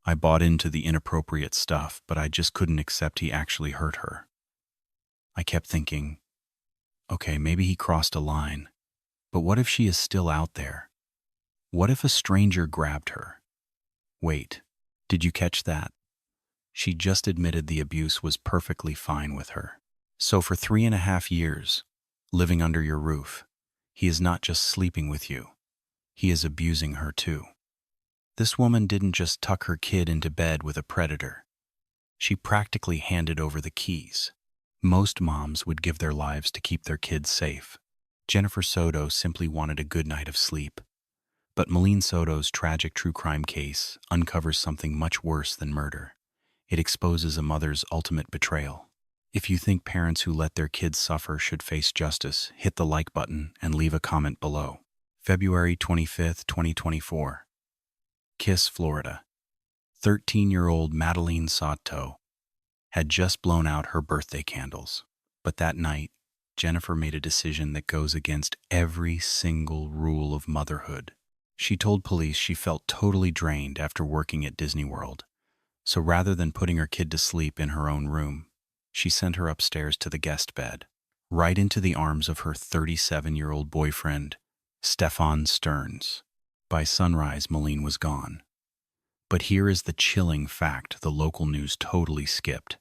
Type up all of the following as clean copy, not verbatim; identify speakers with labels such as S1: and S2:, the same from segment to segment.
S1: I bought into the inappropriate stuff, but I just couldn't accept he actually hurt her. I kept thinking, okay, maybe he crossed a line, but what if she is still out there? What if a stranger grabbed her? Wait, did you catch that? She just admitted the abuse was perfectly fine with her. So for 3.5 years, living under your roof, he is not just sleeping with you, he is abusing her too. This woman didn't just tuck her kid into bed with a predator. She practically handed over the keys. Most moms would give their lives to keep their kids safe. Jennifer Soto simply wanted a good night of sleep. But Meline Soto's tragic true crime case uncovers something much worse than murder. It exposes a mother's ultimate betrayal. If you think parents who let their kids suffer should face justice, hit the like button and leave a comment below. February 25th, 2024. Kiss, Florida. 13-year-old Meline Soto had just blown out her birthday candles. But that night, Jennifer made a decision that goes against every single rule of motherhood. She told police she felt totally drained after working at Disney World. So rather than putting her kid to sleep in her own room, she sent her upstairs to the guest bed, right into the arms of her 37-year-old boyfriend, Stefan Stearns. By sunrise, Meline was gone. But here is the chilling fact the local news totally skipped.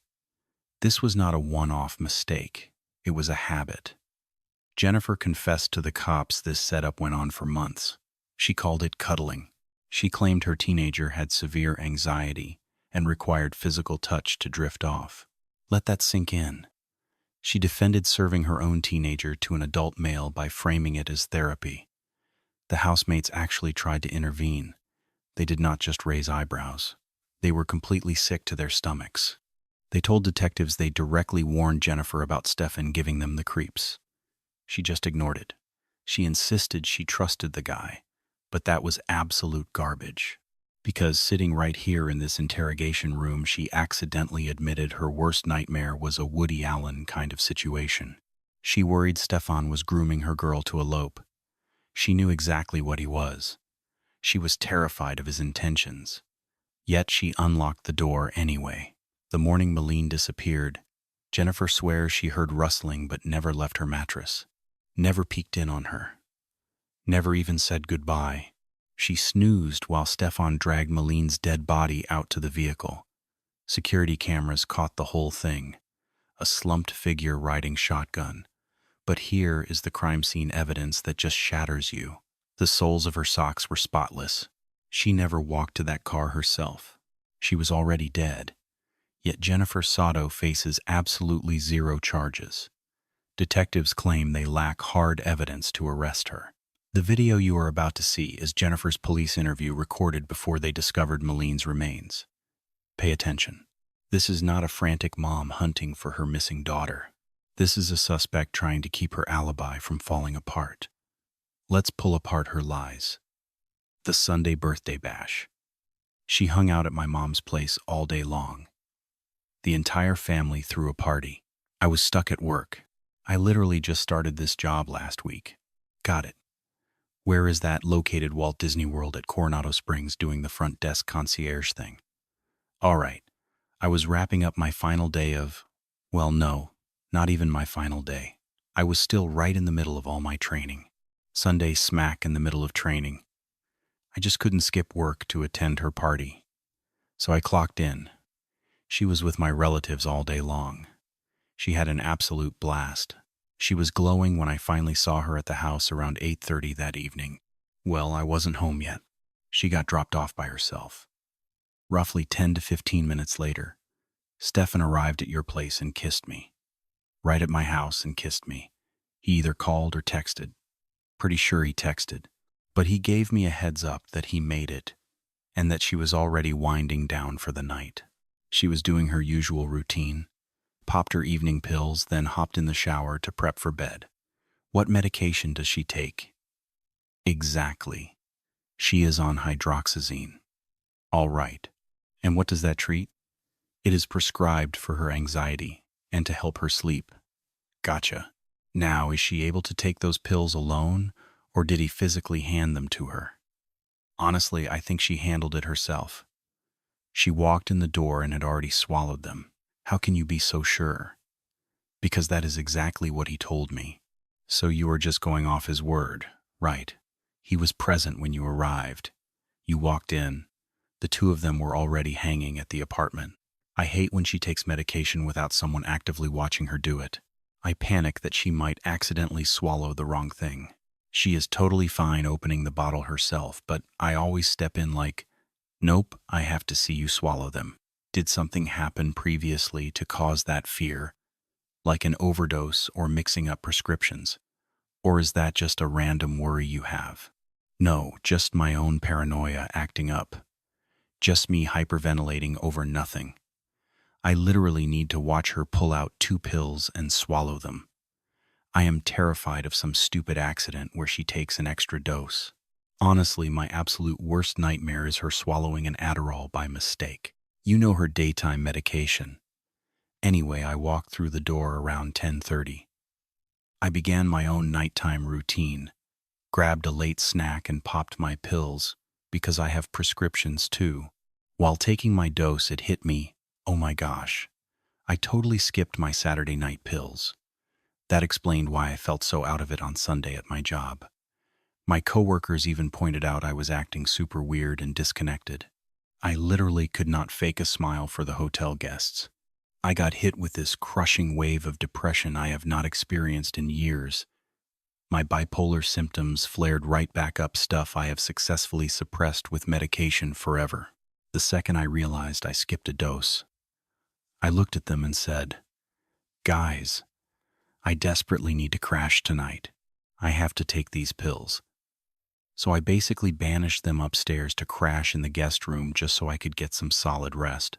S1: This was not a one-off mistake. It was a habit. Jennifer confessed to the cops this setup went on for months. She called it cuddling. She claimed her teenager had severe anxiety and required physical touch to drift off. Let that sink in. She defended serving her own teenager to an adult male by framing it as therapy. The housemates actually tried to intervene. They did not just raise eyebrows. They were completely sick to their stomachs. They told detectives they directly warned Jennifer about Stefan giving them the creeps. She just ignored it. She insisted she trusted the guy, but that was absolute garbage. Because sitting right here in this interrogation room, she accidentally admitted her worst nightmare was a Woody Allen kind of situation. She worried Stefan was grooming her girl to elope. She knew exactly what he was. She was terrified of his intentions. Yet she unlocked the door anyway. The morning Meline disappeared, Jennifer swears she heard rustling but never left her mattress. Never peeked in on her. Never even said goodbye. She snoozed while Stefan dragged Meline's dead body out to the vehicle. Security cameras caught the whole thing. A slumped figure riding shotgun. But here is the crime scene evidence that just shatters you. The soles of her socks were spotless. She never walked to that car herself. She was already dead. Yet Jennifer Soto faces absolutely zero charges. Detectives claim they lack hard evidence to arrest her. The video you are about to see is Jennifer's police interview recorded before they discovered Meline's remains. Pay attention. This is not a frantic mom hunting for her missing daughter. This is a suspect trying to keep her alibi from falling apart. Let's pull apart her lies. The Sunday birthday bash. She hung out at my mom's place all day long. The entire family threw a party. I was stuck at work. I literally just started this job last week. Got it. Where is that located Walt Disney World at Coronado Springs doing the front desk concierge thing? All right. I was wrapping up my final day of, well, no, not even my final day. I was still right in the middle of all my training. Sunday smack in the middle of training. I just couldn't skip work to attend her party. So I clocked in. She was with my relatives all day long. She had an absolute blast. She was glowing when I finally saw her at the house around 8:30 that evening. Well, I wasn't home yet. She got dropped off by herself. Roughly 10 to 15 minutes later, Stefan arrived at your place and kissed me. Right at my house and kissed me. He either called or texted. Pretty sure he texted. But he gave me a heads up that he made it and that she was already winding down for the night. She was doing her usual routine, popped her evening pills, then hopped in the shower to prep for bed. What medication does she take? Exactly. She is on hydroxyzine. All right. And what does that treat? It is prescribed for her anxiety and to help her sleep. Gotcha. Now, is she able to take those pills alone, or did he physically hand them to her? Honestly, I think she handled it herself. She walked in the door and had already swallowed them. How can you be so sure? Because that is exactly what he told me. So you are just going off his word, right? He was present when you arrived. You walked in. The two of them were already hanging at the apartment. I hate when she takes medication without someone actively watching her do it. I panic that she might accidentally swallow the wrong thing. She is totally fine opening the bottle herself, but I always step in like, nope, I have to see you swallow them. Did something happen previously to cause that fear, like an overdose or mixing up prescriptions? Or is that just a random worry you have? No, just my own paranoia acting up. Just me hyperventilating over nothing. I literally need to watch her pull out 2 pills and swallow them. I am terrified of some stupid accident where she takes an extra dose. Honestly, my absolute worst nightmare is her swallowing an Adderall by mistake. You know, her daytime medication. Anyway, I walked through the door around 10:30. I began my own nighttime routine, grabbed a late snack and popped my pills, because I have prescriptions too. While taking my dose, it hit me, oh my gosh, I totally skipped my Saturday night pills. That explained why I felt so out of it on Sunday at my job. My coworkers even pointed out I was acting super weird and disconnected. I literally could not fake a smile for the hotel guests. I got hit with this crushing wave of depression I have not experienced in years. My bipolar symptoms flared right back up, stuff I have successfully suppressed with medication forever. The second I realized I skipped a dose, I looked at them and said, guys, I desperately need to crash tonight. I have to take these pills. So I basically banished them upstairs to crash in the guest room just so I could get some solid rest.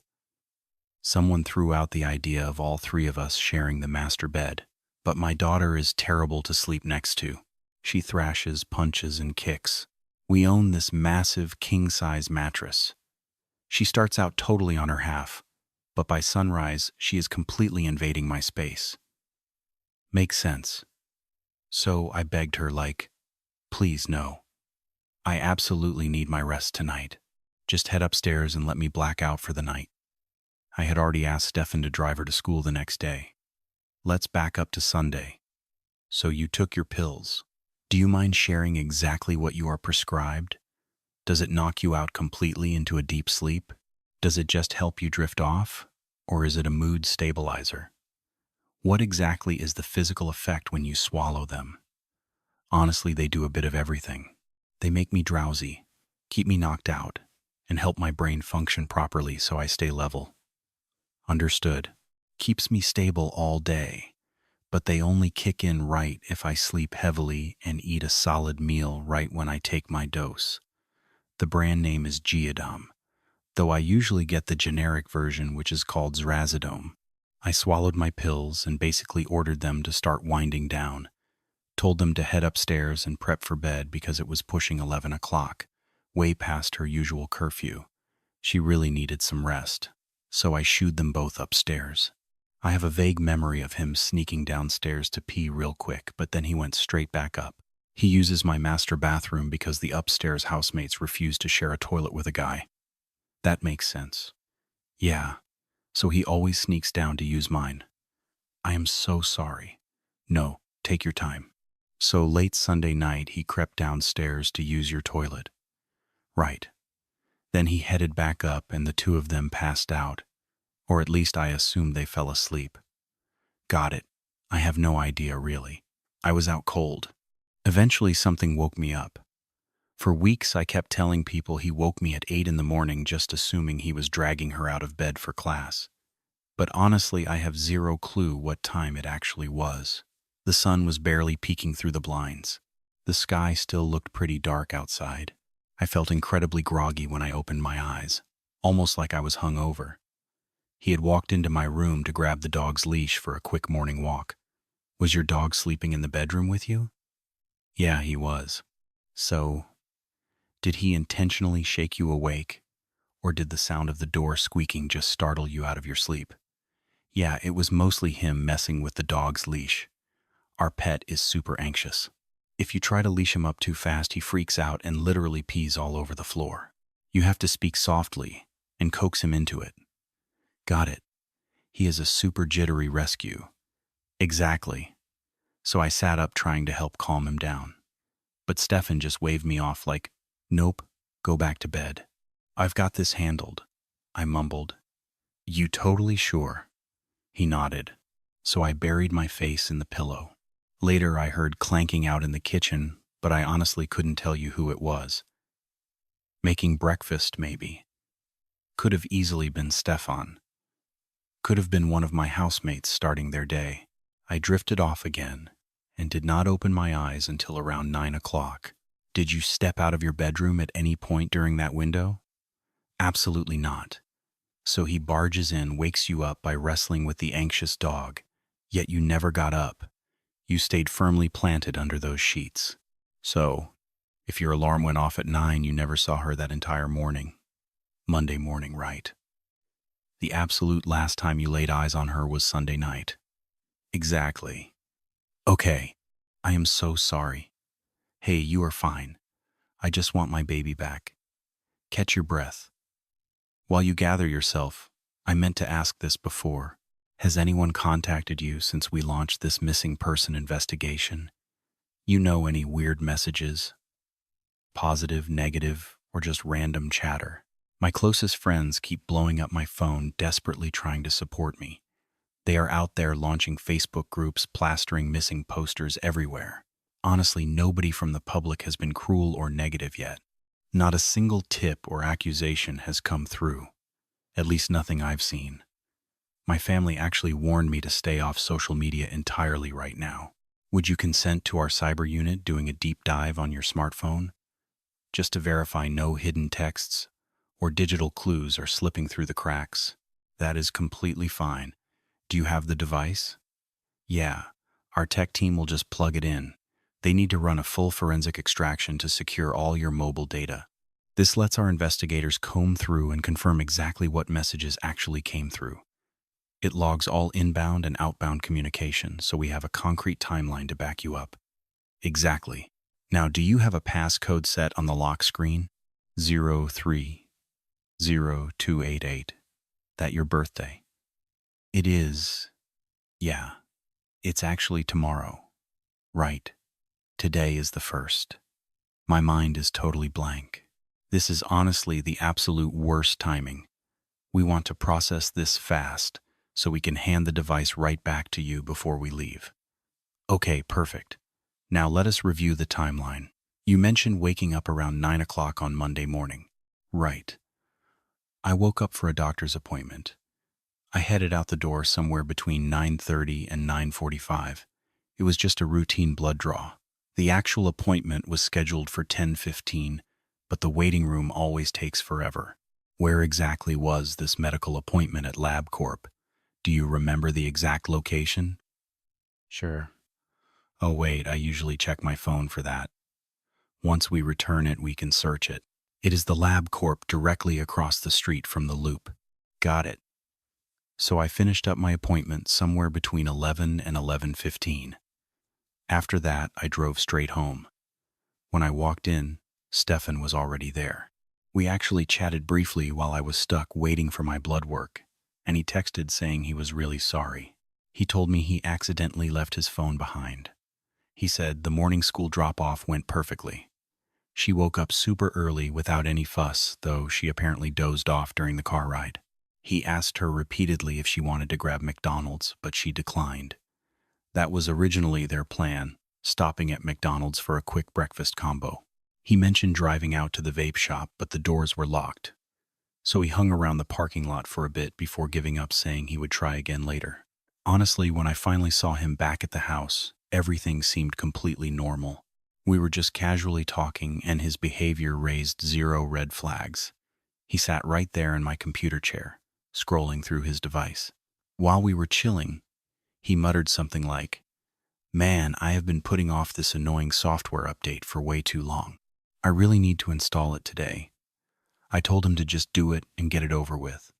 S1: Someone threw out the idea of all 3 of us sharing the master bed, but my daughter is terrible to sleep next to. She thrashes, punches, and kicks. We own this massive king-size mattress. She starts out totally on her half, but by sunrise, she is completely invading my space. Makes sense. So I begged her like, please no. I absolutely need my rest tonight. Just head upstairs and let me black out for the night. I had already asked Stefan to drive her to school the next day. Let's back up to Sunday. So you took your pills. Do you mind sharing exactly what you are prescribed? Does it knock you out completely into a deep sleep? Does it just help you drift off? Or is it a mood stabilizer? What exactly is the physical effect when you swallow them? Honestly, they do a bit of everything. They make me drowsy, keep me knocked out, and help my brain function properly so I stay level. Understood. Keeps me stable all day, but they only kick in right if I sleep heavily and eat a solid meal right when I take my dose. The brand name is Geodom, though I usually get the generic version, which is called Zrazodone. I swallowed my pills and basically ordered them to start winding down. Told them to head upstairs and prep for bed because it was pushing 11 o'clock, way past her usual curfew. She really needed some rest, so I shooed them both upstairs. I have a vague memory of him sneaking downstairs to pee real quick, but then he went straight back up. He uses my master bathroom because the upstairs housemates refuse to share a toilet with a guy. That makes sense. Yeah, so he always sneaks down to use mine. I am so sorry. No, take your time. So late Sunday night, he crept downstairs to use your toilet. Right. Then he headed back up and the 2 of them passed out, or at least I assumed they fell asleep. Got it. I have no idea, really. I was out cold. Eventually, something woke me up. For weeks, I kept telling people he woke me at 8 in the morning, just assuming he was dragging her out of bed for class. But honestly, I have zero clue what time it actually was. The sun was barely peeking through the blinds. The sky still looked pretty dark outside. I felt incredibly groggy when I opened my eyes, almost like I was hungover. He had walked into my room to grab the dog's leash for a quick morning walk. Was your dog sleeping in the bedroom with you? Yeah, he was. So, did he intentionally shake you awake, or did the sound of the door squeaking just startle you out of your sleep? Yeah, it was mostly him messing with the dog's leash. Our pet is super anxious. If you try to leash him up too fast, he freaks out and literally pees all over the floor. You have to speak softly, and coax him into it. Got it. He is a super jittery rescue. Exactly. So I sat up trying to help calm him down. But Stefan just waved me off like, nope, go back to bed. I've got this handled, I mumbled. You totally sure? He nodded. So I buried my face in the pillow. Later I heard clanking out in the kitchen, but I honestly couldn't tell you who it was. Making breakfast, maybe. Could have easily been Stefan. Could have been one of my housemates starting their day. I drifted off again and did not open my eyes until around 9 o'clock. Did you step out of your bedroom at any point during that window? Absolutely not. So he barges in, wakes you up by wrestling with the anxious dog, yet you never got up. You stayed firmly planted under those sheets. So, if your alarm went off at 9, you never saw her that entire morning. Monday morning, right? The absolute last time you laid eyes on her was Sunday night. Exactly. Okay, I am so sorry. Hey, you are fine. I just want my baby back. Catch your breath. While you gather yourself, I meant to ask this before. Has anyone contacted you since we launched this missing person investigation? You know, any weird messages? Positive, negative, or just random chatter? My closest friends keep blowing up my phone, desperately trying to support me. They are out there launching Facebook groups, plastering missing posters everywhere. Honestly, nobody from the public has been cruel or negative yet. Not a single tip or accusation has come through. At least nothing I've seen. My family actually warned me to stay off social media entirely right now. Would you consent to our cyber unit doing a deep dive on your smartphone? Just to verify no hidden texts or digital clues are slipping through the cracks? That is completely fine. Do you have the device? Yeah, our tech team will just plug it in. They need to run a full forensic extraction to secure all your mobile data. This lets our investigators comb through and confirm exactly what messages actually came through. It logs all inbound and outbound communication, so we have a concrete timeline to back you up. Exactly. Now, do you have a passcode set on the lock screen? 030288. That your birthday? It is. Yeah. It's actually tomorrow. Right. Today is the 1st. My mind is totally blank. This is honestly the absolute worst timing. We want to process this fast so we can hand the device right back to you before we leave. Okay, perfect. Now let us review the timeline. You mentioned waking up around 9 o'clock on Monday morning. Right. I woke up for a doctor's appointment. I headed out the door somewhere between 9:30 and 9:45. It was just a routine blood draw. The actual appointment was scheduled for 10:15, but the waiting room always takes forever. Where exactly was this medical appointment at LabCorp? Do you remember the exact location? Sure. Oh wait, I usually check my phone for that. Once we return it, we can search it. It is the LabCorp directly across the street from the Loop. Got it. So I finished up my appointment somewhere between 11 and 11:15. After that, I drove straight home. When I walked in, Stefan was already there. We actually chatted briefly while I was stuck waiting for my blood work, and he texted saying he was really sorry. He told me he accidentally left his phone behind. He said the morning school drop-off went perfectly. She woke up super early without any fuss, though she apparently dozed off during the car ride. He asked her repeatedly if she wanted to grab McDonald's, but she declined. That was originally their plan, stopping at McDonald's for a quick breakfast combo. He mentioned driving out to the vape shop, but the doors were locked. So he hung around the parking lot for a bit before giving up, saying he would try again later. Honestly, when I finally saw him back at the house, everything seemed completely normal. We were just casually talking, and his behavior raised 0 red flags. He sat right there in my computer chair, scrolling through his device. While we were chilling, he muttered something like, "Man, I have been putting off this annoying software update for way too long. I really need to install it today." I told him to just do it and get it over with.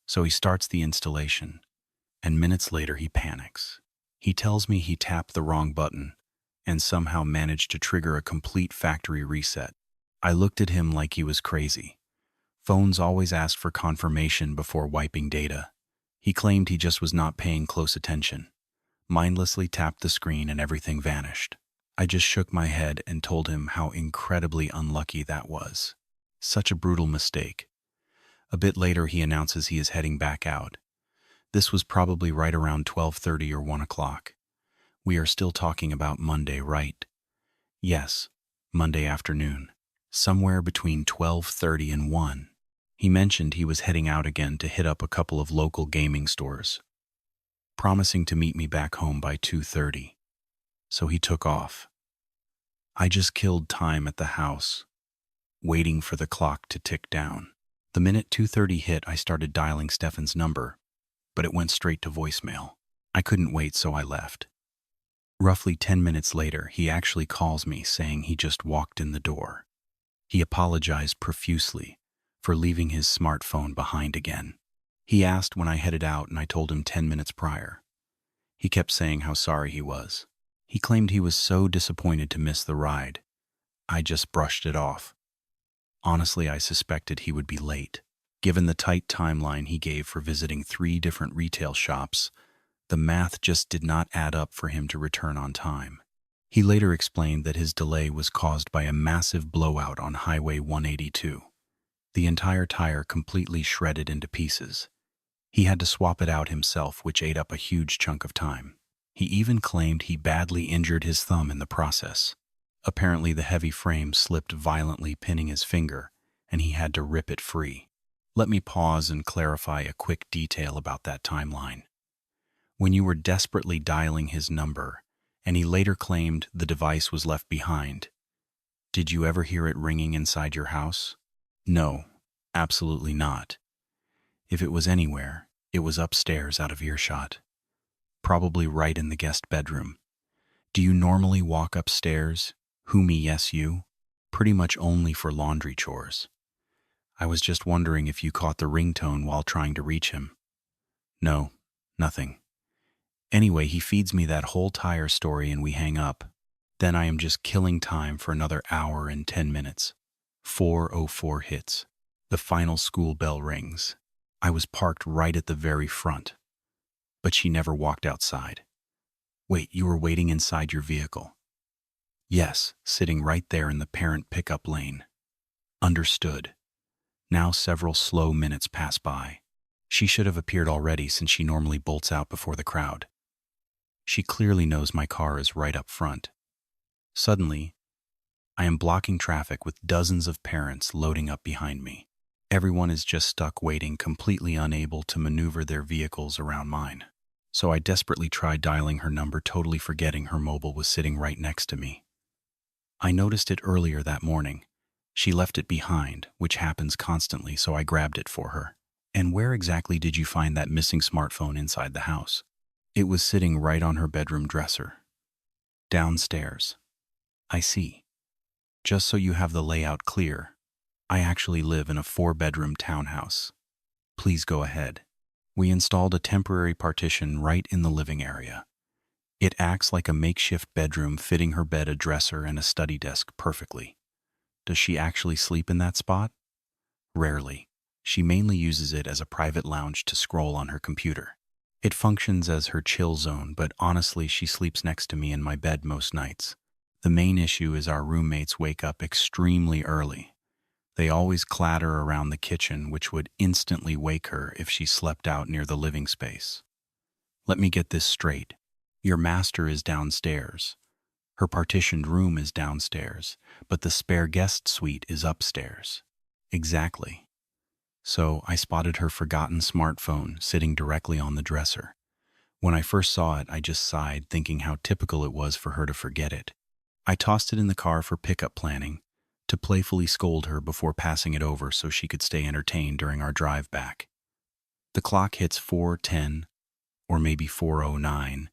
S1: So he starts the installation, and minutes later he panics. He tells me he tapped the wrong button and somehow managed to trigger a complete factory reset. I looked at him like he was crazy. Phones always asked for confirmation before wiping data. He claimed he just was not paying close attention. Mindlessly tapped the screen and everything vanished. I just shook my head and told him how incredibly unlucky that was. Such a brutal mistake. A bit later, he announces he is heading back out. This was probably right around 12:30 or 1 o'clock. We are still talking about Monday, right? Yes, Monday afternoon. Somewhere between 12:30 and 1. He mentioned he was heading out again to hit up a couple of local gaming stores, promising to meet me back home by 2:30. So he took off. I just killed time at the house, waiting for the clock to tick down. The minute 2:30 hit, I started dialing Stefan's number, but it went straight to voicemail. I couldn't wait, so I left. Roughly 10 minutes later, he actually calls me saying he just walked in the door. He apologized profusely for leaving his smartphone behind again. He asked when I headed out, and I told him 10 minutes prior. He kept saying how sorry he was. He claimed he was so disappointed to miss the ride. I just brushed it off. Honestly, I suspected he would be late. Given the tight timeline he gave for visiting 3 different retail shops, the math just did not add up for him to return on time. He later explained that his delay was caused by a massive blowout on Highway 182. The entire tire completely shredded into pieces. He had to swap it out himself, which ate up a huge chunk of time. He even claimed he badly injured his thumb in the process. Apparently, the heavy frame slipped violently, pinning his finger, and he had to rip it free. Let me pause and clarify a quick detail about that timeline. When you were desperately dialing his number, and he later claimed the device was left behind, did you ever hear it ringing inside your house? No, absolutely not. If it was anywhere, it was upstairs out of earshot. Probably right in the guest bedroom. Do you normally walk upstairs? Who, me, yes, you? Pretty much only for laundry chores. I was just wondering if you caught the ringtone while trying to reach him. No, nothing. Anyway, he feeds me that whole tire story and we hang up. Then I am just killing time for another hour and 10 minutes. 4:04 hits. The final school bell rings. I was parked right at the very front. But she never walked outside. Wait, you were waiting inside your vehicle? Yes, sitting right there in the parent pickup lane. Understood. Now several slow minutes pass by. She should have appeared already since she normally bolts out before the crowd. She clearly knows my car is right up front. Suddenly, I am blocking traffic with dozens of parents loading up behind me. Everyone is just stuck waiting, completely unable to maneuver their vehicles around mine. So I desperately tried dialing her number, totally forgetting her mobile was sitting right next to me. I noticed it earlier that morning. She left it behind, which happens constantly, so I grabbed it for her. And where exactly did you find that missing smartphone inside the house? It was sitting right on her bedroom dresser. Downstairs. I see. Just so you have the layout clear, I actually live in a 4-bedroom townhouse. Please go ahead. We installed a temporary partition right in the living area. It acts like a makeshift bedroom, fitting her bed, a dresser, and a study desk perfectly. Does she actually sleep in that spot? Rarely. She mainly uses it as a private lounge to scroll on her computer. It functions as her chill zone, but honestly, she sleeps next to me in my bed most nights. The main issue is our roommates wake up extremely early. They always clatter around the kitchen, which would instantly wake her if she slept out near the living space. Let me get this straight. Your master is downstairs. Her partitioned room is downstairs, but the spare guest suite is upstairs. Exactly. So I spotted her forgotten smartphone sitting directly on the dresser. When I first saw it, I just sighed, thinking how typical it was for her to forget it. I tossed it in the car for pickup planning, to playfully scold her before passing it over so she could stay entertained during our drive back. The clock hits 4:10, or maybe 4:09,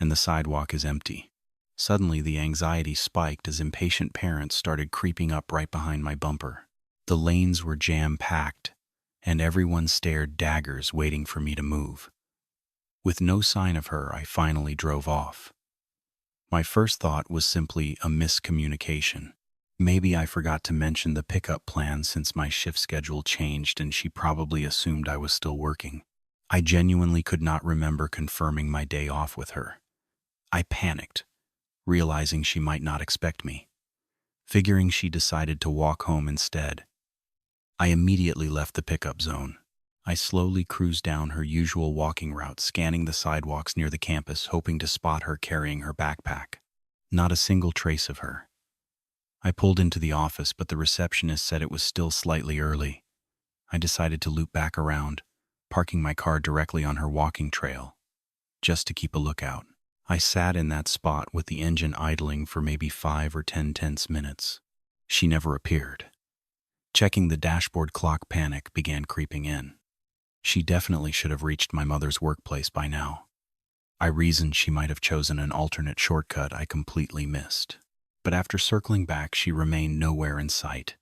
S1: and the sidewalk is empty. Suddenly, the anxiety spiked as impatient parents started creeping up right behind my bumper. The lanes were jam-packed, and everyone stared daggers, waiting for me to move. With no sign of her, I finally drove off. My first thought was simply a miscommunication. Maybe I forgot to mention the pickup plan since my shift schedule changed and she probably assumed I was still working. I genuinely could not remember confirming my day off with her. I panicked, realizing she might not expect me. Figuring she decided to walk home instead, I immediately left the pickup zone. I slowly cruised down her usual walking route, scanning the sidewalks near the campus, hoping to spot her carrying her backpack. Not a single trace of her. I pulled into the office, but the receptionist said it was still slightly early. I decided to loop back around, parking my car directly on her walking trail, just to keep a lookout. I sat in that spot with the engine idling for maybe 5 or 10 tense minutes. She never appeared. Checking the dashboard clock, panic began creeping in. She definitely should have reached my mother's workplace by now. I reasoned she might have chosen an alternate shortcut I completely missed. But after circling back, she remained nowhere in sight.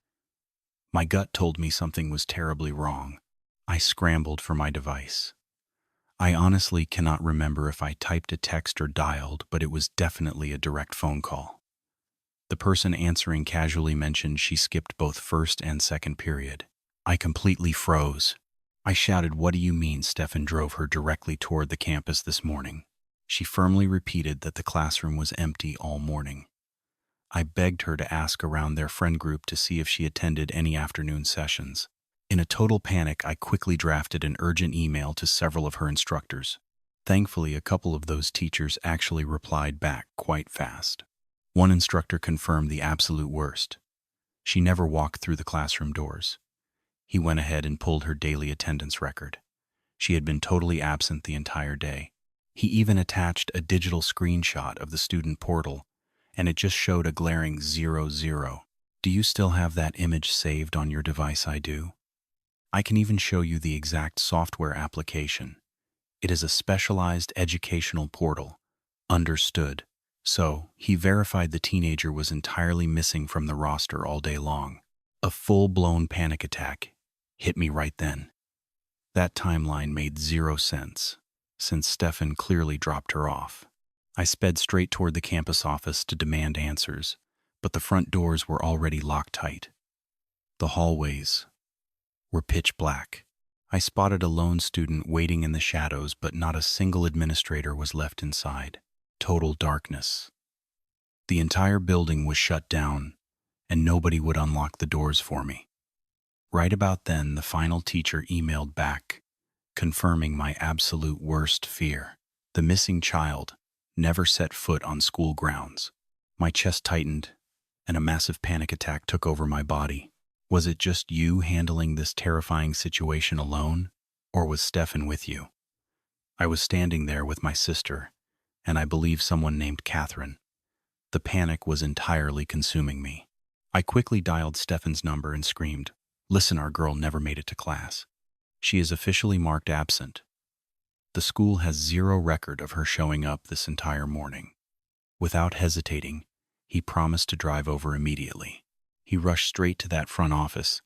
S1: My gut told me something was terribly wrong. I scrambled for my device. I honestly cannot remember if I typed a text or dialed, but it was definitely a direct phone call. The person answering casually mentioned she skipped both first and second period. I completely froze. I shouted, "What do you mean Stefan drove her directly toward the campus this morning?" She firmly repeated that the classroom was empty all morning. I begged her to ask around their friend group to see if she attended any afternoon sessions. In a total panic, I quickly drafted an urgent email to several of her instructors. Thankfully, a couple of those teachers actually replied back quite fast. One instructor confirmed the absolute worst. She never walked through the classroom doors. He went ahead and pulled her daily attendance record. She had been totally absent the entire day. He even attached a digital screenshot of the student portal, and it just showed a glaring 00. Do you still have that image saved on your device? I do. I can even show you the exact software application. It is a specialized educational portal. Understood. So, he verified the teenager was entirely missing from the roster all day long. A full-blown panic attack hit me right then. That timeline made 0 sense, since Stefan clearly dropped her off. I sped straight toward the campus office to demand answers, but the front doors were already locked tight. The hallways were pitch black. I spotted a lone student waiting in the shadows, but not a single administrator was left inside. Total darkness. The entire building was shut down, and nobody would unlock the doors for me. Right about then, the final teacher emailed back, confirming my absolute worst fear. The missing child never set foot on school grounds. My chest tightened, and a massive panic attack took over my body. Was it just you handling this terrifying situation alone, or was Stefan with you? I was standing there with my sister, and I believe someone named Catherine. The panic was entirely consuming me. I quickly dialed Stefan's number and screamed, "Listen, our girl never made it to class. She is officially marked absent. The school has 0 record of her showing up this entire morning." Without hesitating, he promised to drive over immediately. He rushed straight to that front office,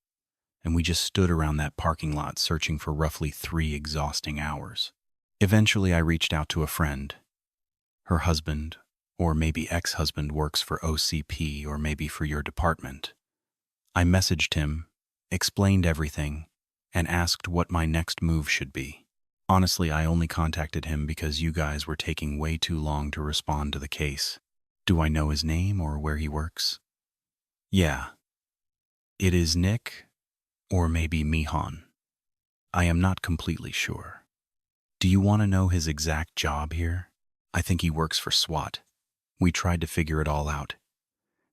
S1: and we just stood around that parking lot searching for roughly 3 exhausting hours. Eventually, I reached out to a friend. Her husband, or maybe ex-husband, works for OCP or maybe for your department. I messaged him, explained everything, and asked what my next move should be. Honestly, I only contacted him because you guys were taking way too long to respond to the case. Do I know his name or where he works? Yeah. It is Nick, or maybe Mihan. I am not completely sure. Do you want to know his exact job here? I think he works for SWAT. We tried to figure it all out.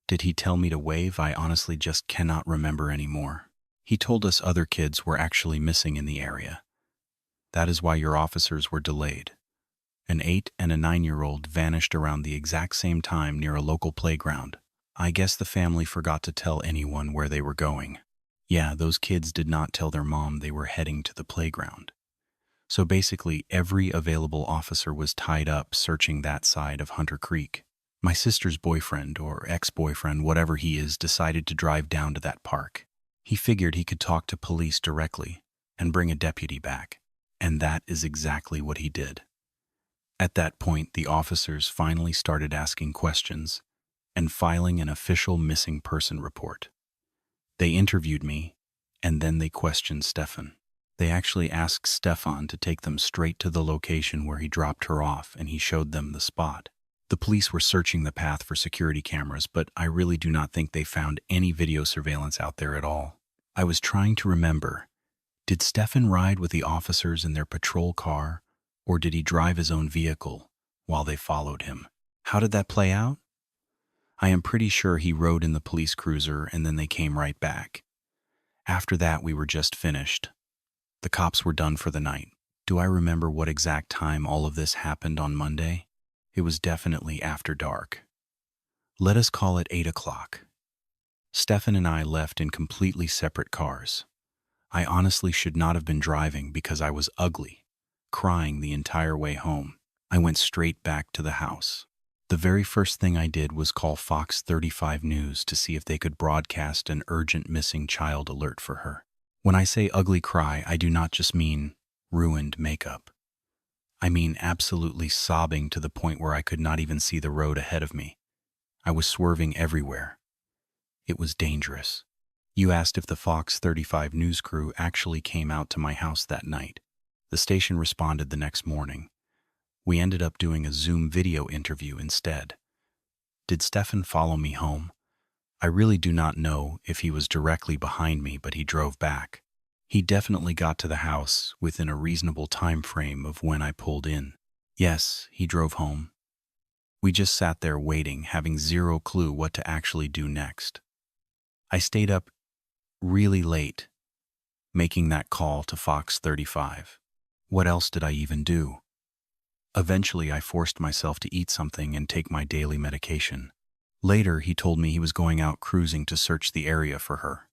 S1: Did he tell me to wave? I honestly just cannot remember anymore. He told us other kids were actually missing in the area. That is why your officers were delayed. An 8- and a 9-year-old vanished around the exact same time near a local playground. I guess the family forgot to tell anyone where they were going. Yeah, those kids did not tell their mom they were heading to the playground. So basically, every available officer was tied up searching that side of Hunter Creek. My sister's boyfriend, or ex-boyfriend, whatever he is, decided to drive down to that park. He figured he could talk to police directly and bring a deputy back. And that is exactly what he did. At that point, the officers finally started asking questions, and filing an official missing person report. They interviewed me, and then they questioned Stefan. They actually asked Stefan to take them straight to the location where he dropped her off, and he showed them the spot. The police were searching the path for security cameras, but I really do not think they found any video surveillance out there at all. I was trying to remember, did Stefan ride with the officers in their patrol car, or did he drive his own vehicle while they followed him? How did that play out? I am pretty sure he rode in the police cruiser and then they came right back. After that, we were just finished. The cops were done for the night. Do I remember what exact time all of this happened on Monday? It was definitely after dark. Let us call it 8 o'clock. Stefan and I left in completely separate cars. I honestly should not have been driving because I was ugly, crying the entire way home. I went straight back to the house. The very first thing I did was call Fox 35 News to see if they could broadcast an urgent missing child alert for her. When I say ugly cry, I do not just mean ruined makeup. I mean absolutely sobbing to the point where I could not even see the road ahead of me. I was swerving everywhere. It was dangerous. You asked if the Fox 35 News crew actually came out to my house that night. The station responded the next morning. We ended up doing a Zoom video interview instead. Did Stefan follow me home? I really do not know if he was directly behind me, but he drove back. He definitely got to the house within a reasonable time frame of when I pulled in. Yes, he drove home. We just sat there waiting, having zero clue what to actually do next. I stayed up really late, making that call to Fox 35. What else did I even do? Eventually, I forced myself to eat something and take my daily medication. Later, he told me he was going out cruising to search the area for her.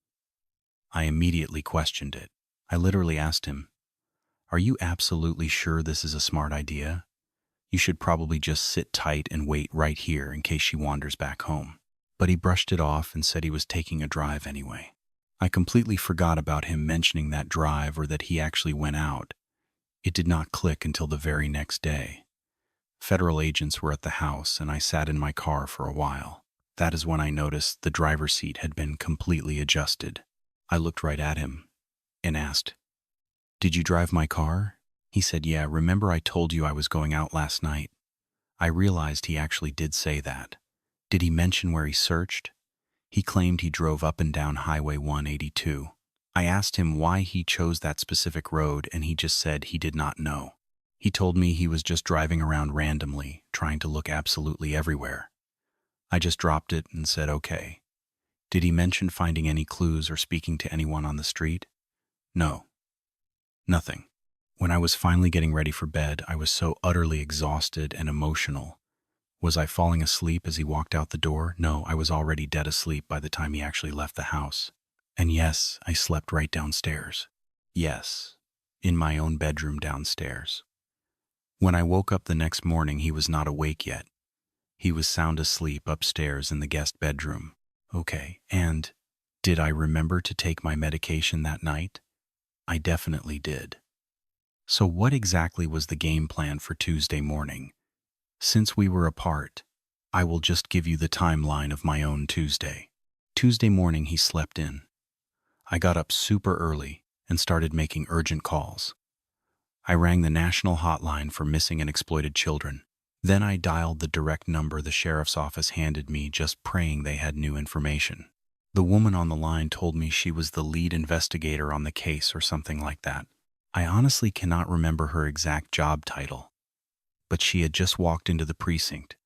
S1: I immediately questioned it. I literally asked him, "Are you absolutely sure this is a smart idea? You should probably just sit tight and wait right here in case she wanders back home." But he brushed it off and said he was taking a drive anyway. I completely forgot about him mentioning that drive or that he actually went out. It did not click until the very next day. Federal agents were at the house and I sat in my car for a while. That is when I noticed the driver's seat had been completely adjusted. I looked right at him and asked, "Did you drive my car?" He said, "Yeah, remember I told you I was going out last night?" I realized he actually did say that. Did he mention where he searched? He claimed he drove up and down Highway 182. I asked him why he chose that specific road and he just said he did not know. He told me he was just driving around randomly, trying to look absolutely everywhere. I just dropped it and said, "Okay." Did he mention finding any clues or speaking to anyone on the street? No. Nothing. When I was finally getting ready for bed, I was so utterly exhausted and emotional. Was I falling asleep as he walked out the door? No, I was already dead asleep by the time he actually left the house. And yes, I slept right downstairs. Yes, in my own bedroom downstairs. When I woke up the next morning, he was not awake yet. He was sound asleep upstairs in the guest bedroom. Okay, and did I remember to take my medication that night? I definitely did. So what exactly was the game plan for Tuesday morning? Since we were apart, I will just give you the timeline of my own Tuesday. Tuesday morning, he slept in. I got up super early and started making urgent calls. I rang the national hotline for missing and exploited children. Then I dialed the direct number the sheriff's office handed me, just praying they had new information. The woman on the line told me she was the lead investigator on the case or something like that. I honestly cannot remember her exact job title, but she had just walked into the precinct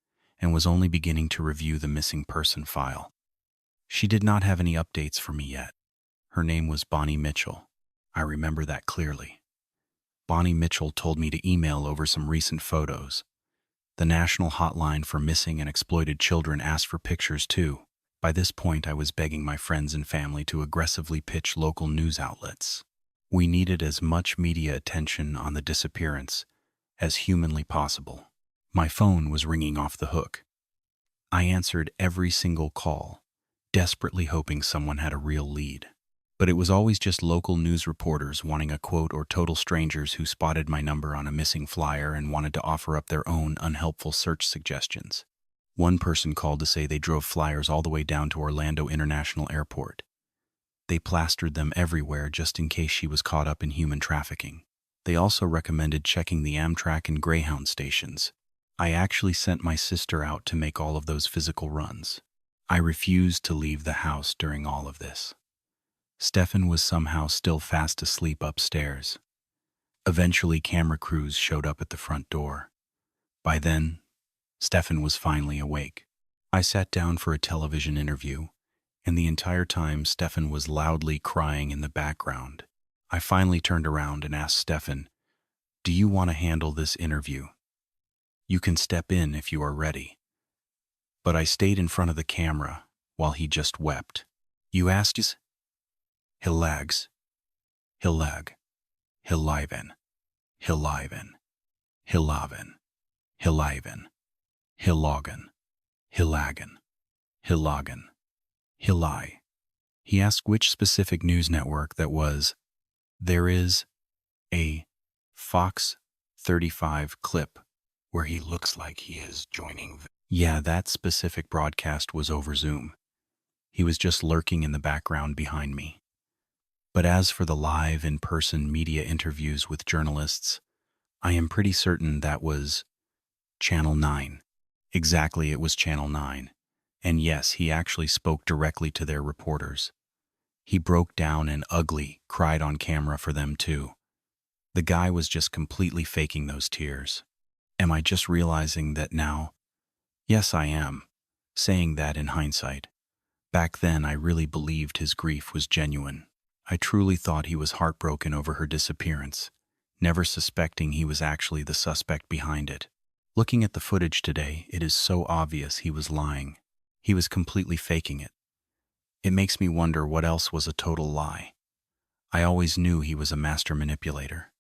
S1: and was only beginning to review the missing person file. She did not have any updates for me yet. Her name was Bonnie Mitchell. I remember that clearly. Bonnie Mitchell told me to email over some recent photos. The national hotline for missing and exploited children asked for pictures too. By this point, I was begging my friends and family to aggressively pitch local news outlets. We needed as much media attention on the disappearance as humanly possible. My phone was ringing off the hook. I answered every single call, desperately hoping someone had a real lead. But it was always just local news reporters wanting a quote or total strangers who spotted my number on a missing flyer and wanted to offer up their own unhelpful search suggestions. One person called to say they drove flyers all the way down to Orlando International Airport. They plastered them everywhere just in case she was caught up in human trafficking. They also recommended checking the Amtrak and Greyhound stations. I actually sent my sister out to make all of those physical runs. I refused to leave the house during all of this. Stefan was somehow still fast asleep upstairs. Eventually, camera crews showed up at the front door. By then, Stefan was finally awake. I sat down for a television interview, and the entire time Stefan was loudly crying in the background. I finally turned around and asked Stefan, "Do you want to handle this interview? You can step in if you are ready." But I stayed in front of the camera while he just wept. "You asked us?" Hillags. Hillag. Hilliven. Hilliven. Hillaven. Hilliven. Hillagen. Hillagen. Hillagen. Hillai. He asked which specific news network that was. There is a Fox 35 clip where he looks like he is joining. Yeah, that specific broadcast was over Zoom. He was just lurking in the background behind me. But as for the live in-person media interviews with journalists, I am pretty certain that was Channel 9. Exactly, it was Channel 9. And yes, he actually spoke directly to their reporters. He broke down and ugly cried on camera for them too. The guy was just completely faking those tears. Am I just realizing that now? Yes, I am. Saying that in hindsight. Back then, I really believed his grief was genuine. I truly thought he was heartbroken over her disappearance, never suspecting he was actually the suspect behind it. Looking at the footage today, it is so obvious he was lying. He was completely faking it. It makes me wonder what else was a total lie. I always knew he was a master manipulator.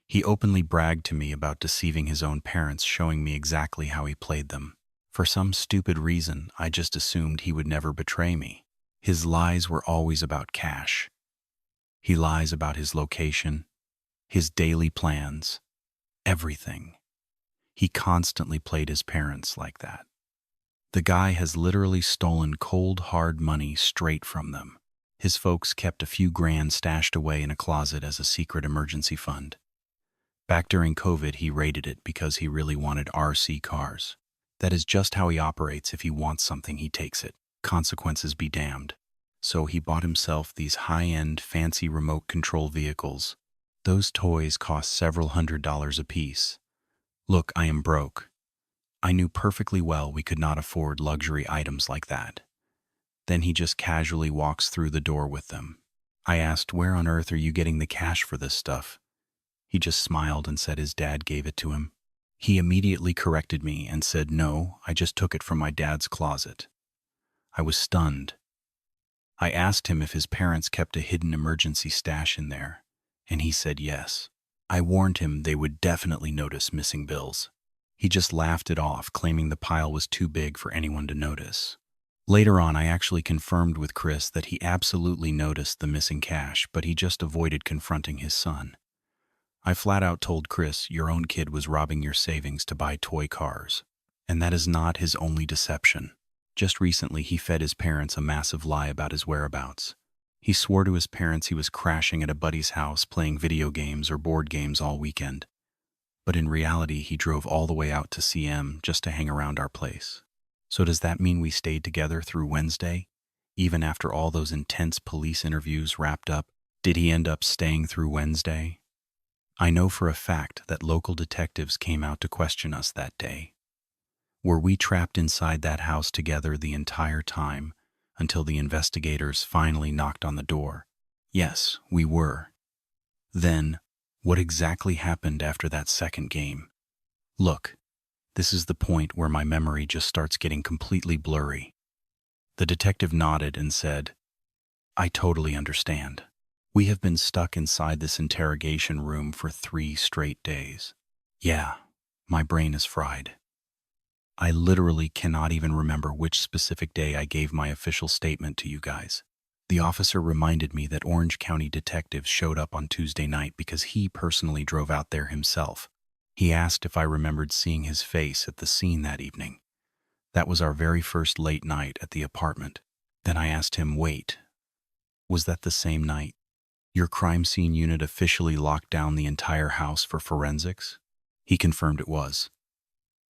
S1: He openly bragged to me about deceiving his own parents, showing me exactly how he played them. For some stupid reason, I just assumed he would never betray me. His lies were always about cash. He lies about his location, his daily plans, everything. He constantly played his parents like that. The guy has literally stolen cold, hard money straight from them. His folks kept a few grand stashed away in a closet as a secret emergency fund. Back during COVID, he raided it because he really wanted RC cars. That is just how he operates. If he wants something, he takes it. Consequences be damned. So he bought himself these high-end, fancy remote control vehicles. Those toys cost several $100s a piece. Look, I am broke. I knew perfectly well we could not afford luxury items like that. Then he just casually walks through the door with them. I asked, "Where on earth are you getting the cash for this stuff?" He just smiled and said his dad gave it to him. He immediately corrected me and said, "No, I just took it from my dad's closet." I was stunned. I asked him if his parents kept a hidden emergency stash in there, and he said yes. I warned him they would definitely notice missing bills. He just laughed it off, claiming the pile was too big for anyone to notice. Later on, I actually confirmed with Chris that he absolutely noticed the missing cash, but he just avoided confronting his son. I flat out told Chris, "Your own kid was robbing your savings to buy toy cars." And that is not his only deception. Just recently, he fed his parents a massive lie about his whereabouts. He swore to his parents he was crashing at a buddy's house playing video games or board games all weekend. But in reality, he drove all the way out to CM just to hang around our place. So does that mean we stayed together through Wednesday? Even after all those intense police interviews wrapped up, did he end up staying through Wednesday? I know for a fact that local detectives came out to question us that day. Were we trapped inside that house together the entire time until the investigators finally knocked on the door? Yes, we were. Then, what exactly happened after that second game? Look, this is the point where my memory just starts getting completely blurry. The detective nodded and said, "I totally understand. We have been stuck inside this interrogation room for 3 straight days. Yeah, my brain is fried. I literally cannot even remember which specific day I gave my official statement to you guys. The officer reminded me that Orange County detectives showed up on Tuesday night because he personally drove out there himself. He asked if I remembered seeing his face at the scene that evening. That was our very first late night at the apartment. Then I asked him, wait, was that the same night your crime scene unit officially locked down the entire house for forensics? He confirmed it was.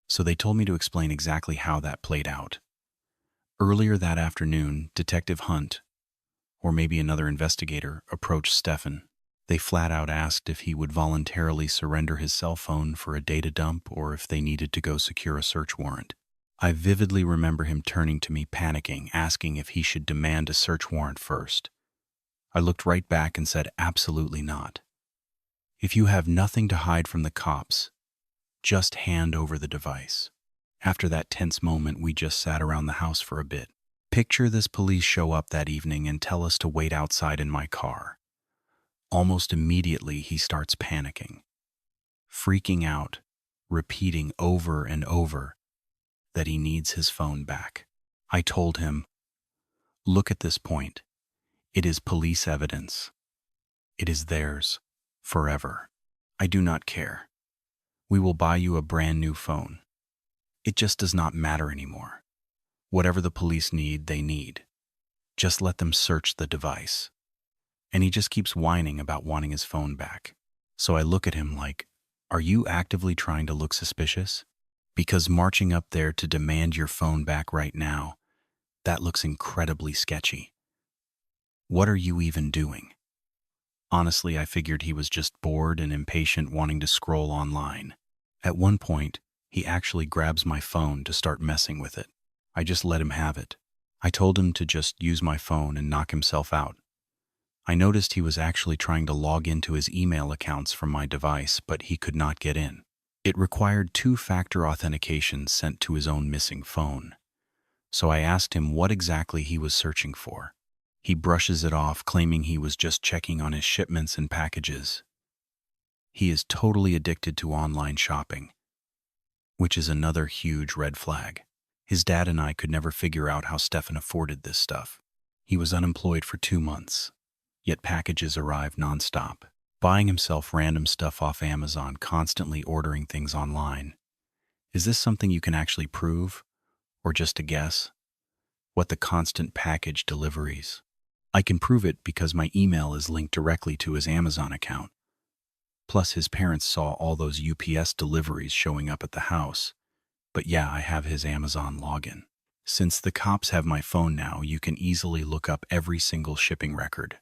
S1: So they told me to explain exactly how that played out. Earlier that afternoon, Detective Hunt, or maybe another investigator, approached Stefan. They flat out asked if he would voluntarily surrender his cell phone for a data dump or if they needed to go secure a search warrant. I vividly remember him turning to me panicking, asking if he should demand a search warrant first. I looked right back and said, absolutely not. If you have nothing to hide from the cops, just hand over the device. After that tense moment, we just sat around the house for a bit. Picture this: police show up that evening and tell us to wait outside in my car. Almost immediately, he starts panicking, freaking out, repeating over and over that he needs his phone back. I told him, look at this point. It is police evidence. It is theirs forever. I do not care. We will buy you a brand new phone. It just does not matter anymore. Whatever the police need, they need. Just let them search the device. And he just keeps whining about wanting his phone back. So I look at him like, are you actively trying to look suspicious? Because marching up there to demand your phone back right now, that looks incredibly sketchy. What are you even doing? Honestly, I figured he was just bored and impatient, wanting to scroll online. At one point, he actually grabs my phone to start messing with it. I just let him have it. I told him to just use my phone and knock himself out. I noticed he was actually trying to log into his email accounts from my device, but he could not get in. It required two-factor authentication sent to his own missing phone. So I asked him what exactly he was searching for. He brushes it off, claiming he was just checking on his shipments and packages. He is totally addicted to online shopping, which is another huge red flag. His dad and I could never figure out how Stefan afforded this stuff. He was unemployed for 2 months, yet packages arrived nonstop. Buying himself random stuff off Amazon, constantly ordering things online. Is this something you can actually prove, or just a guess? What the constant package deliveries? I can prove it because my email is linked directly to his Amazon account. Plus, his parents saw all those UPS deliveries showing up at the house. But yeah, I have his Amazon login. Since the cops have my phone now, you can easily look up every single shipping record.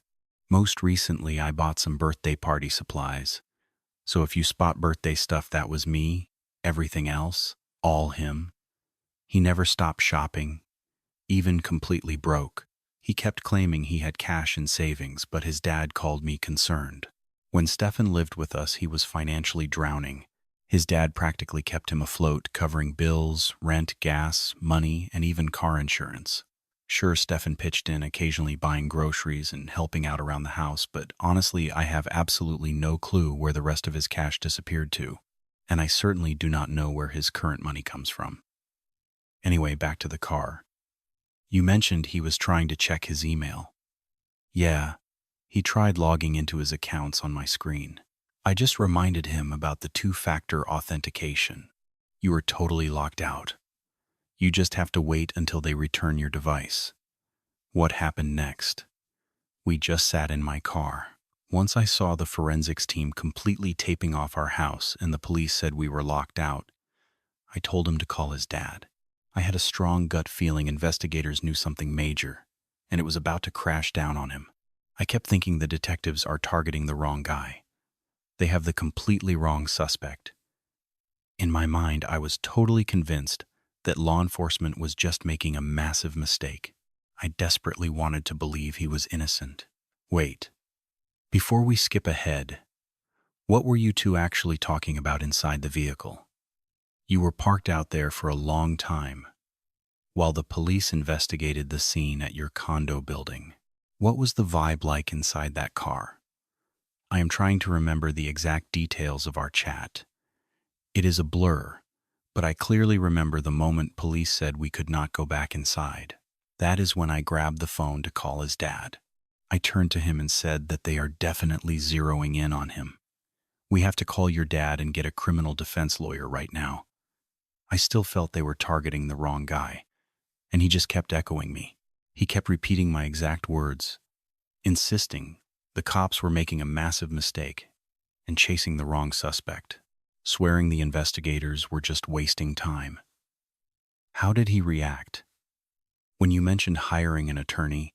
S1: Most recently, I bought some birthday party supplies. So if you spot birthday stuff, that was me. Everything else, all him. He never stopped shopping, even completely broke. He kept claiming he had cash in savings, but his dad called me concerned. When Stefan lived with us, he was financially drowning. His dad practically kept him afloat, covering bills, rent, gas, money, and even car insurance. Sure, Stefan pitched in, occasionally buying groceries and helping out around the house, but honestly, I have absolutely no clue where the rest of his cash disappeared to, and I certainly do not know where his current money comes from. Anyway, back to the car. You mentioned he was trying to check his email. Yeah, he tried logging into his accounts on my screen. I just reminded him about the two-factor authentication. You are totally locked out. You just have to wait until they return your device. What happened next? We just sat in my car. Once I saw the forensics team completely taping off our house and the police said we were locked out, I told him to call his dad. I had a strong gut feeling investigators knew something major, and it was about to crash down on him. I kept thinking the detectives are targeting the wrong guy. They have the completely wrong suspect. In my mind, I was totally convinced that law enforcement was just making a massive mistake. I desperately wanted to believe he was innocent. Wait. Before we skip ahead, what were you two actually talking about inside the vehicle? You were parked out there for a long time, while the police investigated the scene at your condo building. What was the vibe like inside that car? I am trying to remember the exact details of our chat. It is a blur, but I clearly remember the moment police said we could not go back inside. That is when I grabbed the phone to call his dad. I turned to him and said that they are definitely zeroing in on him. We have to call your dad and get a criminal defense lawyer right now. I still felt they were targeting the wrong guy, and he just kept echoing me. He kept repeating my exact words, insisting the cops were making a massive mistake and chasing the wrong suspect, swearing the investigators were just wasting time. How did he react? When you mentioned hiring an attorney,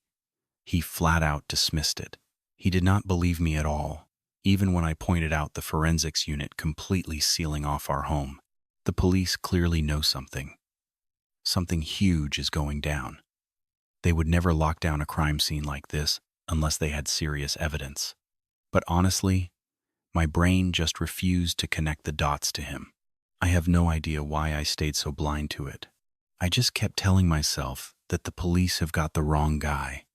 S1: he flat out dismissed it. He did not believe me at all, even when I pointed out the forensics unit completely sealing off our home. The police clearly know something. Something huge is going down. They would never lock down a crime scene like this unless they had serious evidence. But honestly, my brain just refused to connect the dots to him. I have no idea why I stayed so blind to it. I just kept telling myself that the police have got the wrong guy.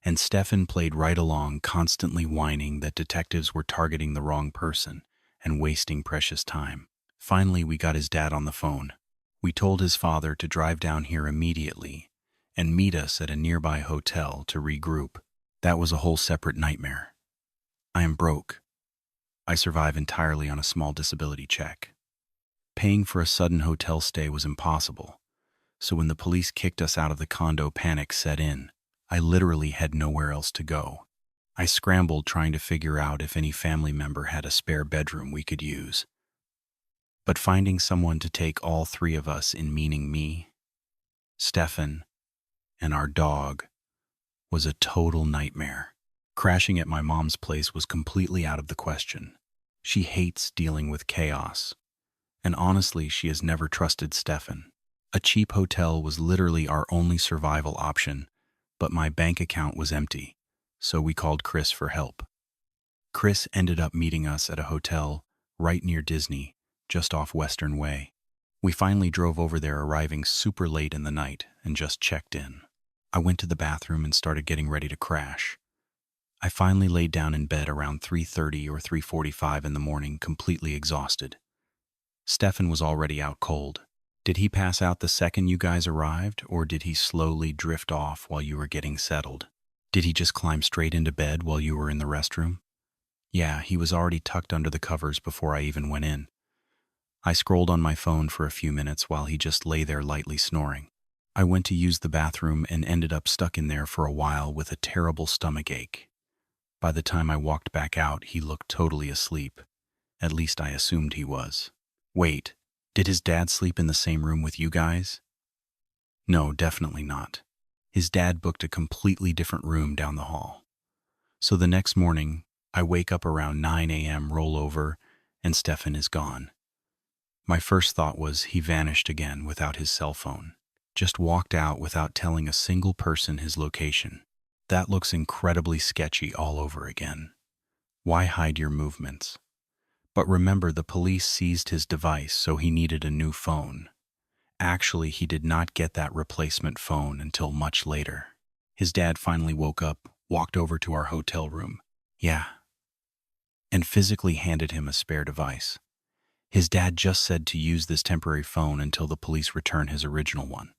S1: And Stefan played right along, constantly whining that detectives were targeting the wrong person and wasting precious time. Finally, we got his dad on the phone. We told his father to drive down here immediately and meet us at a nearby hotel to regroup. That was a whole separate nightmare. I am broke. I survive entirely on a small disability check. Paying for a sudden hotel stay was impossible, so when the police kicked us out of the condo, panic set in. I literally had nowhere else to go. I scrambled trying to figure out if any family member had a spare bedroom we could use. But finding someone to take all three of us in, meaning me, Stefan, and our dog, was a total nightmare. Crashing at my mom's place was completely out of the question. She hates dealing with chaos, and honestly, she has never trusted Stefan. A cheap hotel was literally our only survival option, but my bank account was empty, so we called Chris for help. Chris ended up meeting us at a hotel right near Disney, just off Western Way. We finally drove over there, arriving super late in the night, and just checked in. I went to the bathroom and started getting ready to crash. I finally laid down in bed around 3:30 or 3:45 in the morning, completely exhausted. Stefan was already out cold. Did he pass out the second you guys arrived, or did he slowly drift off while you were getting settled? Did he just climb straight into bed while you were in the restroom? Yeah, he was already tucked under the covers before I even went in. I scrolled on my phone for a few minutes while he just lay there lightly snoring. I went to use the bathroom and ended up stuck in there for a while with a terrible stomach ache. By the time I walked back out, he looked totally asleep. At least I assumed he was. Wait, did his dad sleep in the same room with you guys? No, definitely not. His dad booked a completely different room down the hall. So the next morning, I wake up around 9 a.m., roll over, and Stefan is gone. My first thought was he vanished again without his cell phone. Just walked out without telling a single person his location. That looks incredibly sketchy all over again. Why hide your movements? But remember, the police seized his device, so he needed a new phone. Actually, he did not get that replacement phone until much later. His dad finally woke up, walked over to our hotel room. Yeah. And physically handed him a spare device. His dad just said to use this temporary phone until the police return his original one.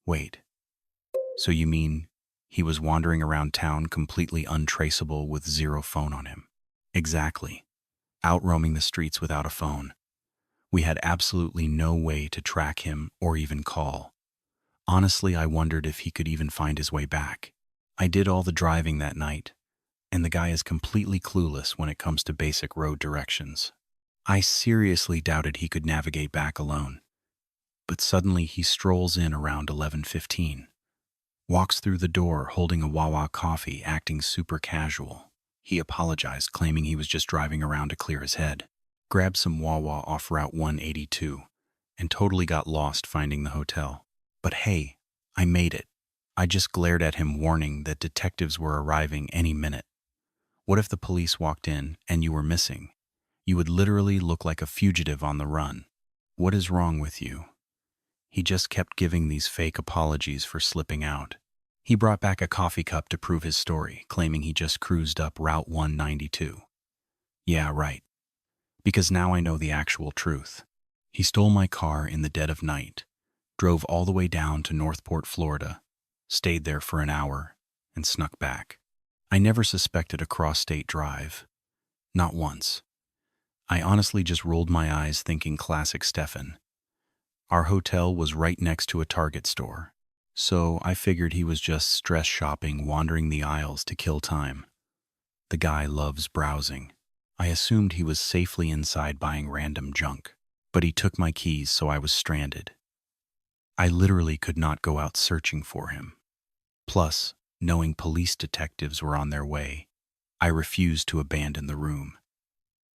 S1: Wait, so you mean he was wandering around town completely untraceable with zero phone on him? Exactly. Out roaming the streets without a phone. We had absolutely no way to track him or even call. Honestly, I wondered if he could even find his way back. I did all the driving that night, and the guy is completely clueless when it comes to basic road directions. I seriously doubted he could navigate back alone. But suddenly he strolls in around 11:15. Walks through the door holding a Wawa coffee, acting super casual. He apologized, claiming he was just driving around to clear his head. Grabbed some Wawa off Route 182 and totally got lost finding the hotel. But hey, I made it. I just glared at him, warning that detectives were arriving any minute. What if the police walked in and you were missing? You would literally look like a fugitive on the run. What is wrong with you? He just kept giving these fake apologies for slipping out. He brought back a coffee cup to prove his story, claiming he just cruised up Route 192. Yeah, right. Because now I know the actual truth. He stole my car in the dead of night, drove all the way down to Northport, Florida, stayed there for an hour, and snuck back. I never suspected a cross-state drive. Not once. I honestly just rolled my eyes thinking classic Stefan. Our hotel was right next to a Target store, so I figured he was just stress shopping, wandering the aisles to kill time. The guy loves browsing. I assumed he was safely inside buying random junk, but he took my keys, so I was stranded. I literally could not go out searching for him. Plus, knowing police detectives were on their way, I refused to abandon the room.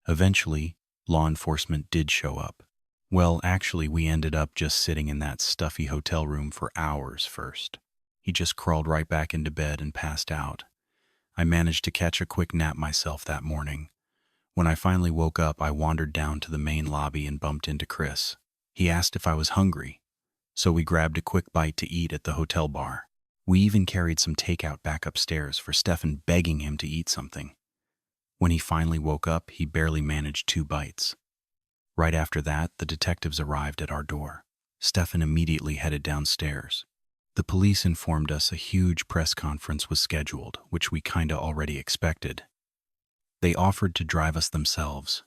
S1: Eventually, law enforcement did show up. Well, actually, we ended up just sitting in that stuffy hotel room for hours first. He just crawled right back into bed and passed out. I managed to catch a quick nap myself that morning. When I finally woke up, I wandered down to the main lobby and bumped into Chris. He asked if I was hungry, so we grabbed a quick bite to eat at the hotel bar. We even carried some takeout back upstairs for Stefan, begging him to eat something. When he finally woke up, he barely managed 2 bites. Right after that, the detectives arrived at our door. Stefan immediately headed downstairs. The police informed us a huge press conference was scheduled, which we kinda already expected. They offered to drive us themselves,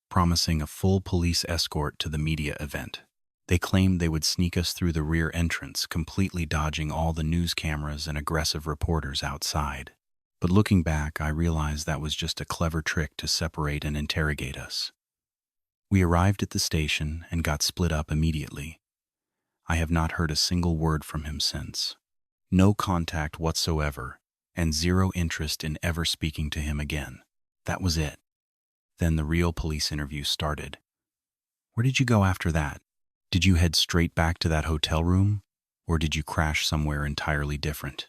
S1: promising a full police escort to the media event. They claimed they would sneak us through the rear entrance, completely dodging all the news cameras and aggressive reporters outside. But looking back, I realized that was just a clever trick to separate and interrogate us. We arrived at the station and got split up immediately. I have not heard a single word from him since. No contact whatsoever, and zero interest in ever speaking to him again. That was it. Then the real police interview started. Where did you go after that? Did you head straight back to that hotel room, or did you crash somewhere entirely different?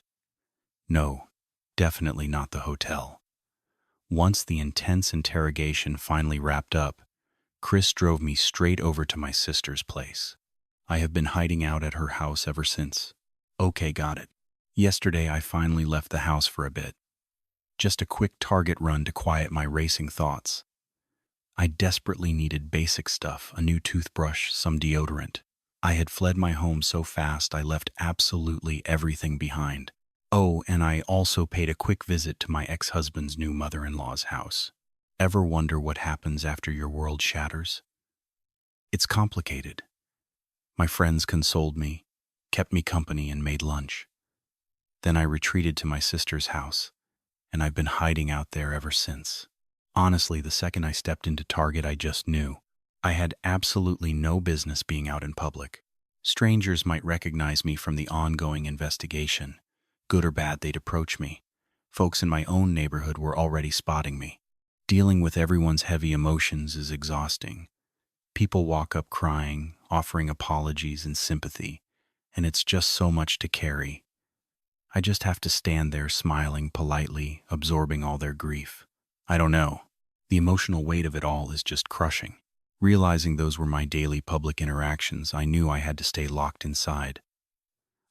S1: No, definitely not the hotel. Once the intense interrogation finally wrapped up, Chris drove me straight over to my sister's place. I have been hiding out at her house ever since. Okay, got it. Yesterday I finally left the house for a bit. Just a quick Target run to quiet my racing thoughts. I desperately needed basic stuff, a new toothbrush, some deodorant. I had fled my home so fast I left absolutely everything behind. Oh, and I also paid a quick visit to my ex-husband's new mother-in-law's house. Ever wonder what happens after your world shatters? It's complicated. My friends consoled me, kept me company, and made lunch. Then I retreated to my sister's house, and I've been hiding out there ever since. Honestly, the second I stepped into Target, I just knew. I had absolutely no business being out in public. Strangers might recognize me from the ongoing investigation. Good or bad, they'd approach me. Folks in my own neighborhood were already spotting me. Dealing with everyone's heavy emotions is exhausting. People walk up crying, offering apologies and sympathy, and it's just so much to carry. I just have to stand there smiling politely, absorbing all their grief. I don't know. The emotional weight of it all is just crushing. Realizing those were my daily public interactions, I knew I had to stay locked inside.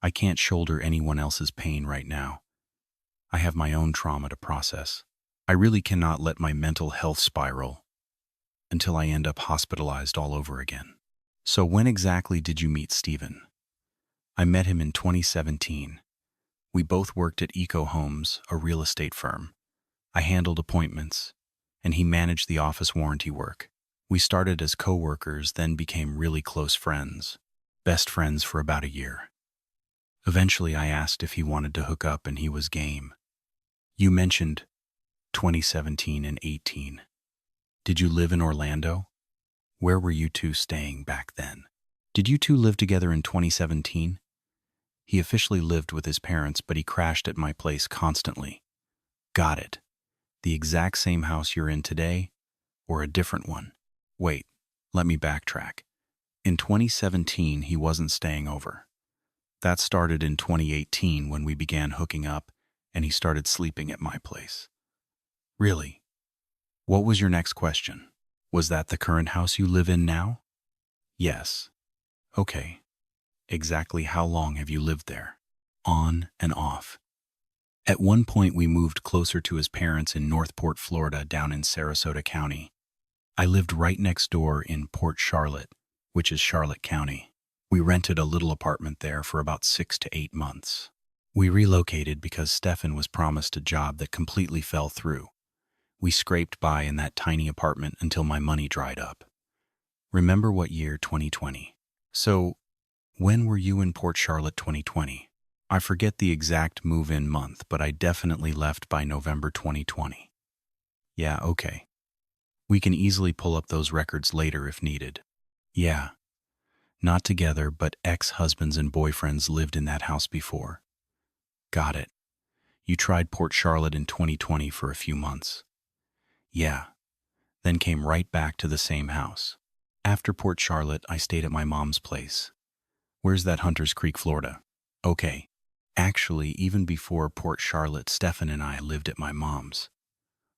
S1: I can't shoulder anyone else's pain right now. I have my own trauma to process. I really cannot let my mental health spiral until I end up hospitalized all over again. So when exactly did you meet Stephen? I met him in 2017. We both worked at Eco Homes, a real estate firm. I handled appointments, and he managed the office warranty work. We started as co-workers, then became really close friends. Best friends for about a year. Eventually, I asked if he wanted to hook up, and he was game. You mentioned 2017 and 18. Did you live in Orlando? Where were you two staying back then? Did you two live together in 2017? He officially lived with his parents, but he crashed at my place constantly. Got it. The exact same house you're in today, or a different one? Wait, let me backtrack. In 2017, he wasn't staying over. That started in 2018 when we began hooking up, and he started sleeping at my place. Really? What was your next question? Was that the current house you live in now? Yes. Okay. Exactly how long have you lived there? On and off. At one point, we moved closer to his parents in Northport, Florida, down in Sarasota County. I lived right next door in Port Charlotte, which is Charlotte County. We rented a little apartment there for about 6 to 8 months. We relocated because Stefan was promised a job that completely fell through. We scraped by in that tiny apartment until my money dried up. Remember what year 2020? So, when were you in Port Charlotte 2020? I forget the exact move-in month, but I definitely left by November 2020. Yeah, okay. We can easily pull up those records later if needed. Yeah, not together, but ex-husbands and boyfriends lived in that house before. Got it. You tried Port Charlotte in 2020 for a few months. Yeah, then came right back to the same house. After Port Charlotte, I stayed at my mom's place. Where's that, Hunters Creek, Florida? Okay. Actually, even before Port Charlotte, Stefan and I lived at my mom's.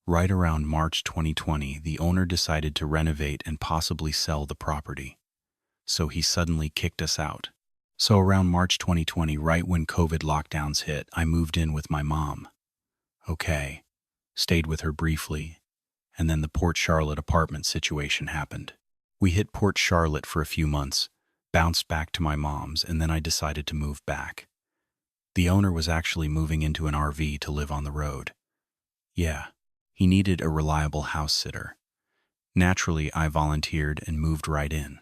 S1: Right around March 2020, the owner decided to renovate and possibly sell the property. So he suddenly kicked us out. So around March 2020, right when COVID lockdowns hit, I moved in with my mom. Okay. Stayed with her briefly. And then the Port Charlotte apartment situation happened. We hit Port Charlotte for a few months, bounced back to my mom's, and then I decided to move back. The owner was actually moving into an RV to live on the road. Yeah, he needed a reliable house sitter. Naturally, I volunteered and moved right in.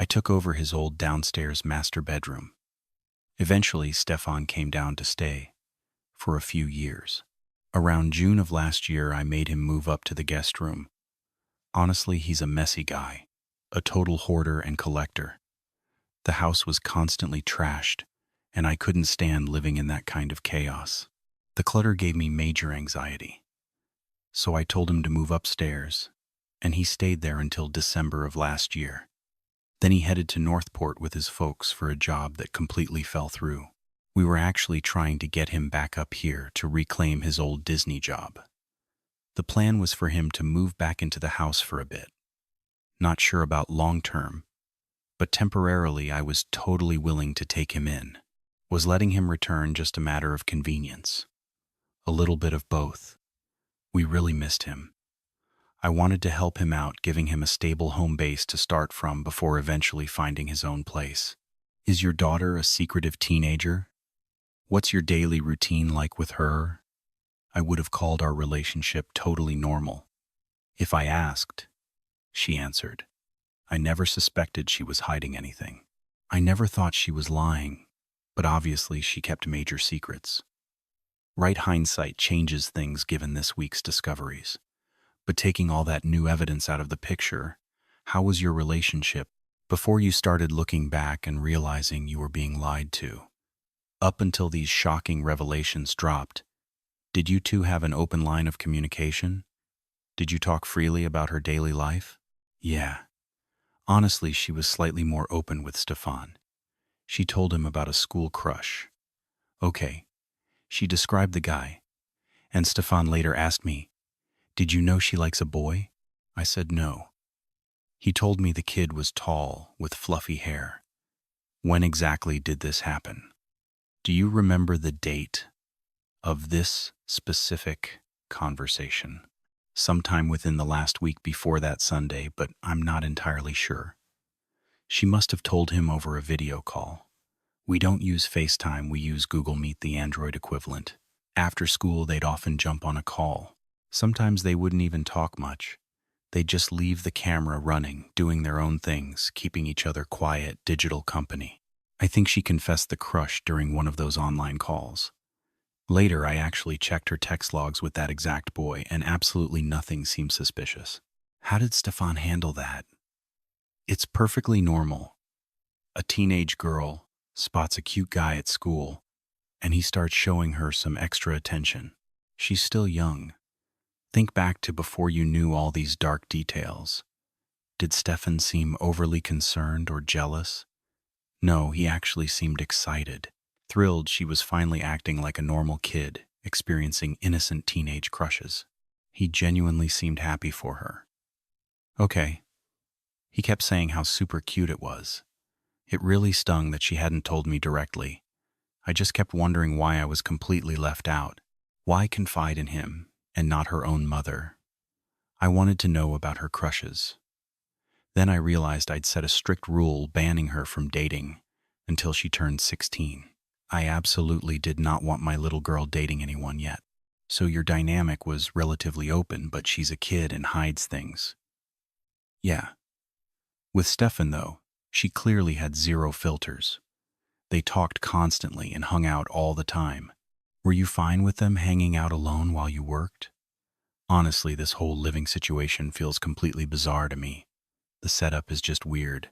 S1: I took over his old downstairs master bedroom. Eventually, Stefan came down to stay for a few years. Around June of last year, I made him move up to the guest room. Honestly, he's a messy guy, a total hoarder and collector. The house was constantly trashed, and I couldn't stand living in that kind of chaos. The clutter gave me major anxiety. So I told him to move upstairs, and he stayed there until December of last year. Then he headed to Northport with his folks for a job that completely fell through. We were actually trying to get him back up here to reclaim his old Disney job. The plan was for him to move back into the house for a bit. Not sure about long term, but temporarily I was totally willing to take him in. Was letting him return just a matter of convenience? A little bit of both. We really missed him. I wanted to help him out, giving him a stable home base to start from before eventually finding his own place. Is your daughter a secretive teenager? What's your daily routine like with her? I would have called our relationship totally normal. If I asked, she answered. I never suspected she was hiding anything. I never thought she was lying, but obviously she kept major secrets. Right hindsight changes things given this week's discoveries. But taking all that new evidence out of the picture, how was your relationship before you started looking back and realizing you were being lied to? Up until these shocking revelations dropped, did you two have an open line of communication? Did you talk freely about her daily life? Yeah. Honestly, she was slightly more open with Stefan. She told him about a school crush. Okay. She described the guy. And Stefan later asked me, did you know she likes a boy? I said no. He told me the kid was tall, with fluffy hair. When exactly did this happen? Do you remember the date of this specific conversation? Sometime within the last week before that Sunday, but I'm not entirely sure. She must have told him over a video call. We don't use FaceTime, we use Google Meet, the Android equivalent. After school, they'd often jump on a call. Sometimes they wouldn't even talk much. They'd just leave the camera running, doing their own things, keeping each other quiet, digital company. I think she confessed the crush during one of those online calls. Later, I actually checked her text logs with that exact boy, and absolutely nothing seemed suspicious. How did Stefan handle that? It's perfectly normal. A teenage girl spots a cute guy at school, and he starts showing her some extra attention. She's still young. Think back to before you knew all these dark details. Did Stefan seem overly concerned or jealous? No, he actually seemed excited, thrilled she was finally acting like a normal kid, experiencing innocent teenage crushes. He genuinely seemed happy for her. Okay. He kept saying how super cute it was. It really stung that she hadn't told me directly. I just kept wondering why I was completely left out. Why confide in him and not her own mother? I wanted to know about her crushes. Then I realized I'd set a strict rule banning her from dating until she turned 16. I absolutely did not want my little girl dating anyone yet. So your dynamic was relatively open, but she's a kid and hides things. Yeah. With Stefan, though, She clearly had zero filters. They talked constantly and hung out all the time. Were you fine with them hanging out alone while you worked? Honestly, this whole living situation feels completely bizarre to me. The setup is just weird.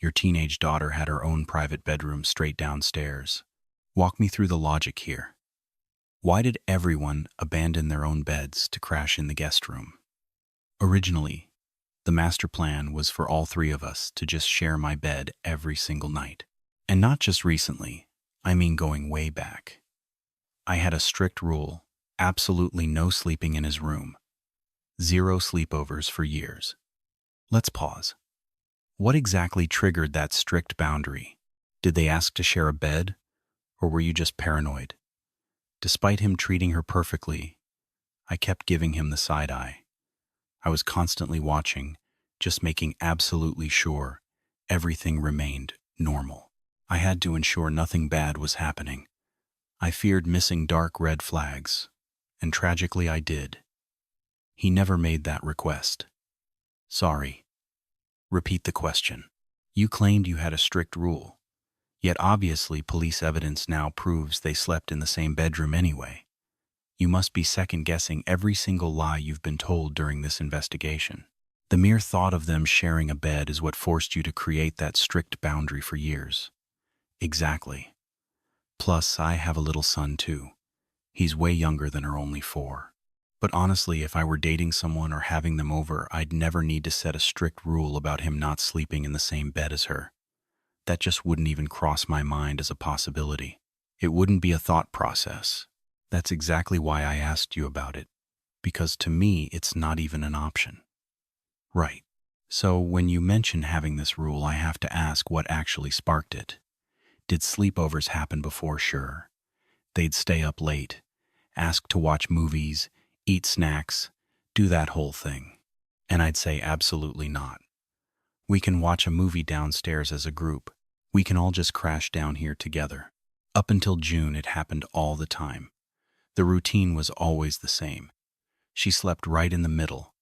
S1: Your teenage daughter had her own private bedroom straight downstairs. Walk me through the logic here. Why did everyone abandon their own beds to crash in the guest room? Originally, the master plan was for all three of us to just share my bed every single night. And not just recently, I mean going way back. I had a strict rule, absolutely no sleeping in his room. 0 sleepovers for years. Let's pause. What exactly triggered that strict boundary? Did they ask to share a bed, or were you just paranoid? Despite him treating her perfectly, I kept giving him the side eye. I was constantly watching, just making absolutely sure everything remained normal. I had to ensure nothing bad was happening. I feared missing dark red flags, and tragically I did. He never made that request. Sorry. Repeat the question. You claimed you had a strict rule, yet obviously police evidence now proves they slept in the same bedroom anyway. You must be second-guessing every single lie you've been told during this investigation. The mere thought of them sharing a bed is what forced you to create that strict boundary for years. Exactly. Plus, I have a little son too. He's way younger than her only 4. But honestly, if I were dating someone or having them over, I'd never need to set a strict rule about him not sleeping in the same bed as her. That just wouldn't even cross my mind as a possibility. It wouldn't be a thought process. That's exactly why I asked you about it, because to me, it's not even an option. Right. So when you mention having this rule, I have to ask what actually sparked it. Did sleepovers happen before? Sure. They'd stay up late, ask to watch movies, eat snacks, do that whole thing. And I'd say absolutely not. We can watch a movie downstairs as a group. We can all just crash down here together. Up until June, it happened all the time. The routine was always the same. She slept right in the middle.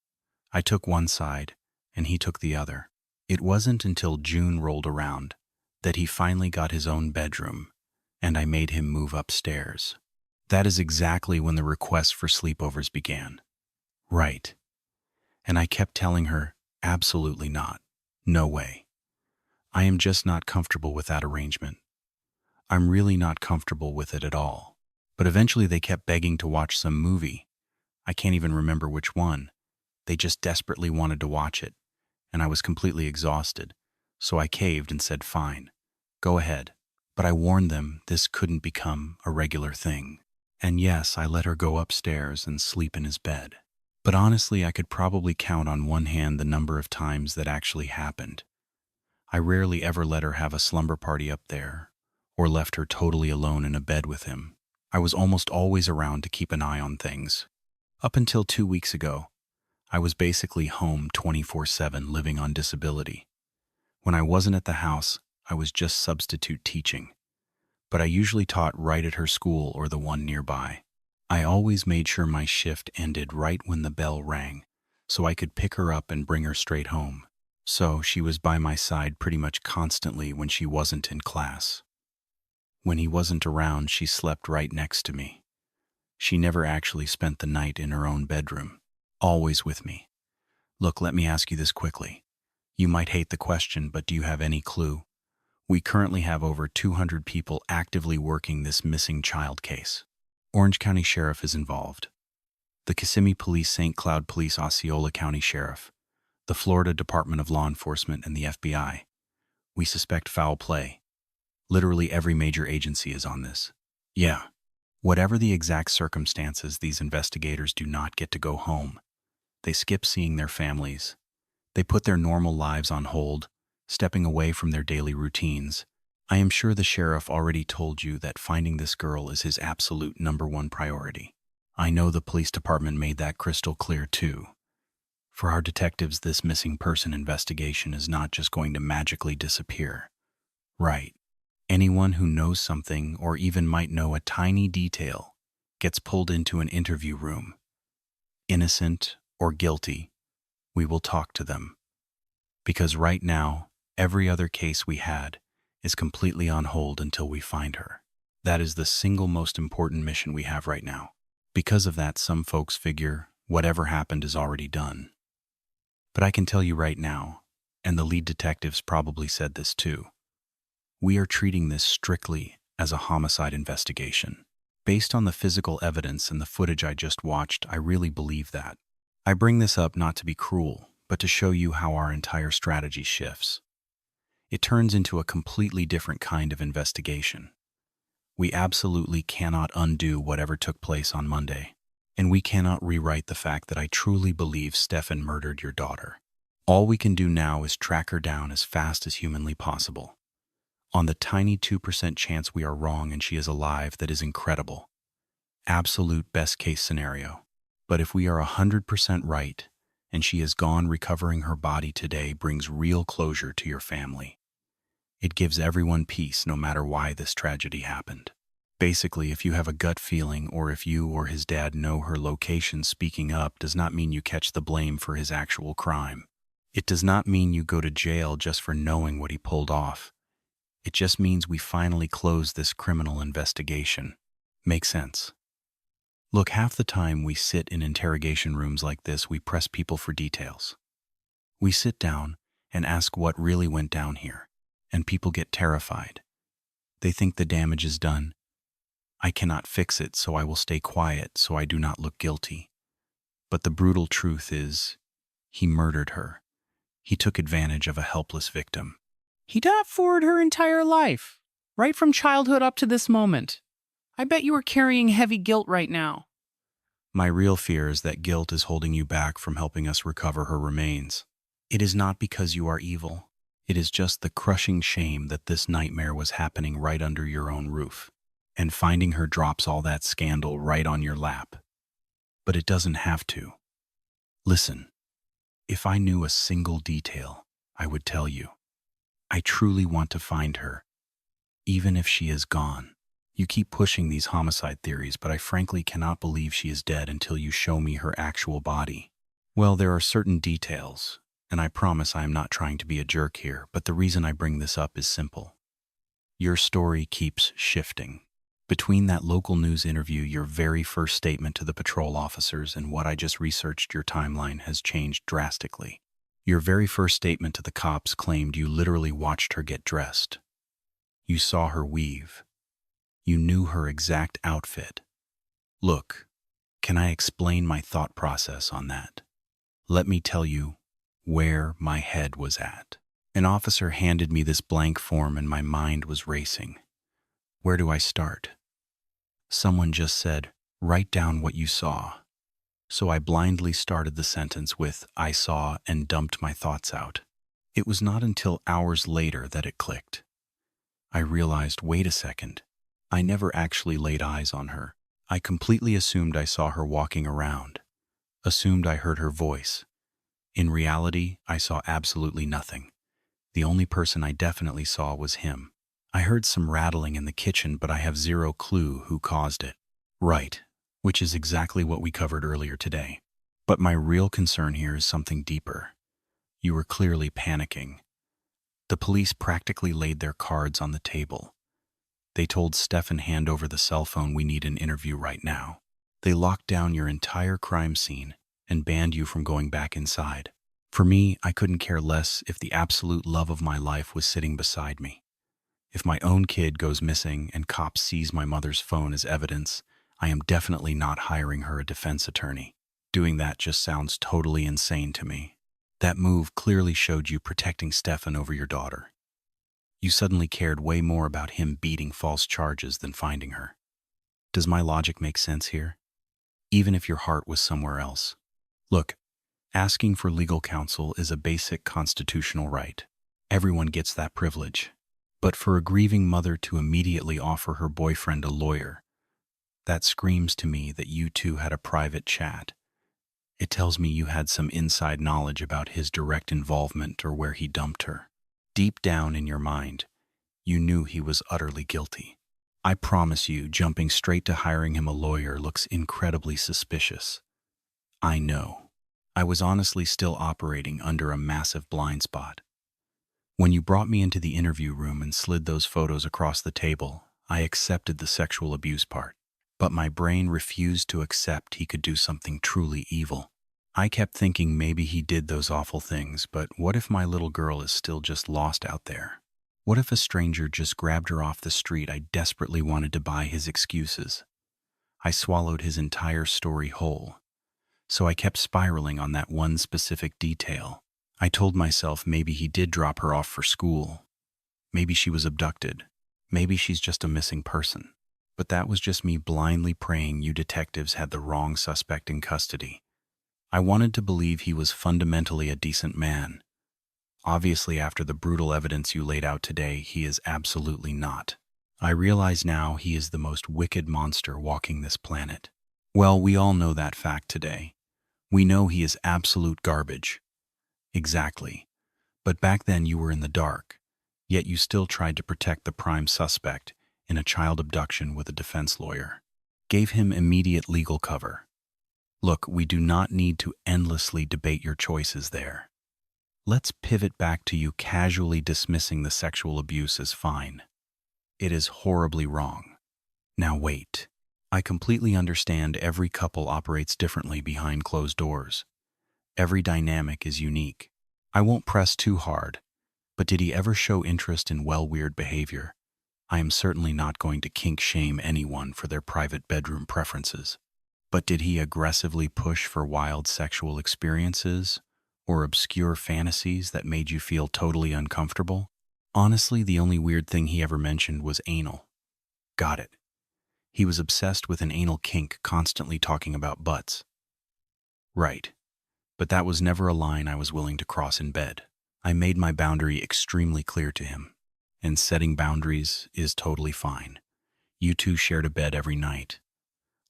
S1: I took one side, and he took the other. It wasn't until June rolled around that he finally got his own bedroom, and I made him move upstairs. That is exactly when the requests for sleepovers began. Right. And I kept telling her, absolutely not. No way. I am just not comfortable with that arrangement. I'm really not comfortable with it at all. But eventually they kept begging to watch some movie. I can't even remember which one. They just desperately wanted to watch it, and I was completely exhausted. So I caved and said, fine, go ahead. But I warned them this couldn't become a regular thing. And yes, I let her go upstairs and sleep in his bed. But honestly, I could probably count on one hand the number of times that actually happened. I rarely ever let her have a slumber party up there, or left her totally alone in a bed with him. I was almost always around to keep an eye on things. Up until 2 weeks ago, I was basically home 24/7 living on disability. When I wasn't at the house, I was just substitute teaching. But I usually taught right at her school or the one nearby. I always made sure my shift ended right when the bell rang, so I could pick her up and bring her straight home. So she was by my side pretty much constantly when she wasn't in class. When he wasn't around, she slept right next to me. She never actually spent the night in her own bedroom, always with me. Look, let me ask you this quickly. You might hate the question, but do you have any clue? We currently have over 200 people actively working this missing child case. Orange County Sheriff is involved. The Kissimmee Police, St. Cloud Police, Osceola County Sheriff, the Florida Department of Law Enforcement, and the FBI. We suspect foul play. Literally every major agency is on this. Yeah. Whatever the exact circumstances, these investigators do not get to go home. They skip seeing their families. They put their normal lives on hold, stepping away from their daily routines. I am sure the sheriff already told you that finding this girl is his absolute #1 priority. I know the police department made that crystal clear too. For our detectives, this missing person investigation is not just going to magically disappear. Right. Anyone who knows something or even might know a tiny detail gets pulled into an interview room. Innocent or guilty, we will talk to them. Because right now, Every other case we had is completely on hold until we find her. That is the single most important mission we have right now. Because of that, some folks figure whatever happened is already done. But I can tell you right now, and the lead detectives probably said this too, we are treating this strictly as a homicide investigation. Based on the physical evidence and the footage I just watched, I really believe that. I bring this up not to be cruel, but to show you how our entire strategy shifts. It turns into a completely different kind of investigation. We absolutely cannot undo whatever took place on Monday, and we cannot rewrite the fact that I truly believe Stefan murdered your daughter. All we can do now is track her down as fast as humanly possible. On the tiny 2% chance we are wrong and she is alive, that is incredible. Absolute best-case scenario. But if we are 100% right, and she is gone, recovering her body today brings real closure to your family. It gives everyone peace no matter why this tragedy happened. Basically, if you have a gut feeling or if you or his dad know her location, speaking up does not mean you catch the blame for his actual crime. It does not mean you go to jail just for knowing what he pulled off. It just means we finally close this criminal investigation. Make sense? Look, half the time we sit in interrogation rooms like this, we press people for details. We sit down and ask what really went down here, and people get terrified. They think the damage is done. I cannot fix it, so I will stay quiet so I do not look guilty. But the brutal truth is, he murdered her. He took advantage of a helpless victim.
S2: He did forward her entire life, right from childhood up to this moment. I bet you are carrying heavy guilt right now.
S1: My real fear is that guilt is holding you back from helping us recover her remains. It is not because you are evil. It is just the crushing shame that this nightmare was happening right under your own roof. And finding her drops all that scandal right on your lap. But it doesn't have to. Listen, if I knew a single detail, I would tell you. I truly want to find her, even if she is gone. You keep pushing these homicide theories, but I frankly cannot believe she is dead until you show me her actual body. Well, there are certain details, and I promise I am not trying to be a jerk here, but the reason I bring this up is simple. Your story keeps shifting. Between that local news interview, your very first statement to the patrol officers, and what I just researched, your timeline has changed drastically. Your very first statement to the cops claimed you literally watched her get dressed. You saw her weave. You knew her exact outfit. Look, can I explain my thought process on that? Let me tell you where my head was at. An officer handed me this blank form and my mind was racing. Where do I start? Someone just said, write down what you saw. So I blindly started the sentence with, I saw, and dumped my thoughts out. It was not until hours later that it clicked. I realized, wait a second. I never actually laid eyes on her. I completely assumed I saw her walking around. Assumed I heard her voice. In reality, I saw absolutely nothing. The only person I definitely saw was him. I heard some rattling in the kitchen, but I have zero clue who caused it. Right, which is exactly what we covered earlier today. But my real concern here is something deeper. You were clearly panicking. The police practically laid their cards on the table. They told Stefan, hand over the cell phone, we need an interview right now. They locked down your entire crime scene and banned you from going back inside. For me, I couldn't care less if the absolute love of my life was sitting beside me. If my own kid goes missing and cops seize my mother's phone as evidence, I am definitely not hiring her a defense attorney. Doing that just sounds totally insane to me. That move clearly showed you protecting Stefan over your daughter. You suddenly cared way more about him beating false charges than finding her. Does my logic make sense here? Even if your heart was somewhere else. Look, asking for legal counsel is a basic constitutional right. Everyone gets that privilege. But for a grieving mother to immediately offer her boyfriend a lawyer, that screams to me that you two had a private chat. It tells me you had some inside knowledge about his direct involvement or where he dumped her. Deep down in your mind, you knew he was utterly guilty. I promise you, jumping straight to hiring him a lawyer looks incredibly suspicious. I know. I was honestly still operating under a massive blind spot. When you brought me into the interview room and slid those photos across the table, I accepted the sexual abuse part. But my brain refused to accept he could do something truly evil. I kept thinking maybe he did those awful things, but what if my little girl is still just lost out there? What if a stranger just grabbed her off the street? I desperately wanted to buy his excuses. I swallowed his entire story whole. So I kept spiraling on that one specific detail. I told myself maybe he did drop her off for school. Maybe she was abducted. Maybe she's just a missing person. But that was just me blindly praying you detectives had the wrong suspect in custody. I wanted to believe he was fundamentally a decent man. Obviously, after the brutal evidence you laid out today, he is absolutely not. I realize now he is the most wicked monster walking this planet. Well, we all know that fact today. We know he is absolute garbage. Exactly. But back then you were in the dark, yet you still tried to protect the prime suspect in a child abduction with a defense lawyer. Gave him immediate legal cover. Look, we do not need to endlessly debate your choices there. Let's pivot back to you casually dismissing the sexual abuse as fine. It is horribly wrong. Now wait. I completely understand every couple operates differently behind closed doors. Every dynamic is unique. I won't press too hard, but did he ever show interest in weird behavior? I am certainly not going to kink shame anyone for their private bedroom preferences. But did he aggressively push for wild sexual experiences or obscure fantasies that made you feel totally uncomfortable? Honestly, the only weird thing he ever mentioned was anal. Got it. He was obsessed with an anal kink, constantly talking about butts. Right. But that was never a line I was willing to cross in bed. I made my boundary extremely clear to him. And setting boundaries is totally fine. You two shared a bed every night.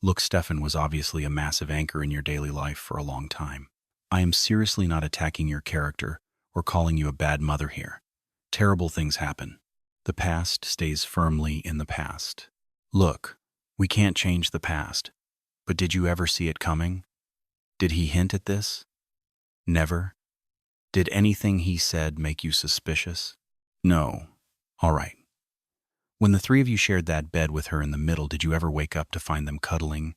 S1: Look, Stefan was obviously a massive anchor in your daily life for a long time. I am seriously not attacking your character or calling you a bad mother here. Terrible things happen. The past stays firmly in the past. Look, we can't change the past, but did you ever see it coming? Did he hint at this? Never? Did anything he said make you suspicious? No. All right. When the three of you shared that bed with her in the middle, did you ever wake up to find them cuddling?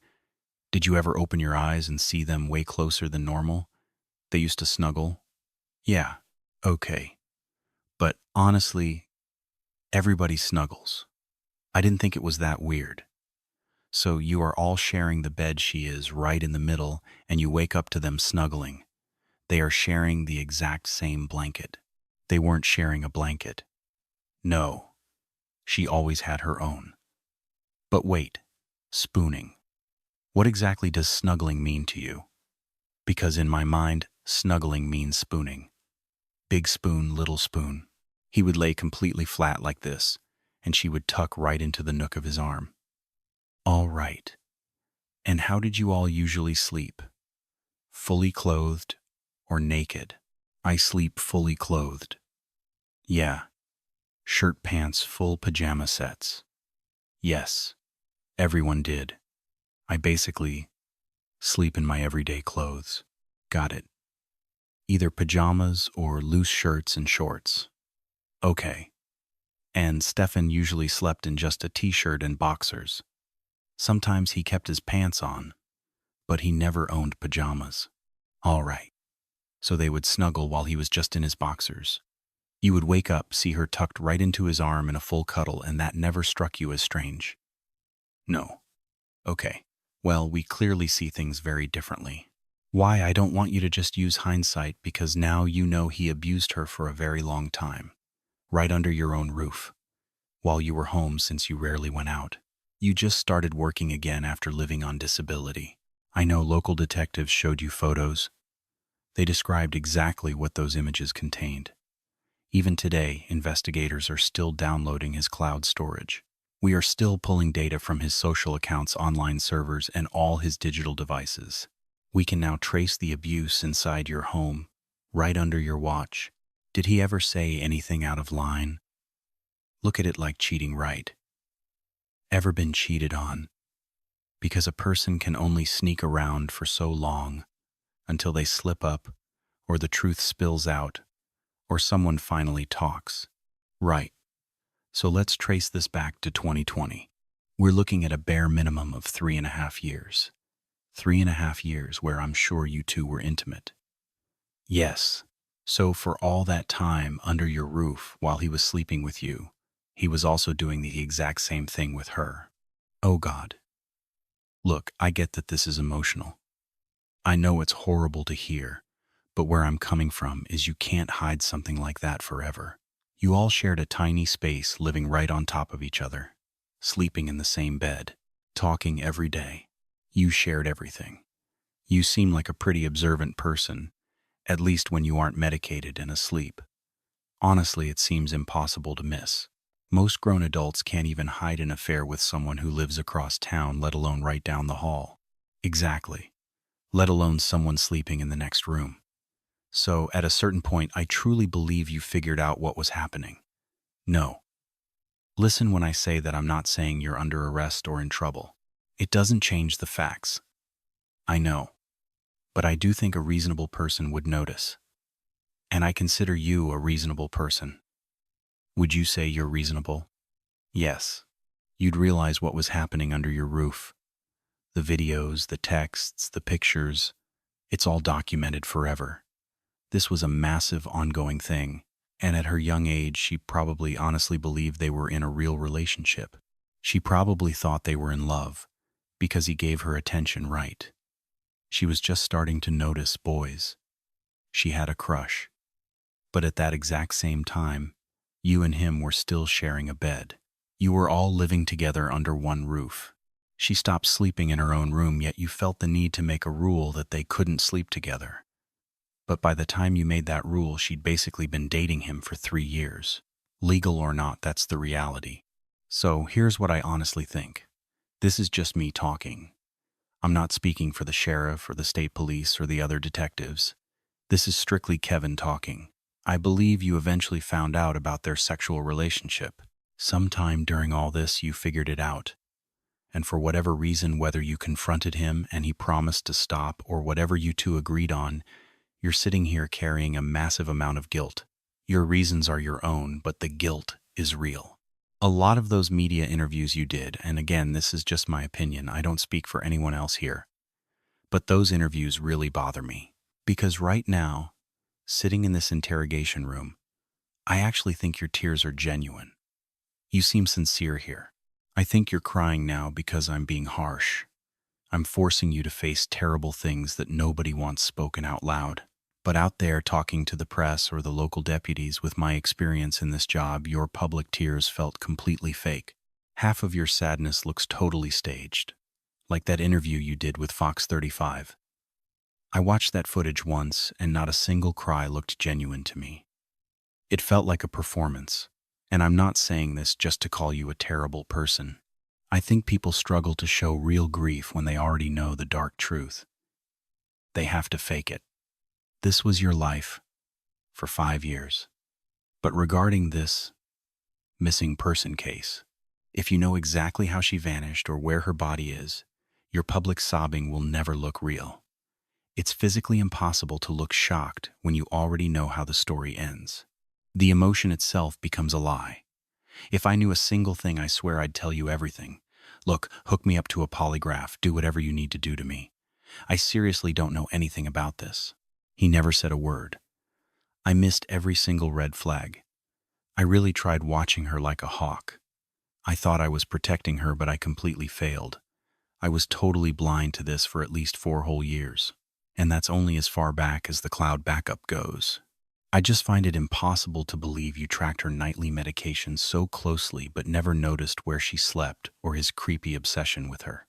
S1: Did you ever open your eyes and see them way closer than normal? They used to snuggle? Yeah, okay. But honestly, everybody snuggles. I didn't think it was that weird. So you are all sharing the bed she is right in the middle, and you wake up to them snuggling. They are sharing the exact same blanket. They weren't sharing a blanket. No, she always had her own. But wait, spooning. What exactly does snuggling mean to you? Because in my mind, snuggling means spooning. Big spoon, little spoon. He would lay completely flat like this, and she would tuck right into the nook of his arm. All right. And how did you all usually sleep? Fully clothed or naked? I sleep fully clothed. Yeah. Shirt, pants, full pajama sets. Yes, everyone did. I basically sleep in my everyday clothes. Got it. Either pajamas or loose shirts and shorts. Okay. And Stefan usually slept in just a t-shirt and boxers. Sometimes he kept his pants on, but he never owned pajamas. All right. So they would snuggle while he was just in his boxers. You would wake up, see her tucked right into his arm in a full cuddle, and that never struck you as strange? No. Okay. Well, we clearly see things very differently. Why, I don't want you to just use hindsight, because now you know he abused her for a very long time, right under your own roof, while you were home since you rarely went out. You just started working again after living on disability. I know local detectives showed you photos. They described exactly what those images contained. Even today, investigators are still downloading his cloud storage. We are still pulling data from his social accounts, online servers, and all his digital devices. We can now trace the abuse inside your home, right under your watch. Did he ever say anything out of line? Look at it like cheating, right? Ever been cheated on? Because a person can only sneak around for so long until they slip up, or the truth spills out, or someone finally talks. Right. So let's trace this back to 2020. We're looking at a bare minimum of 3.5 years. 3.5 years where I'm sure you two were intimate. Yes. So for all that time under your roof while he was sleeping with you, he was also doing the exact same thing with her. Oh God. Look, I get that this is emotional. I know it's horrible to hear, but where I'm coming from is you can't hide something like that forever. You all shared a tiny space living right on top of each other, sleeping in the same bed, talking every day. You shared everything. You seem like a pretty observant person, at least when you aren't medicated and asleep. Honestly, it seems impossible to miss. Most grown adults can't even hide an affair with someone who lives across town, let alone right down the hall. Exactly. Let alone someone sleeping in the next room. So, at a certain point, I truly believe you figured out what was happening. No. Listen when I say that I'm not saying you're under arrest or in trouble. It doesn't change the facts. I know. But I do think a reasonable person would notice. And I consider you a reasonable person. Would you say you're reasonable? Yes. You'd realize what was happening under your roof. The videos, the texts, the pictures, it's all documented forever. This was a massive ongoing thing, and at her young age, she probably honestly believed they were in a real relationship. She probably thought they were in love, because he gave her attention right. She was just starting to notice boys. She had a crush. But at that exact same time, you and him were still sharing a bed. You were all living together under one roof. She stopped sleeping in her own room, yet you felt the need to make a rule that they couldn't sleep together. But by the time you made that rule, she'd basically been dating him for 3 years. Legal or not, that's the reality. So here's what I honestly think. This is just me talking. I'm not speaking for the sheriff or the state police or the other detectives. This is strictly Kevin talking. I believe you eventually found out about their sexual relationship. Sometime during all this, you figured it out. And for whatever reason, whether you confronted him and he promised to stop or whatever you two agreed on, you're sitting here carrying a massive amount of guilt. Your reasons are your own, but the guilt is real. A lot of those media interviews you did, and again, this is just my opinion, I don't speak for anyone else here, but those interviews really bother me. Because right now, sitting in this interrogation room, I actually think your tears are genuine. You seem sincere here. I think you're crying now because I'm being harsh. I'm forcing you to face terrible things that nobody wants spoken out loud. But out there talking to the press or the local deputies, with my experience in this job, your public tears felt completely fake. Half of your sadness looks totally staged, like that interview you did with Fox 35. I watched that footage once, and not a single cry looked genuine to me. It felt like a performance, and I'm not saying this just to call you a terrible person. I think people struggle to show real grief when they already know the dark truth. They have to fake it. This was your life for 5 years. But regarding this missing person case, if you know exactly how she vanished or where her body is, your public sobbing will never look real. It's physically impossible to look shocked when you already know how the story ends. The emotion itself becomes a lie. If I knew a single thing, I swear I'd tell you everything. Look, hook me up to a polygraph, do whatever you need to do to me. I seriously don't know anything about this. He never said a word. I missed every single red flag. I really tried watching her like a hawk. I thought I was protecting her, but I completely failed. I was totally blind to this for at least 4 whole years. And that's only as far back as the cloud backup goes. I just find it impossible to believe you tracked her nightly medication so closely but never noticed where she slept or his creepy obsession with her.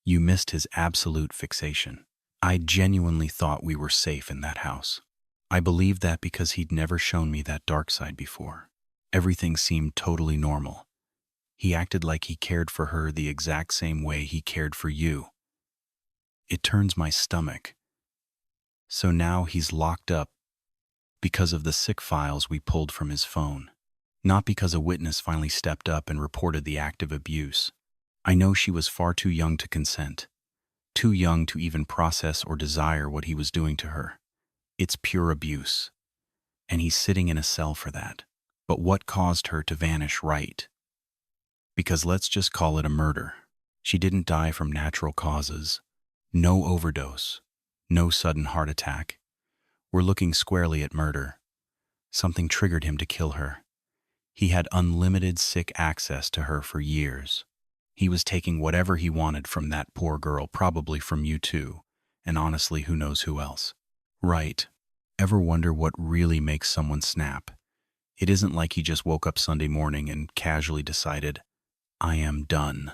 S1: You missed his absolute fixation. I genuinely thought we were safe in that house. I believed that because he'd never shown me that dark side before. Everything seemed totally normal. He acted like he cared for her the exact same way he cared for you. It turns my stomach. So now he's locked up because of the sick files we pulled from his phone. Not because a witness finally stepped up and reported the act of abuse. I know she was far too young to consent. Too young to even process or desire what he was doing to her. It's pure abuse. and he's sitting in a cell for that. But what caused her to vanish, right? Because let's just call it a murder. She didn't die from natural causes. No overdose. No sudden heart attack. We're looking squarely at murder. Something triggered him to kill her. He had unlimited sick access to her for years. He was taking whatever he wanted from that poor girl, probably from you too, and honestly, who knows who else. Right. Ever wonder what really makes someone snap? It isn't like he just woke up Sunday morning and casually decided, I am done.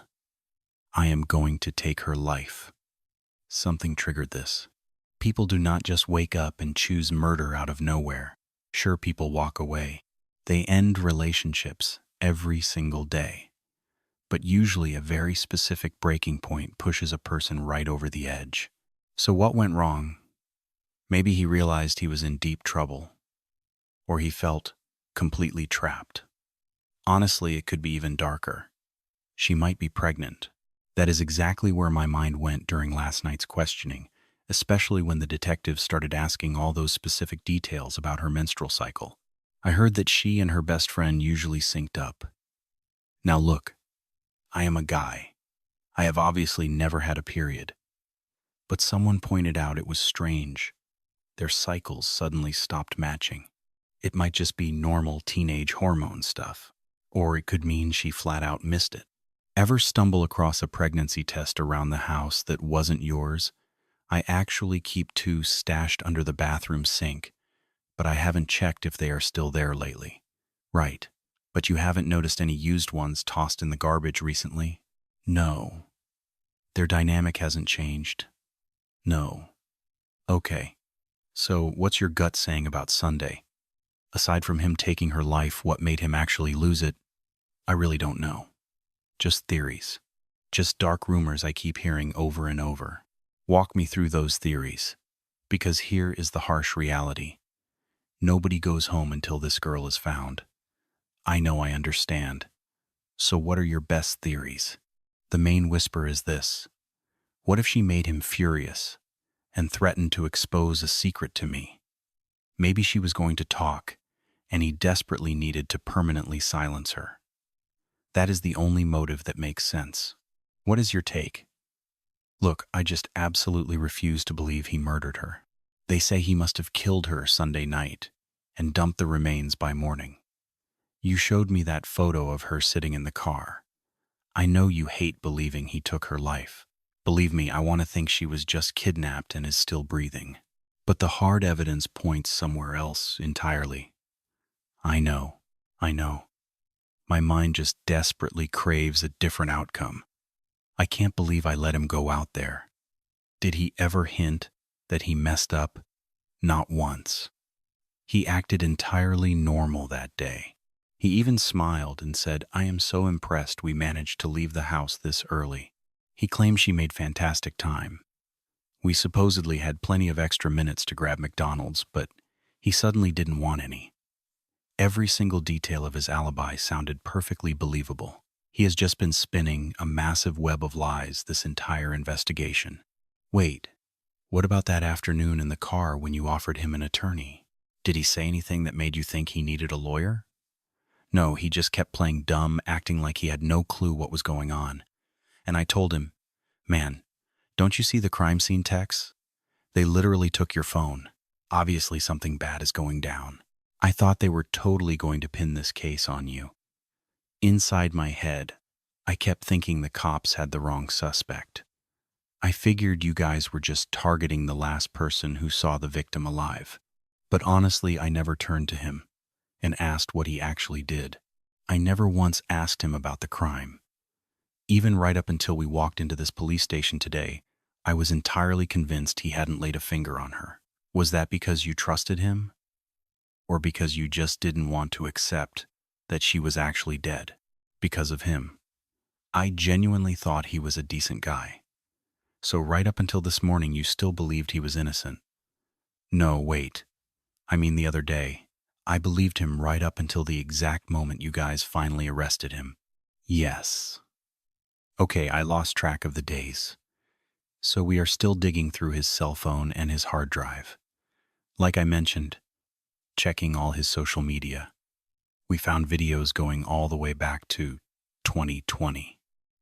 S1: I am going to take her life. Something triggered this. People do not just wake up and choose murder out of nowhere. Sure, people walk away. They end relationships every single day. But usually a very specific breaking point pushes a person right over the edge. So what went wrong? Maybe he realized he was in deep trouble. Or he felt completely trapped. Honestly, it could be even darker. She might be pregnant. That is exactly where my mind went during last night's questioning, especially when the detectives started asking all those specific details about her menstrual cycle. I heard that she and her best friend usually synced up. Now look, I am a guy. I have obviously never had a period. But someone pointed out it was strange. Their cycles suddenly stopped matching. It might just be normal teenage hormone stuff, or it could mean she flat out missed it. Ever stumble across a pregnancy test around the house that wasn't yours? I actually keep 2 stashed under the bathroom sink, but I haven't checked if they are still there lately. Right, but you haven't noticed any used ones tossed in the garbage recently? No. Their dynamic hasn't changed? No. Okay, so what's your gut saying about Sunday? Aside from him taking her life, what made him actually lose it? I really don't know. Just theories. Just dark rumors I keep hearing over and over. Walk me through those theories. Because here is the harsh reality. Nobody goes home until this girl is found. I know, I understand. So what are your best theories? The main whisper is this. What if she made him furious and threatened to expose a secret to me? Maybe she was going to talk, and he desperately needed to permanently silence her. That is the only motive that makes sense. What is your take? Look, I just absolutely refuse to believe he murdered her. They say he must have killed her Sunday night and dumped the remains by morning. You showed me that photo of her sitting in the car. I know you hate believing he took her life. Believe me, I want to think she was just kidnapped and is still breathing. But the hard evidence points somewhere else entirely. I know. My mind just desperately craves a different outcome. I can't believe I let him go out there. Did he ever hint that he messed up? Not once. He acted entirely normal that day. He even smiled and said, I am so impressed we managed to leave the house this early. He claimed she made fantastic time. We supposedly had plenty of extra minutes to grab McDonald's, but he suddenly didn't want any. Every single detail of his alibi sounded perfectly believable. He has just been spinning a massive web of lies this entire investigation. Wait, what about that afternoon in the car when you offered him an attorney? Did he say anything that made you think he needed a lawyer? No, he just kept playing dumb, acting like he had no clue what was going on. And I told him, man, don't you see the crime scene texts? They literally took your phone. Obviously something bad is going down. I thought they were totally going to pin this case on you. Inside my head, I kept thinking the cops had the wrong suspect. I figured you guys were just targeting the last person who saw the victim alive. But honestly, I never turned to him and asked what he actually did. I never once asked him about the crime. Even right up until we walked into this police station today, I was entirely convinced he hadn't laid a finger on her. Was that because you trusted him? Or because you just didn't want to accept that she was actually dead because of him? I genuinely thought he was a decent guy. So right up until this morning, you still believed he was innocent? No, wait. I mean the other day. I believed him right up until the exact moment you guys finally arrested him. Yes. Okay, I lost track of the days. So we are still digging through his cell phone and his hard drive. Like I mentioned, checking all his social media. We found videos going all the way back to 2020.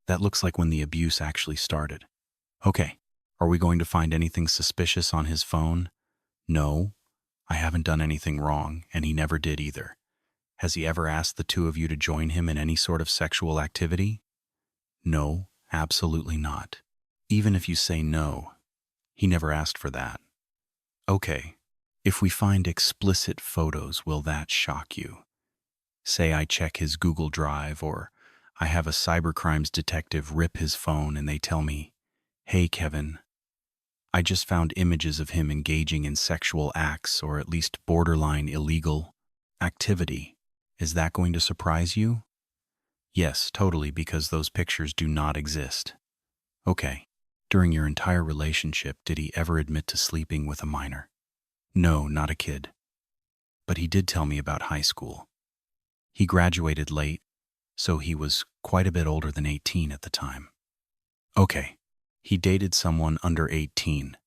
S1: That looks like when the abuse actually started. Okay, are we going to find anything suspicious on his phone? No, I haven't done anything wrong, and he never did either. Has he ever asked the two of you to join him in any sort of sexual activity? No, absolutely not. Even if you say no, he never asked for that. Okay, if we find explicit photos, will that shock you? Say I check his Google Drive, or I have a cybercrimes detective rip his phone and they tell me, "Hey, Kevin, I just found images of him engaging in sexual acts or at least borderline illegal activity." Is that going to surprise you? Yes, totally, because those pictures do not exist. Okay. During your entire relationship, did he ever admit to sleeping with a minor? No, not a kid. But he did tell me about high school. He graduated late, so he was quite a bit older than 18 at the time. Okay. He dated someone under 18.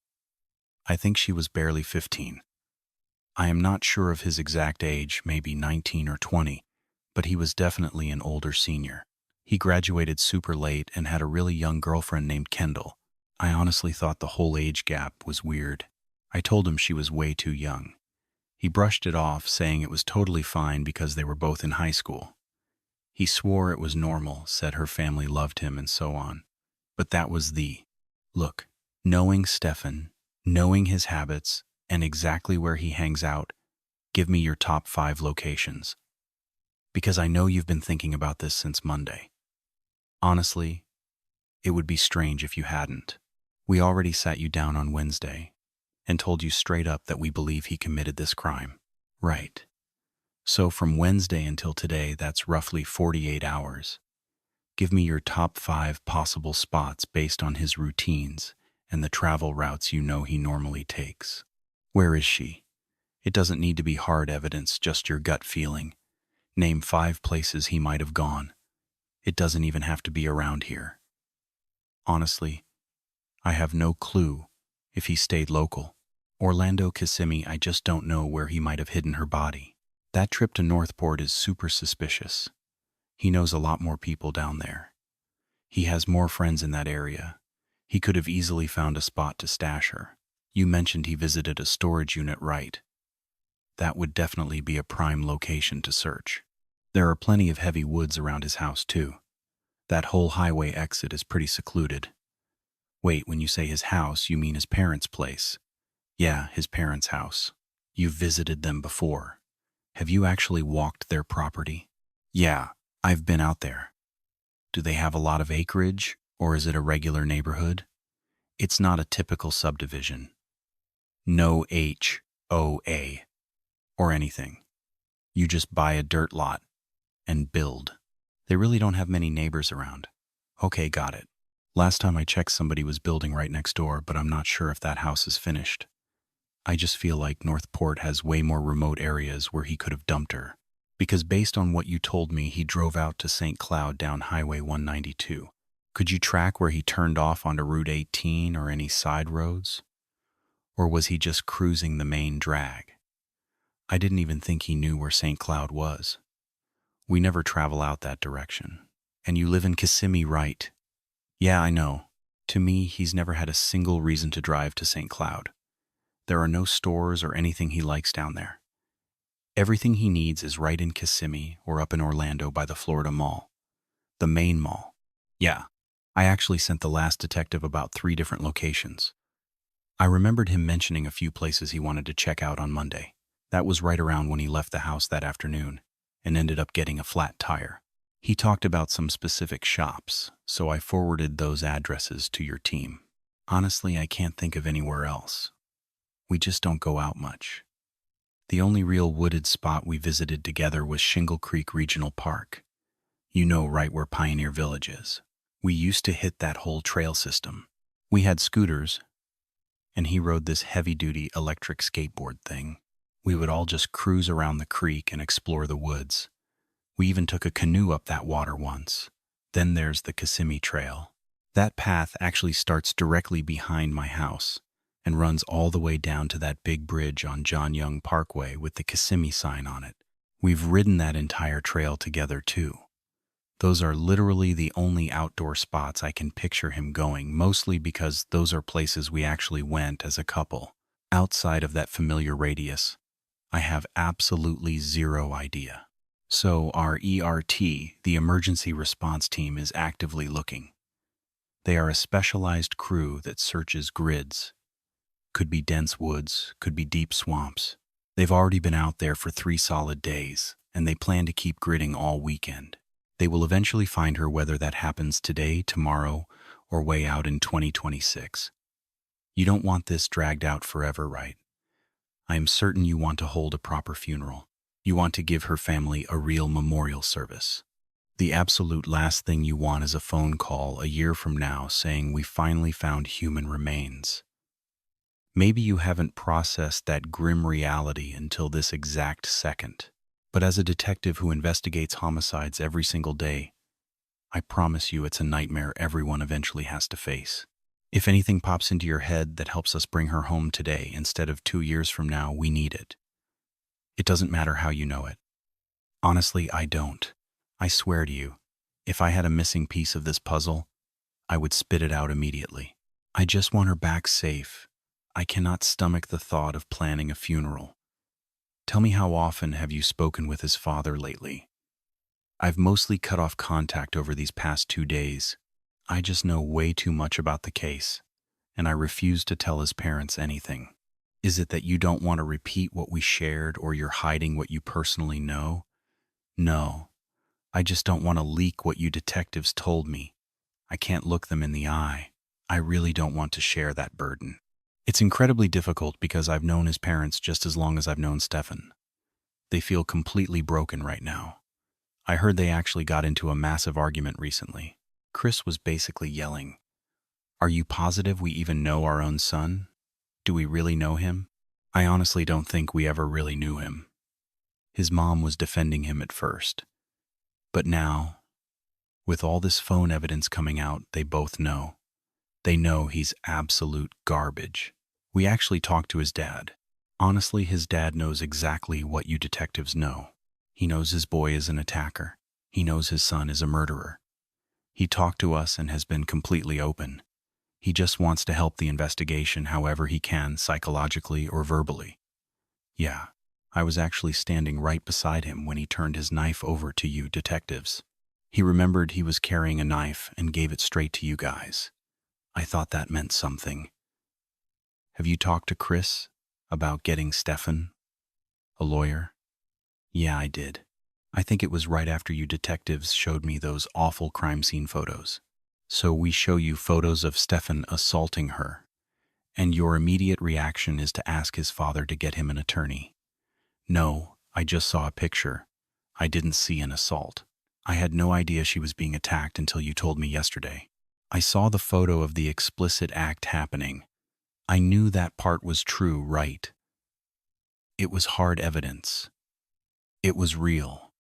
S1: I think she was barely 15. I am not sure of his exact age, maybe 19 or 20, but he was definitely an older senior. He graduated super late and had a really young girlfriend named Kendall. I honestly thought the whole age gap was weird. I told him she was way too young. He brushed it off, saying it was totally fine because they were both in high school. He swore it was normal, said her family loved him, and so on. But that was look, knowing Stefan, knowing his habits, and exactly where he hangs out, give me your top 5 locations. Because I know you've been thinking about this since Monday. Honestly, it would be strange if you hadn't. We already sat you down on Wednesday and told you straight up that we believe he committed this crime. Right. So from Wednesday until today, that's roughly 48 hours. Give me your top 5 possible spots based on his routines and the travel routes you know he normally takes. Where is she? It doesn't need to be hard evidence, just your gut feeling. Name 5 places he might have gone. It doesn't even have to be around here. Honestly, I have no clue if he stayed local. Orlando, Kissimmee, I just don't know where he might have hidden her body. That trip to Northport is super suspicious. He knows a lot more people down there. He has more friends in that area. He could have easily found a spot to stash her. You mentioned he visited a storage unit, right? That would definitely be a prime location to search. There are plenty of heavy woods around his house, too. That whole highway exit is pretty secluded. Wait, when you say his house, you mean his parents' place? Yeah, his parents' house. You've visited them before. Have you actually walked their property? Yeah, I've been out there. Do they have a lot of acreage, or is it a regular neighborhood? It's not a typical subdivision. No HOA or anything. You just buy a dirt lot and build. They really don't have many neighbors around. Okay, got it. Last time I checked, somebody was building right next door, but I'm not sure if that house is finished. I just feel like Northport has way more remote areas where he could have dumped her. Because based on what you told me, he drove out to St. Cloud down Highway 192. Could you track where he turned off onto Route 18 or any side roads? Or was he just cruising the main drag? I didn't even think he knew where St. Cloud was. We never travel out that direction. And you live in Kissimmee, right? Yeah, I know. To me, he's never had a single reason to drive to St. Cloud. There are no stores or anything he likes down there. Everything he needs is right in Kissimmee or up in Orlando by the Florida Mall. The main mall. Yeah, I actually sent the last detective about 3 different locations. I remembered him mentioning a few places he wanted to check out on Monday. That was right around when he left the house that afternoon and ended up getting a flat tire. He talked about some specific shops, so I forwarded those addresses to your team. Honestly, I can't think of anywhere else. We just don't go out much. The only real wooded spot we visited together was Shingle Creek Regional Park. You know, right where Pioneer Village is. We used to hit that whole trail system. We had scooters, and he rode this heavy-duty electric skateboard thing. We would all just cruise around the creek and explore the woods. We even took a canoe up that water once. Then there's the Kissimmee Trail. That path actually starts directly behind my house and runs all the way down to that big bridge on John Young Parkway with the Kissimmee sign on it. We've ridden that entire trail together, too. Those are literally the only outdoor spots I can picture him going, mostly because those are places we actually went as a couple. Outside of that familiar radius, I have absolutely zero idea. So our ERT, the emergency response team, is actively looking. They are a specialized crew that searches grids. Could be dense woods, could be deep swamps. They've already been out there for 3 solid days, and they plan to keep gridding all weekend. They will eventually find her, whether that happens today, tomorrow, or way out in 2026. You don't want this dragged out forever, right? I am certain you want to hold a proper funeral. You want to give her family a real memorial service. The absolute last thing you want is a phone call a year from now saying we finally found human remains. Maybe you haven't processed that grim reality until this exact second. But as a detective who investigates homicides every single day, I promise you it's a nightmare everyone eventually has to face. If anything pops into your head that helps us bring her home today instead of 2 years from now, we need it. It doesn't matter how you know it. Honestly, I don't. I swear to you, if I had a missing piece of this puzzle, I would spit it out immediately. I just want her back safe. I cannot stomach the thought of planning a funeral. Tell me, how often have you spoken with his father lately? I've mostly cut off contact over these past 2 days. I just know way too much about the case, and I refuse to tell his parents anything. Is it that you don't want to repeat what we shared, or you're hiding what you personally know? No, I just don't want to leak what you detectives told me. I can't look them in the eye. I really don't want to share that burden. It's incredibly difficult because I've known his parents just as long as I've known Stefan. They feel completely broken right now. I heard they actually got into a massive argument recently. Chris was basically yelling, "Are you positive we even know our own son? Do we really know him?" I honestly don't think we ever really knew him. His mom was defending him at first. But now, with all this phone evidence coming out, they both know. They know he's absolute garbage. We actually talked to his dad. Honestly, his dad knows exactly what you detectives know. He knows his boy is an attacker. He knows his son is a murderer. He talked to us and has been completely open. He just wants to help the investigation however he can, psychologically or verbally. Yeah, I was actually standing right beside him when he turned his knife over to you detectives. He remembered he was carrying a knife and gave it straight to you guys. I thought that meant something. Have you talked to Chris about getting Stefan a lawyer? Yeah, I did. I think it was right after you detectives showed me those awful crime scene photos. So we show you photos of Stefan assaulting her, and your immediate reaction is to ask his father to get him an attorney. No, I just saw a picture. I didn't see an assault. I had no idea she was being attacked until you told me yesterday. I saw the photo of the explicit act happening. I knew that part was true, right? It was hard evidence. It was real.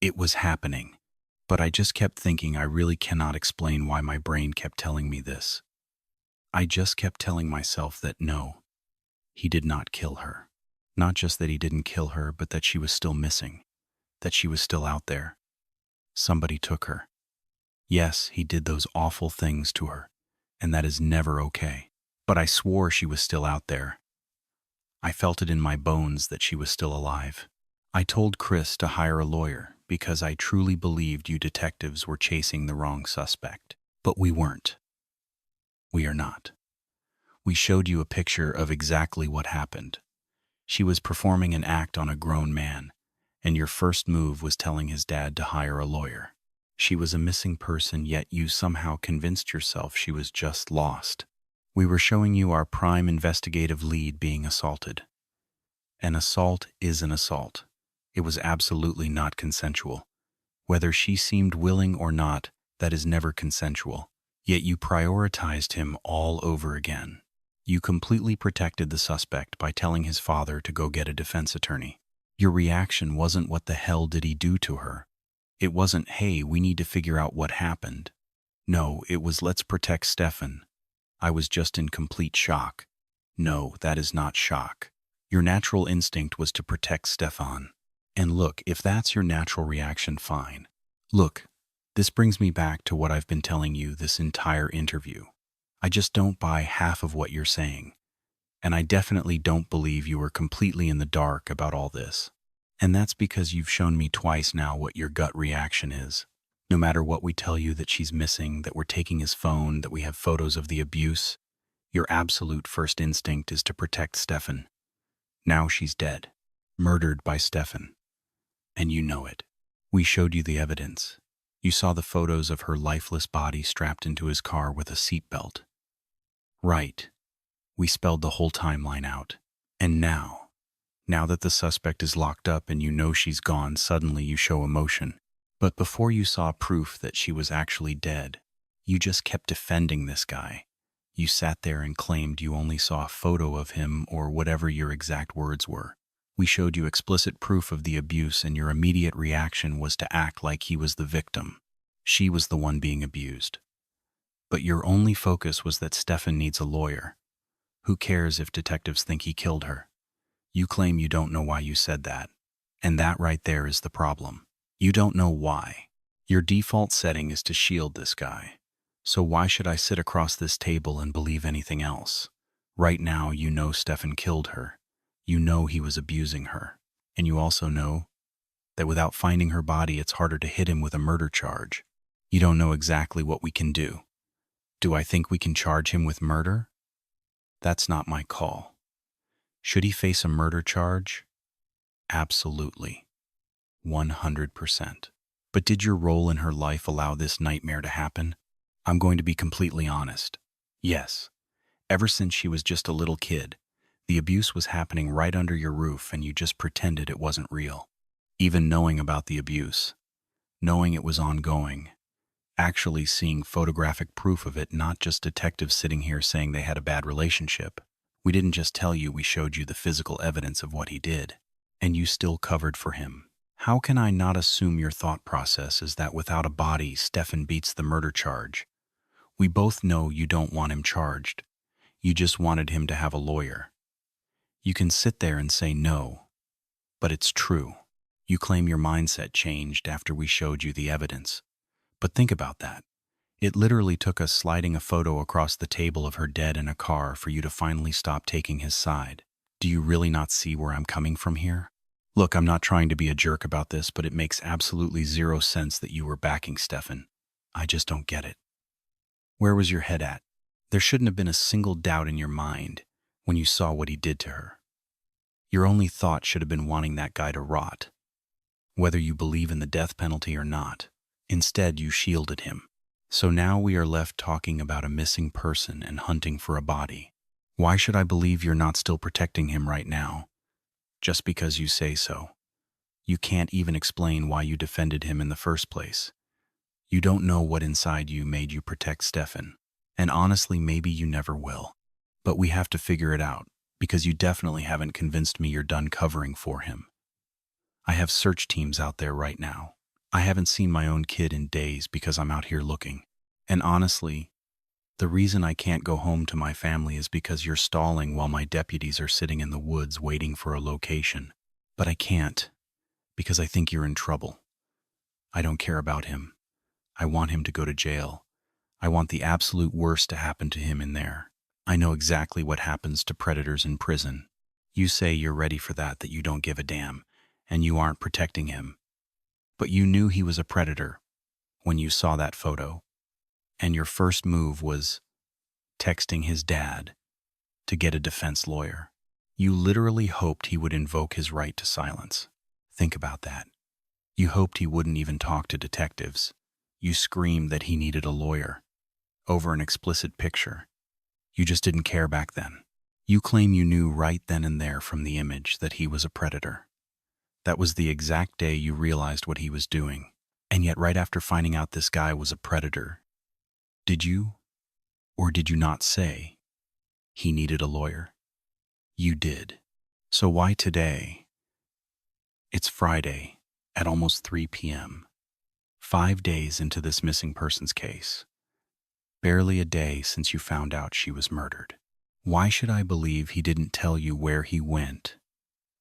S1: It was happening. But I just kept thinking I really cannot explain why my brain kept telling me this. I just kept telling myself that no, he did not kill her. Not just that he didn't kill her, but that she was still missing. That she was still out there. Somebody took her. Yes, he did those awful things to her, and that is never okay. But I swore she was still out there. I felt it in my bones that she was still alive. I told Chris to hire a lawyer because I truly believed you detectives were chasing the wrong suspect. But we weren't. We are not. We showed you a picture of exactly what happened. She was performing an act on a grown man, and your first move was telling his dad to hire a lawyer. She was a missing person, yet you somehow convinced yourself she was just lost. We were showing you our prime investigative lead being assaulted. An assault is an assault. It was absolutely not consensual. Whether she seemed willing or not, that is never consensual. Yet you prioritized him all over again. You completely protected the suspect by telling his father to go get a defense attorney. Your reaction wasn't "what the hell did he do to her?" It wasn't "hey, we need to figure out what happened." No, it was "let's protect Stefan." I was just in complete shock. No, that is not shock. Your natural instinct was to protect Stefan. And look, if that's your natural reaction, fine. Look, this brings me back to what I've been telling you this entire interview. I just don't buy half of what you're saying. And I definitely don't believe you were completely in the dark about all this. And that's because you've shown me twice now what your gut reaction is. No matter what we tell you that she's missing, that we're taking his phone, that we have photos of the abuse, your absolute first instinct is to protect Stefan. Now she's dead, murdered by Stefan. And you know it. We showed you the evidence. You saw the photos of her lifeless body strapped into his car with a seatbelt. Right. We spelled the whole timeline out. And now that the suspect is locked up and you know she's gone, suddenly you show emotion. But before you saw proof that she was actually dead, you just kept defending this guy. You sat there and claimed you only saw a photo of him or whatever your exact words were. We showed you explicit proof of the abuse and your immediate reaction was to act like he was the victim. She was the one being abused. But your only focus was that Stefan needs a lawyer. Who cares if detectives think he killed her? You claim you don't know why you said that. And that right there is the problem. You don't know why. Your default setting is to shield this guy. So why should I sit across this table and believe anything else? Right now, you know Stefan killed her. You know he was abusing her. And you also know that without finding her body, it's harder to hit him with a murder charge. You don't know exactly what we can do. Do I think we can charge him with murder? That's not my call. Should he face a murder charge? Absolutely. 100%. But did your role in her life allow this nightmare to happen? I'm going to be completely honest. Yes. Ever since she was just a little kid, the abuse was happening right under your roof and you just pretended it wasn't real. Even knowing about the abuse, knowing it was ongoing, actually seeing photographic proof of it, not just detectives sitting here saying they had a bad relationship. We didn't just tell you, we showed you the physical evidence of what he did. And you still covered for him. How can I not assume your thought process is that without a body, Stefan beats the murder charge? We both know you don't want him charged. You just wanted him to have a lawyer. You can sit there and say no, but it's true. You claim your mindset changed after we showed you the evidence. But think about that. It literally took us sliding a photo across the table of her dead in a car for you to finally stop taking his side. Do you really not see where I'm coming from here? Look, I'm not trying to be a jerk about this, but it makes absolutely zero sense that you were backing Stefan. I just don't get it. Where was your head at? There shouldn't have been a single doubt in your mind when you saw what he did to her. Your only thought should have been wanting that guy to rot, whether you believe in the death penalty or not. Instead, you shielded him. So now we are left talking about a missing person and hunting for a body. Why should I believe you're not still protecting him right now? Just because you say so. You can't even explain why you defended him in the first place. You don't know what inside you made you protect Stefan. And honestly, maybe you never will. But we have to figure it out, because you definitely haven't convinced me you're done covering for him. I have search teams out there right now. I haven't seen my own kid in days because I'm out here looking. And honestly, the reason I can't go home to my family is because you're stalling while my deputies are sitting in the woods waiting for a location. But I can't, because I think you're in trouble. I don't care about him. I want him to go to jail. I want the absolute worst to happen to him in there. I know exactly what happens to predators in prison. You say you're ready for that you don't give a damn, and you aren't protecting him. But you knew he was a predator when you saw that photo. And your first move was texting his dad to get a defense lawyer. You literally hoped he would invoke his right to silence. Think about that. You hoped he wouldn't even talk to detectives. You screamed that he needed a lawyer over an explicit picture. You just didn't care back then. You claim you knew right then and there from the image that he was a predator. That was the exact day you realized what he was doing. And yet right after finding out this guy was a predator, did you or did you not say he needed a lawyer? You did. So why today? It's Friday at almost 3 p.m., 5 days into this missing persons case. Barely a day since you found out she was murdered. Why should I believe he didn't tell you where he went,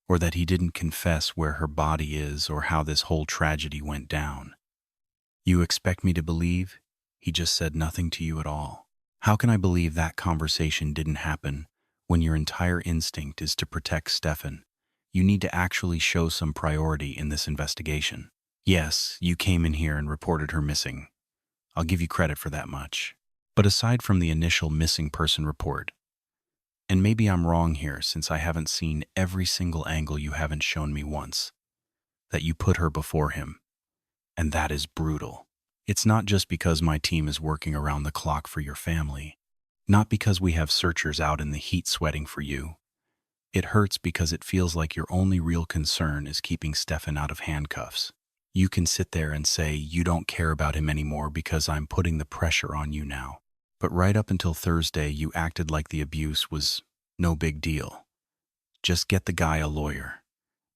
S1: or that he didn't confess where her body is or how this whole tragedy went down? You expect me to believe he just said nothing to you at all? How can I believe that conversation didn't happen when your entire instinct is to protect Stefan? You need to actually show some priority in this investigation. Yes, you came in here and reported her missing. I'll give you credit for that much. But aside from the initial missing person report, and maybe I'm wrong here since I haven't seen every single angle you haven't shown me once, that you put her before him. And that is brutal. It's not just because my team is working around the clock for your family, not because we have searchers out in the heat sweating for you. It hurts because it feels like your only real concern is keeping Stefan out of handcuffs. You can sit there and say you don't care about him anymore because I'm putting the pressure on you now. But right up until Thursday, you acted like the abuse was no big deal. Just get the guy a lawyer.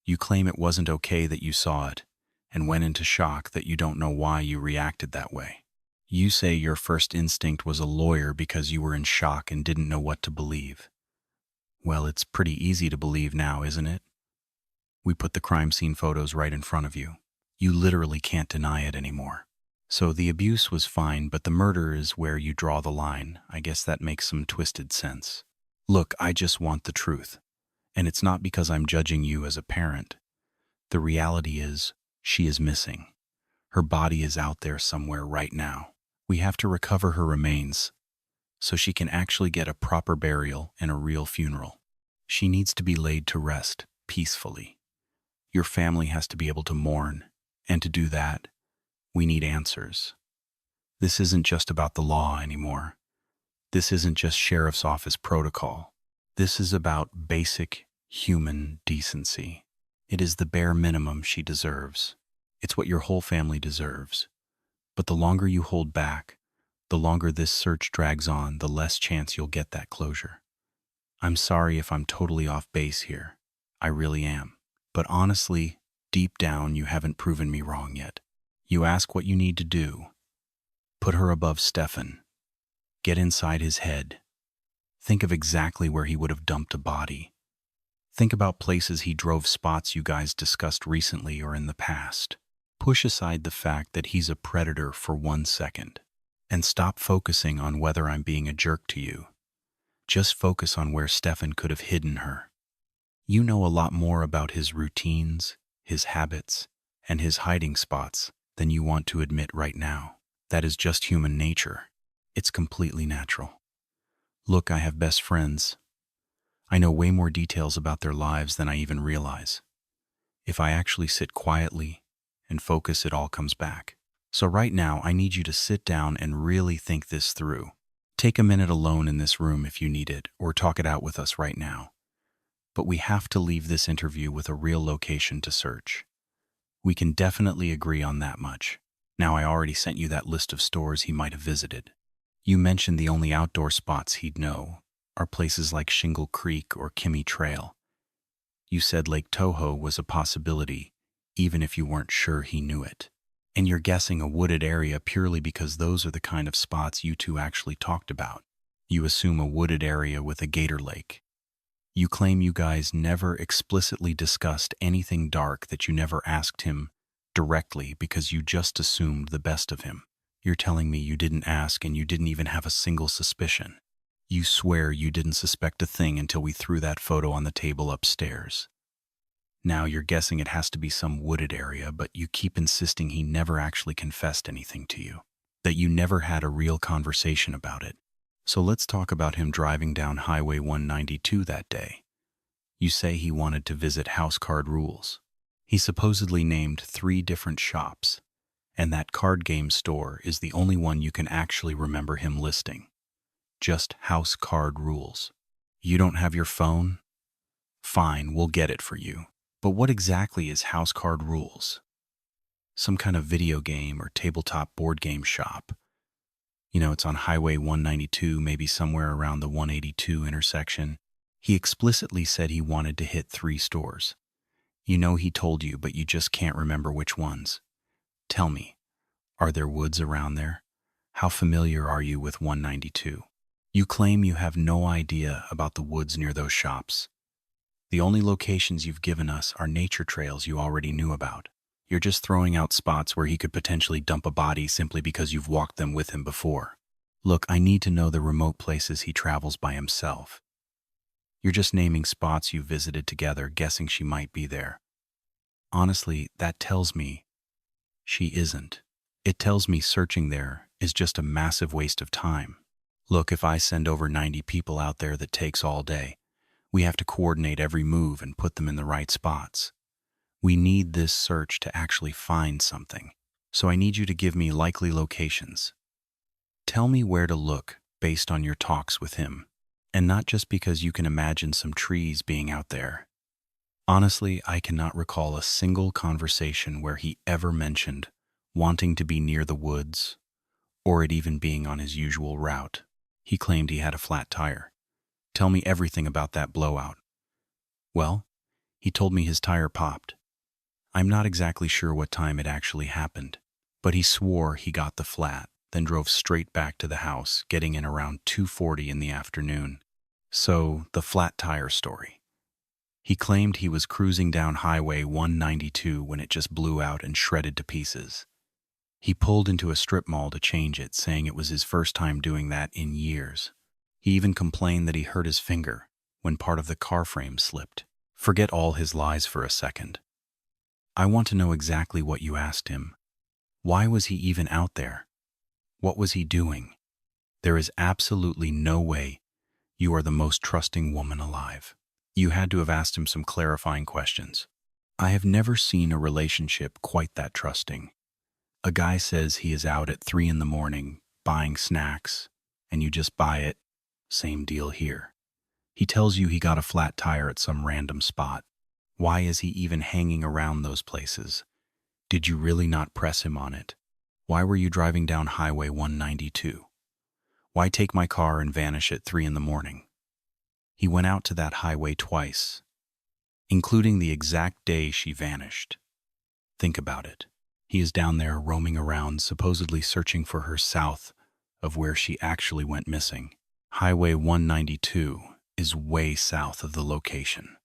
S1: You claim it wasn't okay that you saw it, and went into shock that you don't know why you reacted that way. You say your first instinct was a lawyer because you were in shock and didn't know what to believe. Well, it's pretty easy to believe now, isn't it? We put the crime scene photos right in front of you. You literally can't deny it anymore. So the abuse was fine, but the murder is where you draw the line. I guess that makes some twisted sense. Look, I just want the truth. And it's not because I'm judging you as a parent. The reality is, she is missing. Her body is out there somewhere right now. We have to recover her remains so she can actually get a proper burial and a real funeral. She needs to be laid to rest peacefully. Your family has to be able to mourn, and to do that, we need answers. This isn't just about the law anymore. This isn't just sheriff's office protocol. This is about basic human decency. It is the bare minimum she deserves. It's what your whole family deserves. But the longer you hold back, the longer this search drags on, the less chance you'll get that closure. I'm sorry if I'm totally off base here. I really am. But honestly, deep down, you haven't proven me wrong yet. You ask what you need to do. Put her above Stefan. Get inside his head. Think of exactly where he would have dumped a body. Think about places he drove, spots you guys discussed recently or in the past. Push aside the fact that he's a predator for 1 second. And stop focusing on whether I'm being a jerk to you. Just focus on where Stefan could have hidden her. You know a lot more about his routines, his habits, and his hiding spots than you want to admit right now. That is just human nature. It's completely natural. Look, I have best friends. I know way more details about their lives than I even realize. If I actually sit quietly and focus, it all comes back. So right now, I need you to sit down and really think this through. Take a minute alone in this room if you need it, or talk it out with us right now. But we have to leave this interview with a real location to search. We can definitely agree on that much. Now, I already sent you that list of stores he might have visited. You mentioned the only outdoor spots he'd know are places like Shingle Creek or Kissimmee Trail. You said Lake Toho was a possibility, even if you weren't sure he knew it. And you're guessing a wooded area purely because those are the kind of spots you two actually talked about. You assume a wooded area with a gator lake. You claim you guys never explicitly discussed anything dark, that you never asked him directly because you just assumed the best of him. You're telling me you didn't ask and you didn't even have a single suspicion. You swear you didn't suspect a thing until we threw that photo on the table upstairs. Now you're guessing it has to be some wooded area, but you keep insisting he never actually confessed anything to you, that you never had a real conversation about it. So let's talk about him driving down Highway 192 that day. You say he wanted to visit House Card Rules. He supposedly named 3 different shops, and that card game store is the only one you can actually remember him listing. Just House Card Rules. You don't have your phone? Fine, we'll get it for you. But what exactly is House Card Rules? Some kind of video game or tabletop board game shop. You know, it's on Highway 192, maybe somewhere around the 182 intersection. He explicitly said he wanted to hit 3 stores. You know he told you, but you just can't remember which ones. Tell me, are there woods around there? How familiar are you with 192? You claim you have no idea about the woods near those shops. The only locations you've given us are nature trails you already knew about. You're just throwing out spots where he could potentially dump a body simply because you've walked them with him before. Look, I need to know the remote places he travels by himself. You're just naming spots you visited together, guessing she might be there. Honestly, that tells me she isn't. It tells me searching there is just a massive waste of time. Look, if I send over 90 people out there, that takes all day. We have to coordinate every move and put them in the right spots. We need this search to actually find something. So I need you to give me likely locations. Tell me where to look based on your talks with him, and not just because you can imagine some trees being out there. Honestly, I cannot recall a single conversation where he ever mentioned wanting to be near the woods, or it even being on his usual route. He claimed he had a flat tire. Tell me everything about that blowout. Well, he told me his tire popped. I'm not exactly sure what time it actually happened, but he swore he got the flat, then drove straight back to the house, getting in around 2:40 in the afternoon. So, the flat tire story. He claimed he was cruising down Highway 192 when it just blew out and shredded to pieces. He pulled into a strip mall to change it, saying it was his first time doing that in years. He even complained that he hurt his finger when part of the car frame slipped. Forget all his lies for a second. I want to know exactly what you asked him. Why was he even out there? What was he doing? There is absolutely no way you are the most trusting woman alive. You had to have asked him some clarifying questions. I have never seen a relationship quite that trusting. A guy says he is out at 3 in the morning buying snacks, and you just buy it. Same deal here. He tells you he got a flat tire at some random spot. Why is he even hanging around those places? Did you really not press him on it? Why were you driving down Highway 192? Why take my car and vanish at 3 in the morning? He went out to that highway twice, including the exact day she vanished. Think about it. He is down there roaming around, supposedly searching for her south of where she actually went missing. Highway 192 is way south of the location.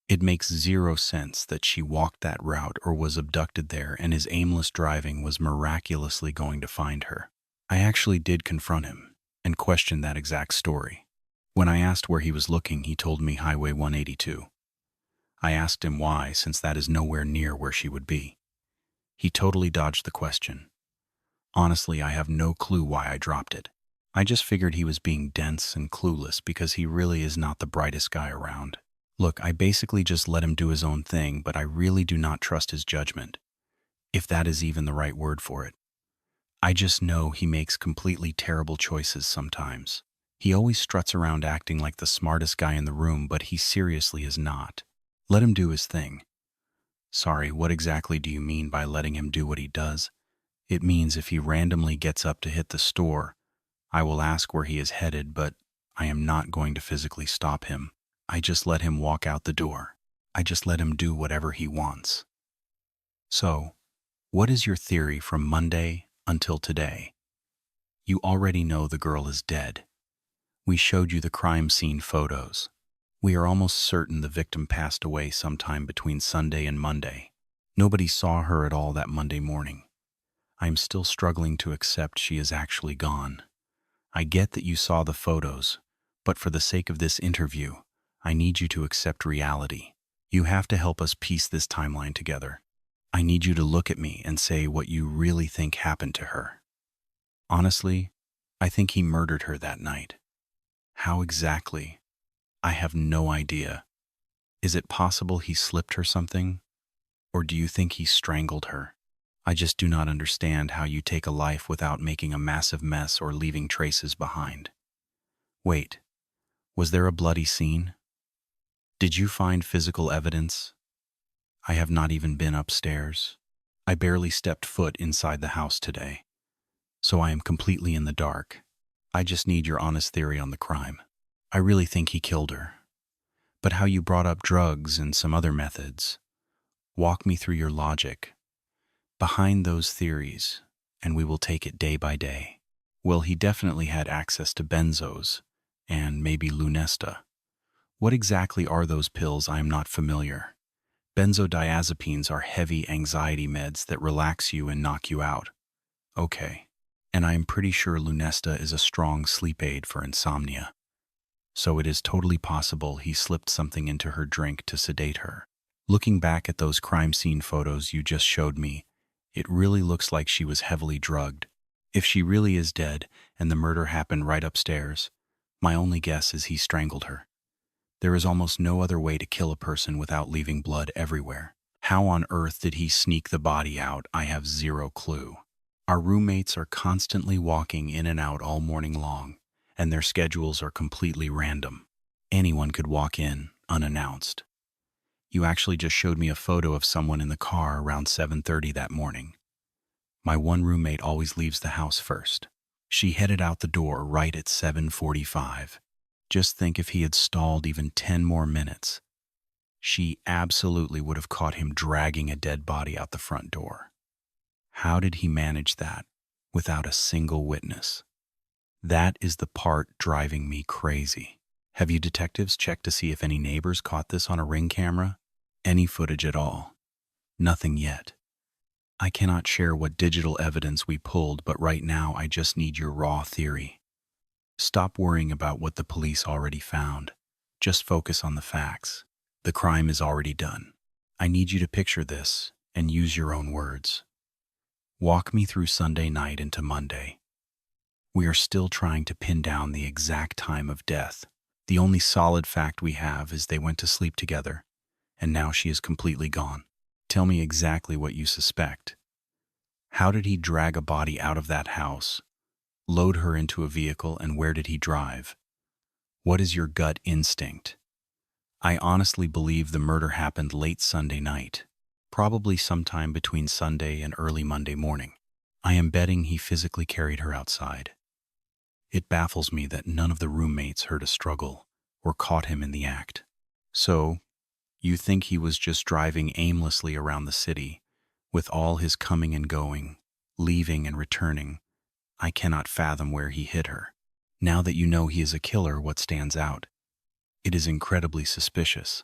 S1: It makes zero sense that she walked that route or was abducted there and his aimless driving was miraculously going to find her. I actually did confront him and question that exact story. When I asked where he was looking, he told me Highway 182. I asked him why, since that is nowhere near where she would be. He totally dodged the question. Honestly, I have no clue why I dropped it. I just figured he was being dense and clueless because he really is not the brightest guy around. Look, I basically just let him do his own thing, but I really do not trust his judgment, if that is even the right word for it. I just know he makes completely terrible choices sometimes. He always struts around acting like the smartest guy in the room, but he seriously is not. Let him do his thing. Sorry, what exactly do you mean by letting him do what he does? It means if he randomly gets up to hit the store, I will ask where he is headed, but I am not going to physically stop him. I just let him walk out the door. I just let him do whatever he wants. So, what is your theory from Monday until today? You already know the girl is dead. We showed you the crime scene photos. We are almost certain the victim passed away sometime between Sunday and Monday. Nobody saw her at all that Monday morning. I am still struggling to accept she is actually gone. I get that you saw the photos, but for the sake of this interview, I need you to accept reality. You have to help us piece this timeline together. I need you to look at me and say what you really think happened to her. Honestly, I think he murdered her that night. How exactly? I have no idea. Is it possible he slipped her something? Or do you think he strangled her? I just do not understand how you take a life without making a massive mess or leaving traces behind. Wait, was there a bloody scene? Did you find physical evidence? I have not even been upstairs. I barely stepped foot inside the house today, so I am completely in the dark. I just need your honest theory on the crime. I really think he killed her. But how you brought up drugs and some other methods. Walk me through your logic behind those theories, and we will take it day by day. Well, he definitely had access to benzos, and maybe Lunesta. What exactly are those pills? I am not familiar. Benzodiazepines are heavy anxiety meds that relax you and knock you out. Okay. And I am pretty sure Lunesta is a strong sleep aid for insomnia. So it is totally possible he slipped something into her drink to sedate her. Looking back at those crime scene photos you just showed me, it really looks like she was heavily drugged. If she really is dead and the murder happened right upstairs, my only guess is he strangled her. There is almost no other way to kill a person without leaving blood everywhere. How on earth did he sneak the body out? I have zero clue. Our roommates are constantly walking in and out all morning long, and their schedules are completely random. Anyone could walk in, unannounced. You actually just showed me a photo of someone in the car around 7:30 that morning. My one roommate always leaves the house first. She headed out the door right at 7:45. Just think if he had stalled even 10 more minutes. She absolutely would have caught him dragging a dead body out the front door. How did he manage that without a single witness? That is the part driving me crazy. Have you detectives checked to see if any neighbors caught this on a Ring camera? Any footage at all? Nothing yet. I cannot share what digital evidence we pulled, but right now I just need your raw theory. Stop worrying about what the police already found. Just focus on the facts. The crime is already done. I need you to picture this and use your own words. Walk me through Sunday night into Monday. We are still trying to pin down the exact time of death. The only solid fact we have is they went to sleep together, and now she is completely gone. Tell me exactly what you suspect. How did he drag a body out of that house, load her into a vehicle, and where did he drive? What is your gut instinct? I honestly believe the murder happened late Sunday night, probably sometime between Sunday and early Monday morning. I am betting he physically carried her outside. It baffles me that none of the roommates heard a struggle or caught him in the act. So, you think he was just driving aimlessly around the city, with all his coming and going, leaving and returning. I cannot fathom where he hid her. Now that you know he is a killer, what stands out? It is incredibly suspicious.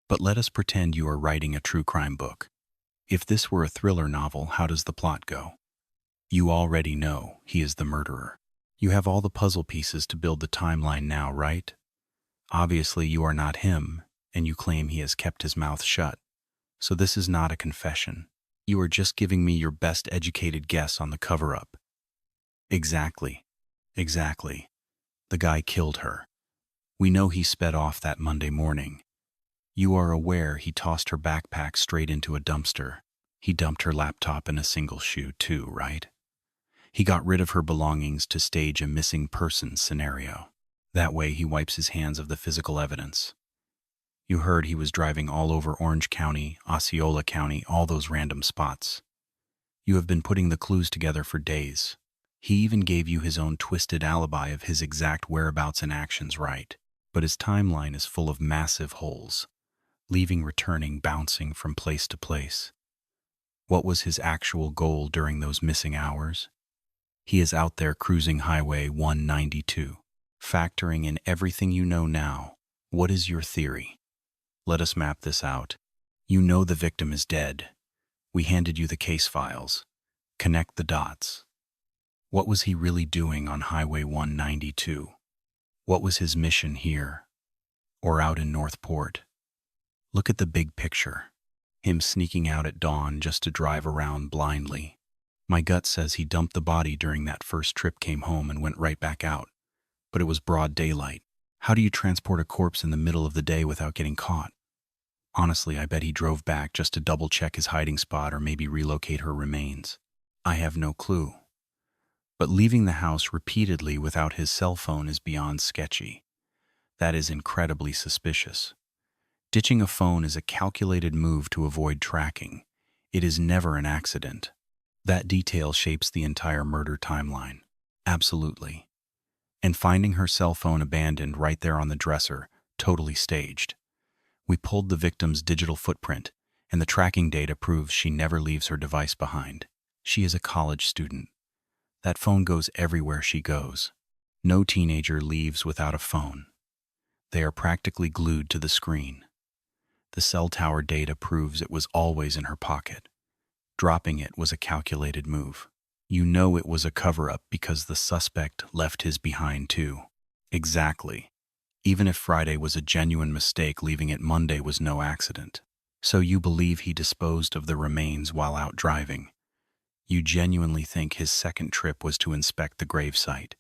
S1: But let us pretend you are writing a true crime book. If this were a thriller novel, how does the plot go? You already know he is the murderer. You have all the puzzle pieces to build the timeline now, right? Obviously, you are not him, and you claim he has kept his mouth shut. So this is not a confession. You are just giving me your best educated guess on the cover-up. Exactly. The guy killed her. We know he sped off that Monday morning. You are aware he tossed her backpack straight into a dumpster. He dumped her laptop in a single shoe too, right? He got rid of her belongings to stage a missing persons scenario. That way he wipes his hands of the physical evidence. You heard he was driving all over Orange County, Osceola County, all those random spots. You have been putting the clues together for days. He even gave you his own twisted alibi of his exact whereabouts and actions, right? But his timeline is full of massive holes, leaving, returning, bouncing from place to place. What was his actual goal during those missing hours? He is out there cruising Highway 192. Factoring in everything you know now, what is your theory? Let us map this out. You know the victim is dead. We handed you the case files. Connect the dots. What was he really doing on Highway 192? What was his mission here, or out in Northport? Look at the big picture. Him sneaking out at dawn just to drive around blindly. My gut says he dumped the body during that first trip, came home, and went right back out. But it was broad daylight. How do you transport a corpse in the middle of the day without getting caught? Honestly, I bet he drove back just to double-check his hiding spot or maybe relocate her remains. I have no clue. But leaving the house repeatedly without his cell phone is beyond sketchy. That is incredibly suspicious. Ditching a phone is a calculated move to avoid tracking. It is never an accident. That detail shapes the entire murder timeline. Absolutely. And finding her cell phone abandoned right there on the dresser, totally staged. We pulled the victim's digital footprint, and the tracking data proves she never leaves her device behind. She is a college student. That phone goes everywhere she goes. No teenager leaves without a phone. They are practically glued to the screen. The cell tower data proves it was always in her pocket. Dropping it was a calculated move. You know it was a cover-up because the suspect left his behind too. Exactly. Even if Friday was a genuine mistake, leaving it Monday was no accident. So you believe he disposed of the remains while out driving. You genuinely think his second trip was to inspect the gravesite.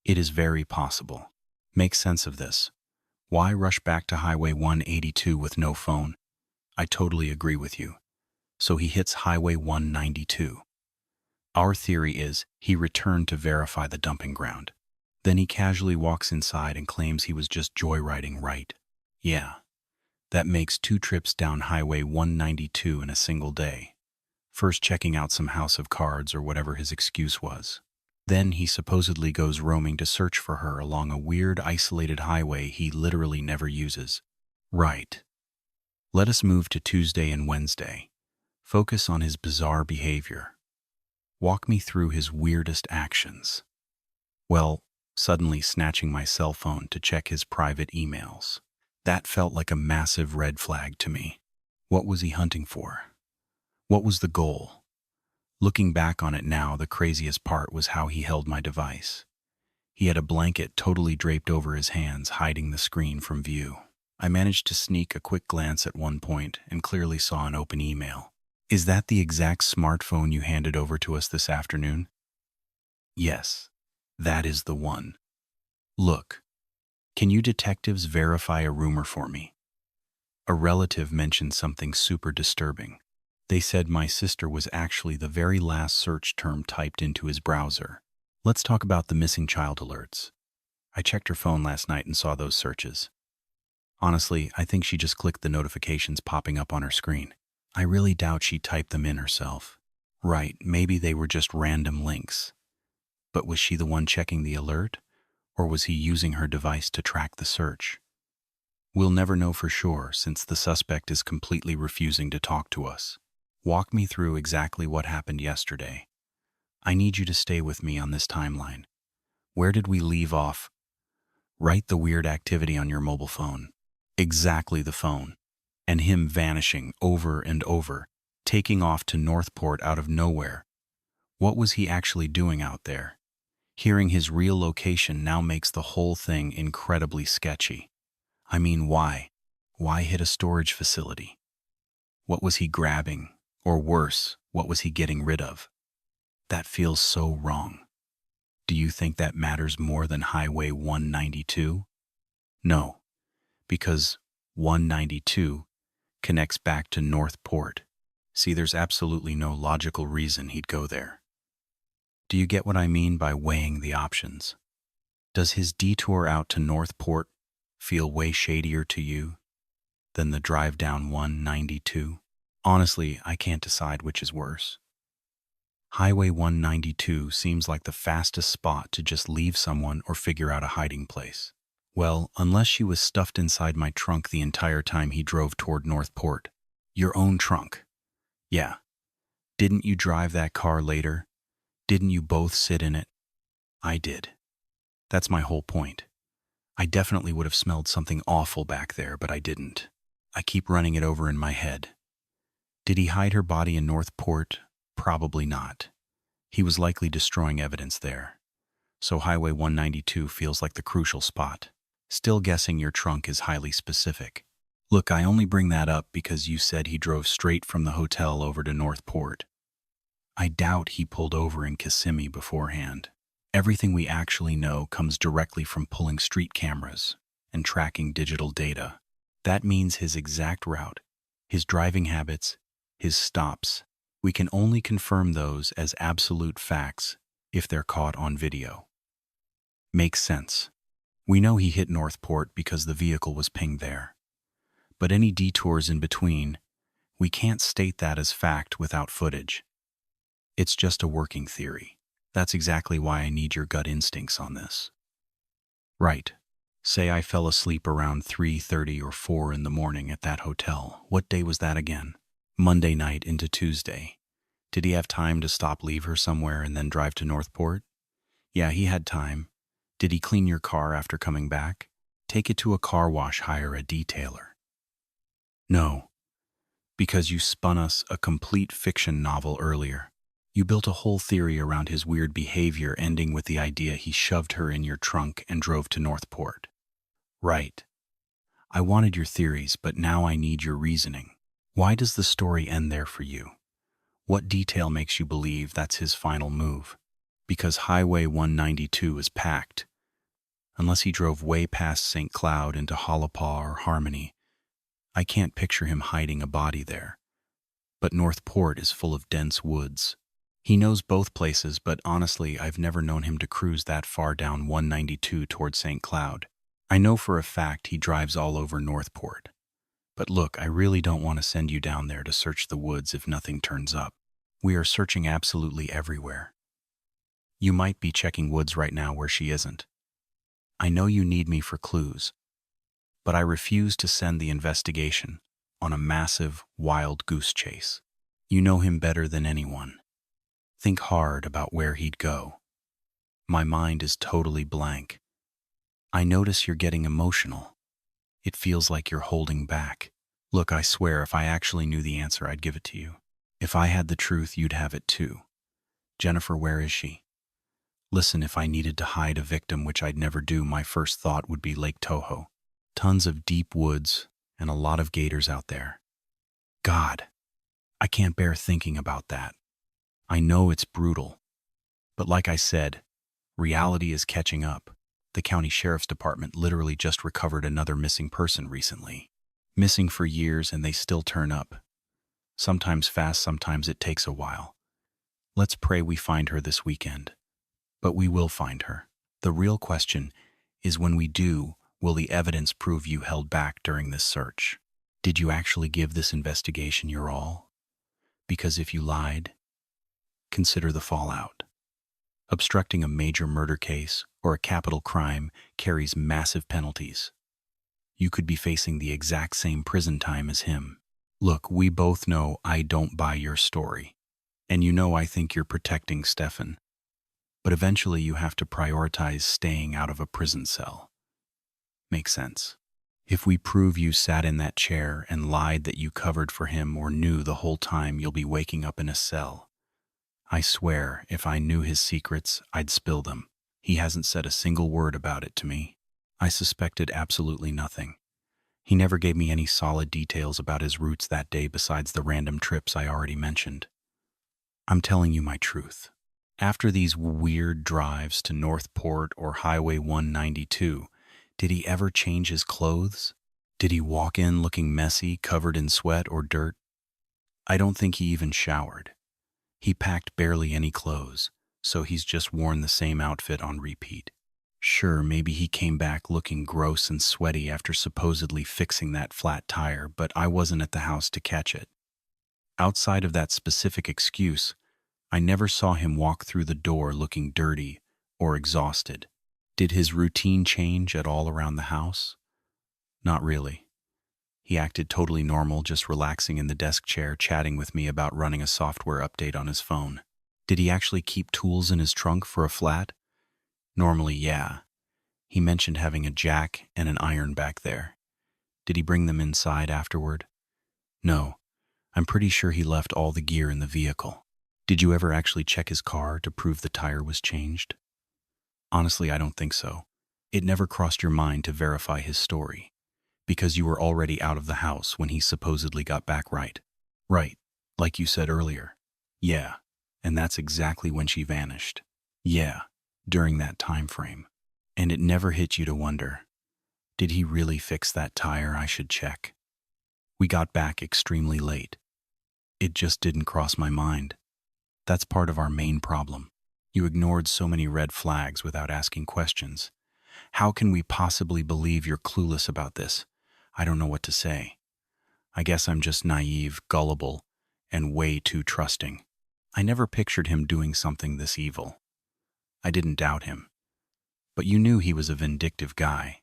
S1: It is very possible. Make sense of this. Why rush back to Highway 182 with no phone? I totally agree with you. So he hits Highway 192. Our theory is he returned to verify the dumping ground. Then he casually walks inside and claims he was just joyriding, right? Yeah. That makes 2 trips down Highway 192 in a single day. First checking out some house of cards or whatever his excuse was. Then he supposedly goes roaming to search for her along a weird isolated highway he literally never uses. Right. Let us move to Tuesday and Wednesday. Focus on his bizarre behavior. Walk me through his weirdest actions. Well, suddenly snatching my cell phone to check his private emails. That felt like a massive red flag to me. What was he hunting for? What was the goal? Looking back on it now, the craziest part was how he held my device. He had a blanket totally draped over his hands, hiding the screen from view. I managed to sneak a quick glance at one point and clearly saw an open email. Is that the exact smartphone you handed over to us this afternoon? Yes, that is the one. Look, can you detectives verify a rumor for me? A relative mentioned something super disturbing. They said my sister was actually the very last search term typed into his browser. Let's talk about the missing child alerts. I checked her phone last night and saw those searches. Honestly, I think she just clicked the notifications popping up on her screen. I really doubt she typed them in herself. Right, maybe they were just random links. But was she the one checking the alert? Or was he using her device to track the search? We'll never know for sure since the suspect is completely refusing to talk to us. Walk me through exactly what happened yesterday. I need you to stay with me on this timeline. Where did we leave off? Write the weird activity on your mobile phone. Exactly the phone. And him vanishing over and over, taking off to Northport out of nowhere. What was he actually doing out there? Hearing his real location now makes the whole thing incredibly sketchy. I mean, why? Why hit a storage facility? What was he grabbing? Or worse, what was he getting rid of? That feels so wrong. Do you think that matters more than Highway 192? No, because 192 connects back to Northport. See, there's absolutely no logical reason he'd go there. Do you get what I mean by weighing the options? Does his detour out to Northport feel way shadier to you than the drive down 192? Honestly, I can't decide which is worse. Highway 192 seems like the fastest spot to just leave someone or figure out a hiding place. Well, unless she was stuffed inside my trunk the entire time he drove toward Northport. Your own trunk. Yeah. Didn't you drive that car later? Didn't you both sit in it? I did. That's my whole point. I definitely would have smelled something awful back there, but I didn't. I keep running it over in my head. Did he hide her body in Northport? Probably not. He was likely destroying evidence there. So Highway 192 feels like the crucial spot. Still guessing your trunk is highly specific. Look, I only bring that up because you said he drove straight from the hotel over to Northport. I doubt he pulled over in Kissimmee beforehand. Everything we actually know comes directly from pulling street cameras and tracking digital data. That means his exact route, his driving habits, his stops. We can only confirm those as absolute facts if they're caught on video. Makes sense. We know he hit Northport because the vehicle was pinged there. But any detours in between, we can't state that as fact without footage. It's just a working theory. That's exactly why I need your gut instincts on this. Right. Say I fell asleep around 3:30 or 4 in the morning at that hotel. What day was that again? Monday night into Tuesday. Did he have time to leave her somewhere and then drive to Northport? Yeah, he had time. Did he clean your car after coming back? Take it to a car wash, hire a detailer. No, because you spun us a complete fiction novel earlier. You built a whole theory around his weird behavior, ending with the idea he shoved her in your trunk and drove to Northport. Right. I wanted your theories, but now I need your reasoning. Why does the story end there for you? What detail makes you believe that's his final move? Because Highway 192 is packed. Unless he drove way past St. Cloud into Hollapaw or Harmony, I can't picture him hiding a body there. But Northport is full of dense woods. He knows both places, but honestly, I've never known him to cruise that far down 192 toward St. Cloud. I know for a fact he drives all over Northport. But look, I really don't want to send you down there to search the woods if nothing turns up. We are searching absolutely everywhere. You might be checking woods right now where she isn't. I know you need me for clues, but I refuse to send the investigation on a massive, wild goose chase. You know him better than anyone. Think hard about where he'd go. My mind is totally blank. I notice you're getting emotional. It feels like you're holding back. Look, I swear if I actually knew the answer, I'd give it to you. If I had the truth, you'd have it too. Jennifer, where is she? Listen, if I needed to hide a victim, which I'd never do, my first thought would be Lake Toho. Tons of deep woods and a lot of gators out there. God, I can't bear thinking about that. I know it's brutal, but like I said, reality is catching up. The county sheriff's department literally just recovered another missing person recently. Missing for years and they still turn up. Sometimes fast, sometimes it takes a while. Let's pray we find her this weekend. But we will find her. The real question is, when we do, will the evidence prove you held back during this search? Did you actually give this investigation your all? Because if you lied, consider the fallout. Obstructing a major murder case or a capital crime carries massive penalties. You could be facing the exact same prison time as him. Look, we both know I don't buy your story. And you know I think you're protecting Stefan. But eventually you have to prioritize staying out of a prison cell. Makes sense. If we prove you sat in that chair and lied that you covered for him or knew the whole time, you'll be waking up in a cell. I swear, if I knew his secrets, I'd spill them. He hasn't said a single word about it to me. I suspected absolutely nothing. He never gave me any solid details about his routes that day besides the random trips I already mentioned. I'm telling you my truth. After these weird drives to Northport or Highway 192, did he ever change his clothes? Did he walk in looking messy, covered in sweat or dirt? I don't think he even showered. He packed barely any clothes, so he's just worn the same outfit on repeat. Sure, maybe he came back looking gross and sweaty after supposedly fixing that flat tire, but I wasn't at the house to catch it. Outside of that specific excuse, I never saw him walk through the door looking dirty or exhausted. Did his routine change at all around the house? Not really. He acted totally normal, just relaxing in the desk chair, chatting with me about running a software update on his phone. Did he actually keep tools in his trunk for a flat? Normally, yeah. He mentioned having a jack and an iron back there. Did he bring them inside afterward? No. I'm pretty sure he left all the gear in the vehicle. Did you ever actually check his car to prove the tire was changed? Honestly, I don't think so. It never crossed your mind to verify his story, because you were already out of the house when he supposedly got back, right? Right, like you said earlier. Yeah, and that's exactly when she vanished. Yeah, during that time frame. And it never hit you to wonder, did he really fix that tire? I should check. We got back extremely late. It just didn't cross my mind. That's part of our main problem. You ignored so many red flags without asking questions. How can we possibly believe you're clueless about this? I don't know what to say. I guess I'm just naive, gullible, and way too trusting. I never pictured him doing something this evil. I didn't doubt him. But you knew he was a vindictive guy.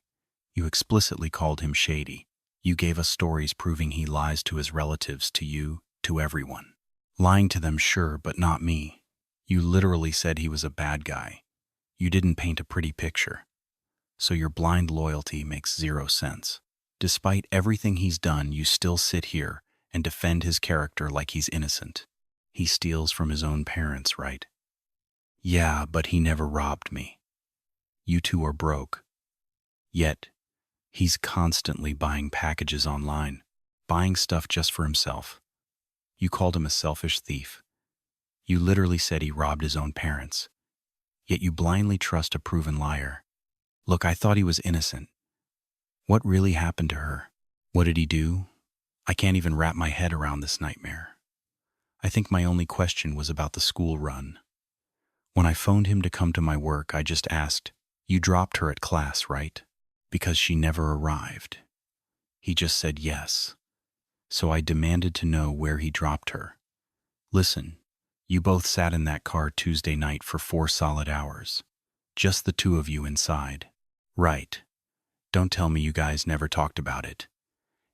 S1: You explicitly called him shady. You gave us stories proving he lies to his relatives, to you, to everyone. Lying to them, sure, but not me. You literally said he was a bad guy. You didn't paint a pretty picture. So your blind loyalty makes zero sense. Despite everything he's done, you still sit here and defend his character like he's innocent. He steals from his own parents, right? Yeah, but he never robbed me. You two are broke. Yet, he's constantly buying packages online, buying stuff just for himself. You called him a selfish thief. You literally said he robbed his own parents. Yet you blindly trust a proven liar. Look, I thought he was innocent. What really happened to her? What did he do? I can't even wrap my head around this nightmare. I think my only question was about the school run. When I phoned him to come to my work, I just asked, "You dropped her at class, right?" Because she never arrived. He just said yes. So I demanded to know where he dropped her. Listen, you both sat in that car Tuesday night for 4 solid hours. Just the two of you inside. Right. Don't tell me you guys never talked about it.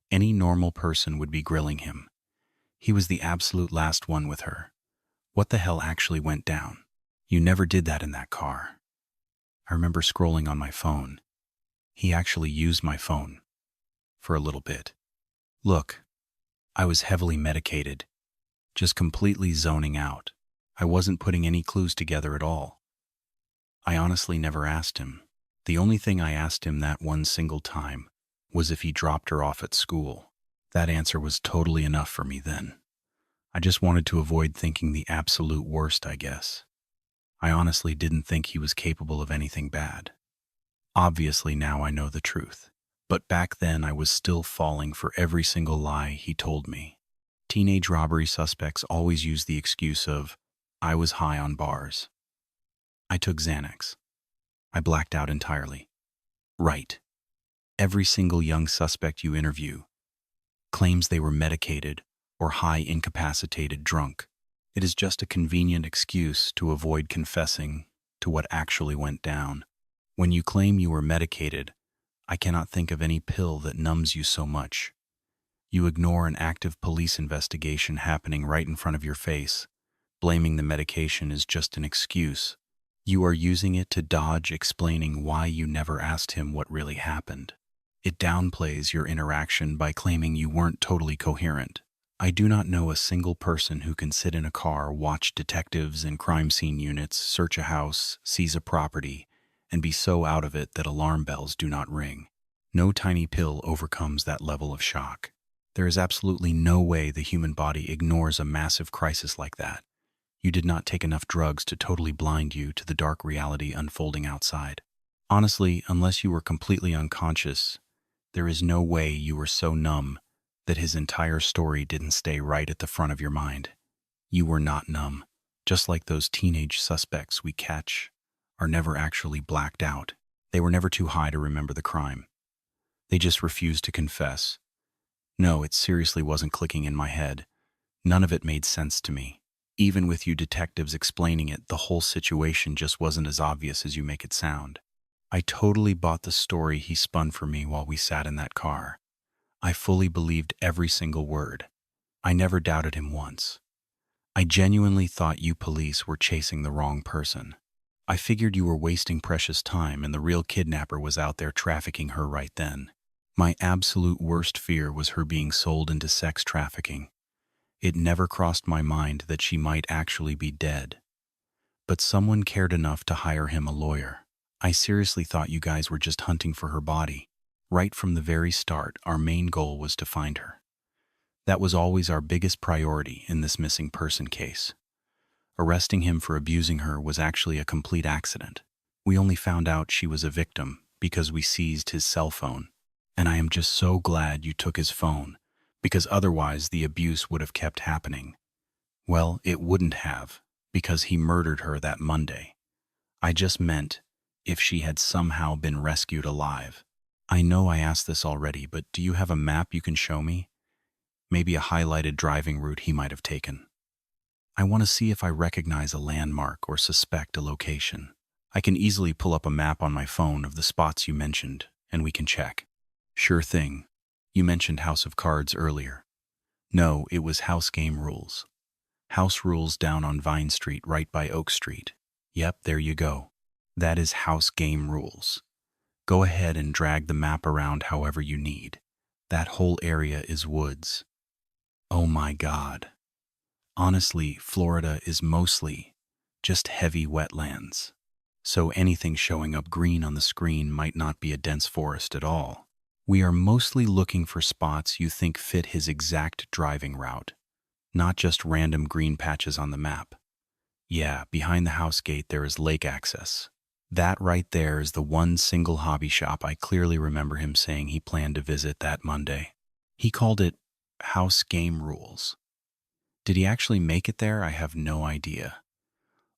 S1: Any normal person would be grilling him. He was the absolute last one with her. What the hell actually went down? You never did that in that car. I remember scrolling on my phone. He actually used my phone. For a little bit. Look, I was heavily medicated. Just completely zoning out. I wasn't putting any clues together at all. I honestly never asked him. The only thing I asked him that one single time was if he dropped her off at school. That answer was totally enough for me then. I just wanted to avoid thinking the absolute worst, I guess. I honestly didn't think he was capable of anything bad. Obviously now I know the truth. But back then I was still falling for every single lie he told me. Teenage robbery suspects always use the excuse of, "I was high on bars." I took Xanax. I blacked out entirely. Right. Every single young suspect you interview claims they were medicated or high incapacitated drunk. It is just a convenient excuse to avoid confessing to what actually went down. When you claim you were medicated, I cannot think of any pill that numbs you so much. You ignore an active police investigation happening right in front of your face. Blaming the medication is just an excuse. You are using it to dodge explaining why you never asked him what really happened. It downplays your interaction by claiming you weren't totally coherent. I do not know a single person who can sit in a car, watch detectives and crime scene units, search a house, seize a property, and be so out of it that alarm bells do not ring. No tiny pill overcomes that level of shock. There is absolutely no way the human body ignores a massive crisis like that. You did not take enough drugs to totally blind you to the dark reality unfolding outside. Honestly, unless you were completely unconscious, there is no way you were so numb that his entire story didn't stay right at the front of your mind. You were not numb, just like those teenage suspects we catch are never actually blacked out. They were never too high to remember the crime. They just refused to confess. No, it seriously wasn't clicking in my head. None of it made sense to me. Even with you detectives explaining it, the whole situation just wasn't as obvious as you make it sound. I totally bought the story he spun for me while we sat in that car. I fully believed every single word. I never doubted him once. I genuinely thought you police were chasing the wrong person. I figured you were wasting precious time and the real kidnapper was out there trafficking her right then. My absolute worst fear was her being sold into sex trafficking. It never crossed my mind that she might actually be dead. But someone cared enough to hire him a lawyer. I seriously thought you guys were just hunting for her body. Right from the very start, our main goal was to find her. That was always our biggest priority in this missing person case. Arresting him for abusing her was actually a complete accident. We only found out she was a victim because we seized his cell phone. And I am just so glad you took his phone, because otherwise the abuse would have kept happening. Well, it wouldn't have, because he murdered her that Monday. I just meant if she had somehow been rescued alive. I know I asked this already, but do you have a map you can show me? Maybe a highlighted driving route he might have taken. I want to see if I recognize a landmark or suspect a location. I can easily pull up a map on my phone of the spots you mentioned, and we can check. Sure thing. You mentioned House of Cards earlier. No, it was House Game Rules. House Rules down on Vine Street, right by Oak Street. Yep, there you go. That is House Game Rules. Go ahead and drag the map around however you need. That whole area is woods. Oh my God. Honestly, Florida is mostly just heavy wetlands. So anything showing up green on the screen might not be a dense forest at all. We are mostly looking for spots you think fit his exact driving route, not just random green patches on the map. Yeah, behind the house gate there is lake access. That right there is the one single hobby shop I clearly remember him saying he planned to visit that Monday. He called it House Game Rules. Did he actually make it there? I have no idea.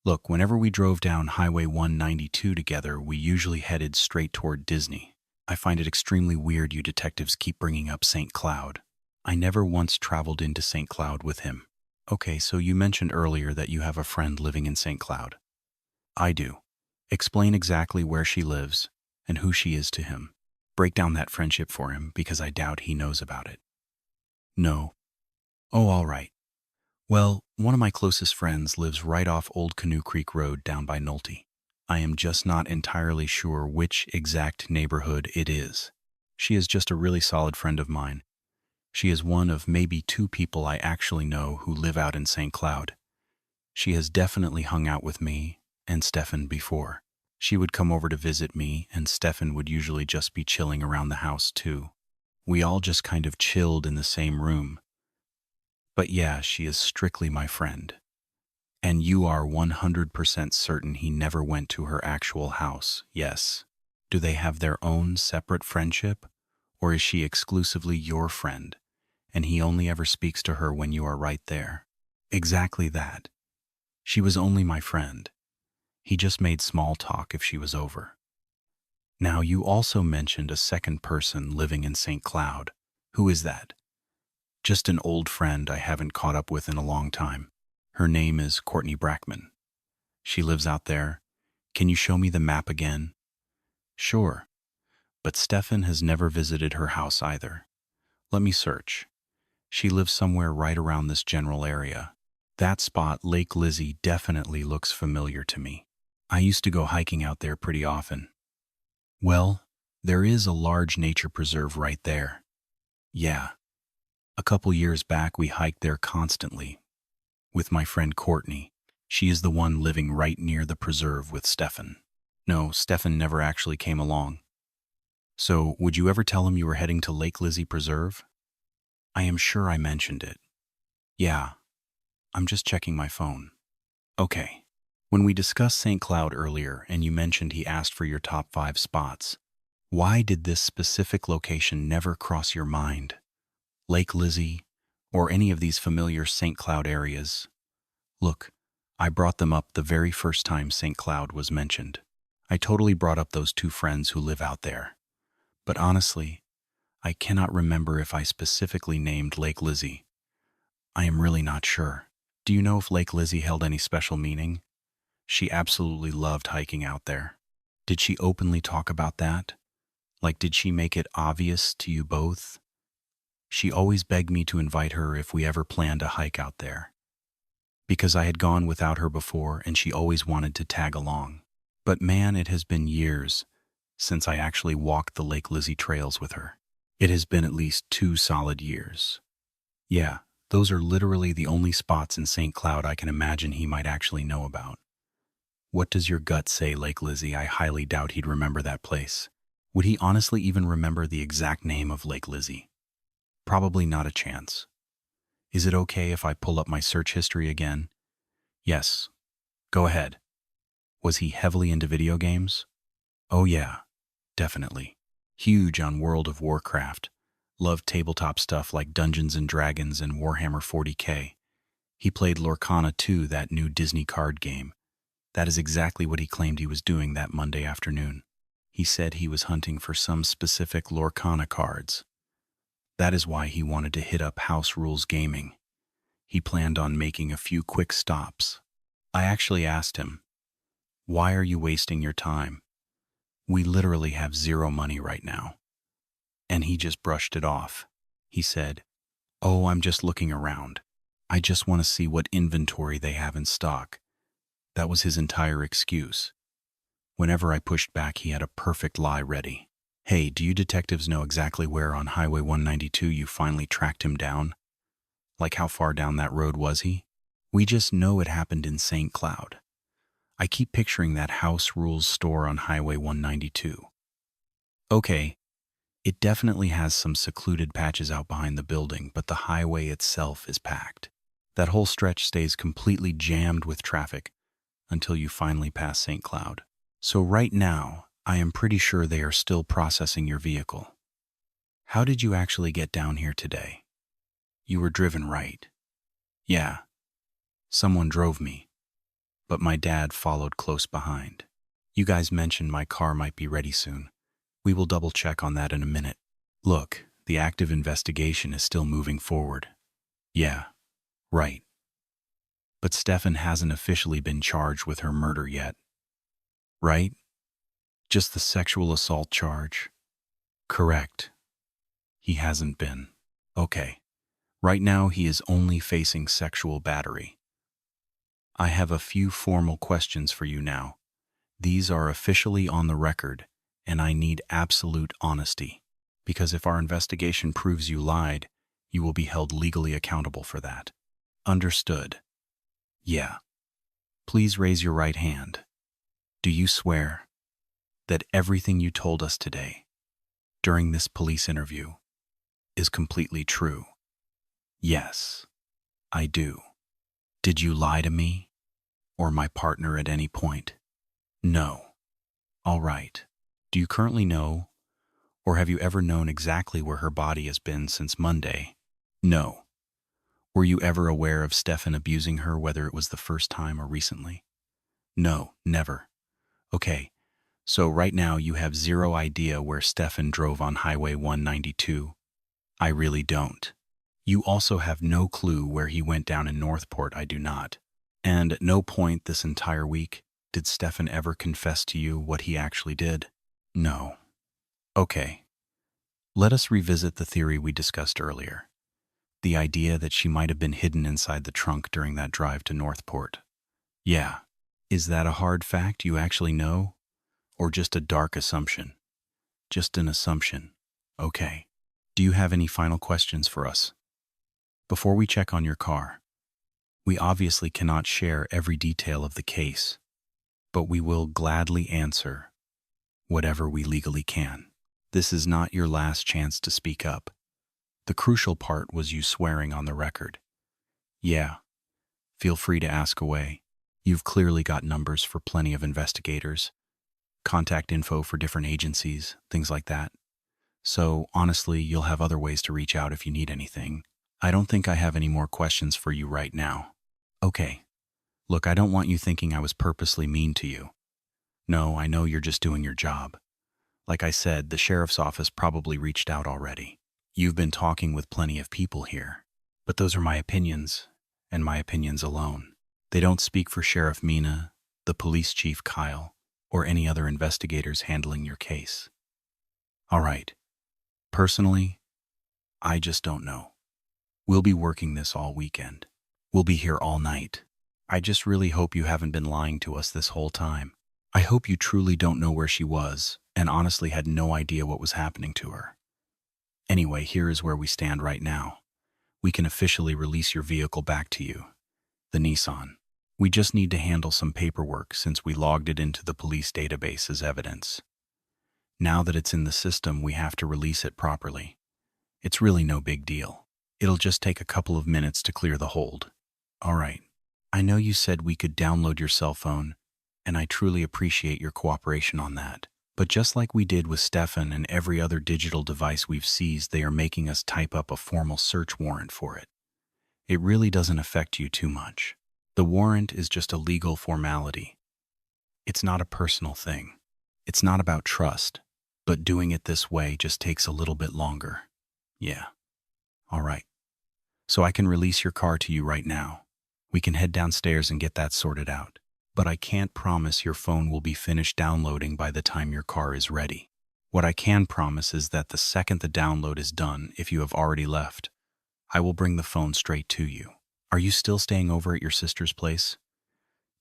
S1: Look, whenever we drove down Highway 192 together, we usually headed straight toward Disney. I find it extremely weird you detectives keep bringing up St. Cloud. I never once traveled into St. Cloud with him. Okay, so you mentioned earlier that you have a friend living in St. Cloud. I do. Explain exactly where she lives and who she is to him. Break down that friendship for him because I doubt he knows about it. No. Oh, all right. Well, one of my closest friends lives right off Old Canoe Creek Road down by Nolte. I am just not entirely sure which exact neighborhood it is. She is just a really solid friend of mine. She is one of maybe 2 people I actually know who live out in St. Cloud. She has definitely hung out with me and Stefan before. She would come over to visit me, and Stefan would usually just be chilling around the house too. We all just kind of chilled in the same room. But yeah, she is strictly my friend. And you are 100% certain he never went to her actual house, yes? Do they have their own separate friendship? Or is she exclusively your friend, and he only ever speaks to her when you are right there? Exactly that. She was only my friend. He just made small talk if she was over. Now, you also mentioned a second person living in St. Cloud. Who is that? Just an old friend I haven't caught up with in a long time. Her name is Courtney Brackman. She lives out there. Can you show me the map again? Sure. But Stefan has never visited her house either. Let me search. She lives somewhere right around this general area. That spot, Lake Lizzie, definitely looks familiar to me. I used to go hiking out there pretty often. Well, there is a large nature preserve right there. Yeah. A couple years back, we hiked there constantly. With my friend Courtney. She is the one living right near the preserve with Stefan. No, Stefan never actually came along. So, would you ever tell him you were heading to Lake Lizzie Preserve? I am sure I mentioned it. Yeah. I'm just checking my phone. Okay. When we discussed St. Cloud earlier and you mentioned he asked for your top 5 spots, why did this specific location never cross your mind? Lake Lizzie, or any of these familiar St. Cloud areas? Look, I brought them up the very first time St. Cloud was mentioned. I totally brought up those 2 friends who live out there. But honestly, I cannot remember if I specifically named Lake Lizzie. I am really not sure. Do you know if Lake Lizzie held any special meaning? She absolutely loved hiking out there. Did she openly talk about that? Like, did she make it obvious to you both? She always begged me to invite her if we ever planned a hike out there. Because I had gone without her before and she always wanted to tag along. But man, it has been years since I actually walked the Lake Lizzie trails with her. It has been at least 2 solid years. Yeah, those are literally the only spots in St. Cloud I can imagine he might actually know about. What does your gut say, Lake Lizzie? I highly doubt he'd remember that place. Would he honestly even remember the exact name of Lake Lizzie? Probably not a chance. Is it okay if I pull up my search history again? Yes. Go ahead. Was he heavily into video games? Oh yeah, definitely. Huge on World of Warcraft. Loved tabletop stuff like Dungeons and Dragons and Warhammer 40K. He played Lorcana 2, that new Disney card game. That is exactly what he claimed he was doing that Monday afternoon. He said he was hunting for some specific Lorcana cards. That is why he wanted to hit up House Rules Gaming. He planned on making a few quick stops. I actually asked him, "Why are you wasting your time? We literally have 0 money right now." And he just brushed it off. He said, "Oh, I'm just looking around. I just want to see what inventory they have in stock. That was his entire excuse. Whenever I pushed back, he had a perfect lie ready. Hey, do you detectives know exactly where on Highway 192 you finally tracked him down? Like how far down that road was he? We just know it happened in St. Cloud. I keep picturing that House Rules store on Highway 192. Okay, it definitely has some secluded patches out behind the building, but the highway itself is packed. That whole stretch stays completely jammed with traffic until you finally pass St. Cloud. So right now, I am pretty sure they are still processing your vehicle. How did you actually get down here today? You were driven, right? Yeah, someone drove me, but my dad followed close behind. You guys mentioned my car might be ready soon. We will double check on that in a minute. Look, the active investigation is still moving forward. Yeah, right. But Stefan hasn't officially been charged with her murder yet. Right? Just the sexual assault charge? Correct. He hasn't been. Okay. Right now he is only facing sexual battery. I have a few formal questions for you now. These are officially on the record, and I need absolute honesty, because if our investigation proves you lied, you will be held legally accountable for that. Understood? Yeah. Please raise your right hand. Do you swear that everything you told us today, during this police interview, is completely true? Yes, I do. Did you lie to me or my partner at any point? No. All right. Do you currently know, or have you ever known exactly where her body has been since Monday? No. Were you ever aware of Stefan abusing her, whether it was the first time or recently? No, never. Okay, so right now you have zero idea where Stefan drove on Highway 192. I really don't. You also have no clue where he went down in Northport. I do not. And at no point this entire week did Stefan ever confess to you what he actually did? No. Okay. Let us revisit the theory we discussed earlier. The idea that she might have been hidden inside the trunk during that drive to Northport. Yeah. Is that a hard fact you actually know? Or just a dark assumption? Just an assumption. Okay. Do you have any final questions for us? Before we check on your car, we obviously cannot share every detail of the case, but we will gladly answer whatever we legally can. This is not your last chance to speak up. The crucial part was you swearing on the record. Yeah, feel free to ask away. You've clearly got numbers for plenty of investigators, contact info for different agencies, things like that. So honestly, you'll have other ways to reach out if you need anything. I don't think I have any more questions for you right now. Okay. Look, I don't want you thinking I was purposely mean to you. No, I know you're just doing your job. Like I said, the sheriff's office probably reached out already. You've been talking with plenty of people here. But those are my opinions, and my opinions alone. They don't speak for Sheriff Mina, the police chief Kyle, or any other investigators handling your case. All right. Personally, I just don't know. We'll be working this all weekend. We'll be here all night. I just really hope you haven't been lying to us this whole time. I hope you truly don't know where she was and honestly had no idea what was happening to her. Anyway, here is where we stand right now. We can officially release your vehicle back to you, the Nissan. We just need to handle some paperwork since we logged it into the police database as evidence. Now that it's in the system, we have to release it properly. It's really no big deal. It'll just take a couple of minutes to clear the hold. All right. I know you said we could download your cell phone, and I truly appreciate your cooperation on that. But just like we did with Stefan and every other digital device we've seized, they are making us type up a formal search warrant for it. It really doesn't affect you too much. The warrant is just a legal formality. It's not a personal thing. It's not about trust, but doing it this way just takes a little bit longer. Yeah. All right. So I can release your car to you right now. We can head downstairs and get that sorted out. But I can't promise your phone will be finished downloading by the time your car is ready. What I can promise is that the second the download is done, if you have already left, I will bring the phone straight to you. Are you still staying over at your sister's place?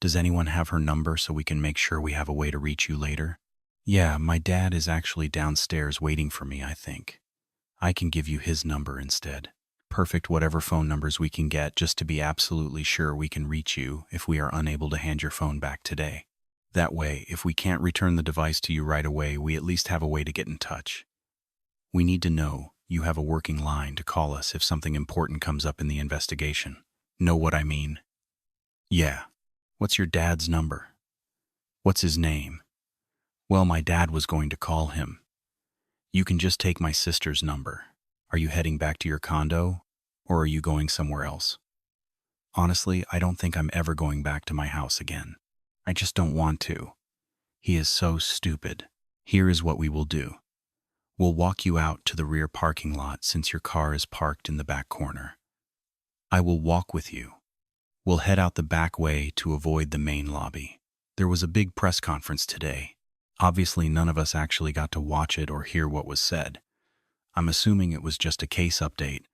S1: Does anyone have her number so we can make sure we have a way to reach you later? Yeah, my dad is actually downstairs waiting for me, I think. I can give you his number instead. Perfect, whatever phone numbers we can get just to be absolutely sure we can reach you if we are unable to hand your phone back today. That way, if we can't return the device to you right away, we at least have a way to get in touch. We need to know you have a working line to call us if something important comes up in the investigation. Know what I mean? Yeah. What's your dad's number? What's his name? Well, my dad was going to call him. You can just take my sister's number. Are you heading back to your condo, or are you going somewhere else? Honestly, I don't think I'm ever going back to my house again. I just don't want to. He is so stupid. Here is what we will do. We'll walk you out to the rear parking lot since your car is parked in the back corner. I will walk with you. We'll head out the back way to avoid the main lobby. There was a big press conference today. Obviously, none of us actually got to watch it or hear what was said. I'm assuming it was just a case update,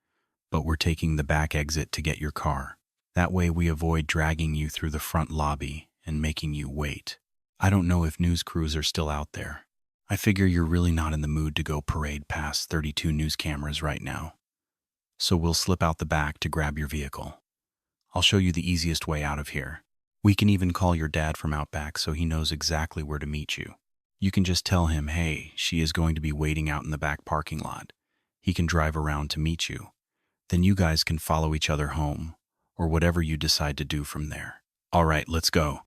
S1: but we're taking the back exit to get your car. That way we avoid dragging you through the front lobby and making you wait. I don't know if news crews are still out there. I figure you're really not in the mood to go parade past 32 news cameras right now. So we'll slip out the back to grab your vehicle. I'll show you the easiest way out of here. We can even call your dad from out back so he knows exactly where to meet you. You can just tell him, hey, she is going to be waiting out in the back parking lot. He can drive around to meet you. Then you guys can follow each other home, or whatever you decide to do from there. All right, let's go.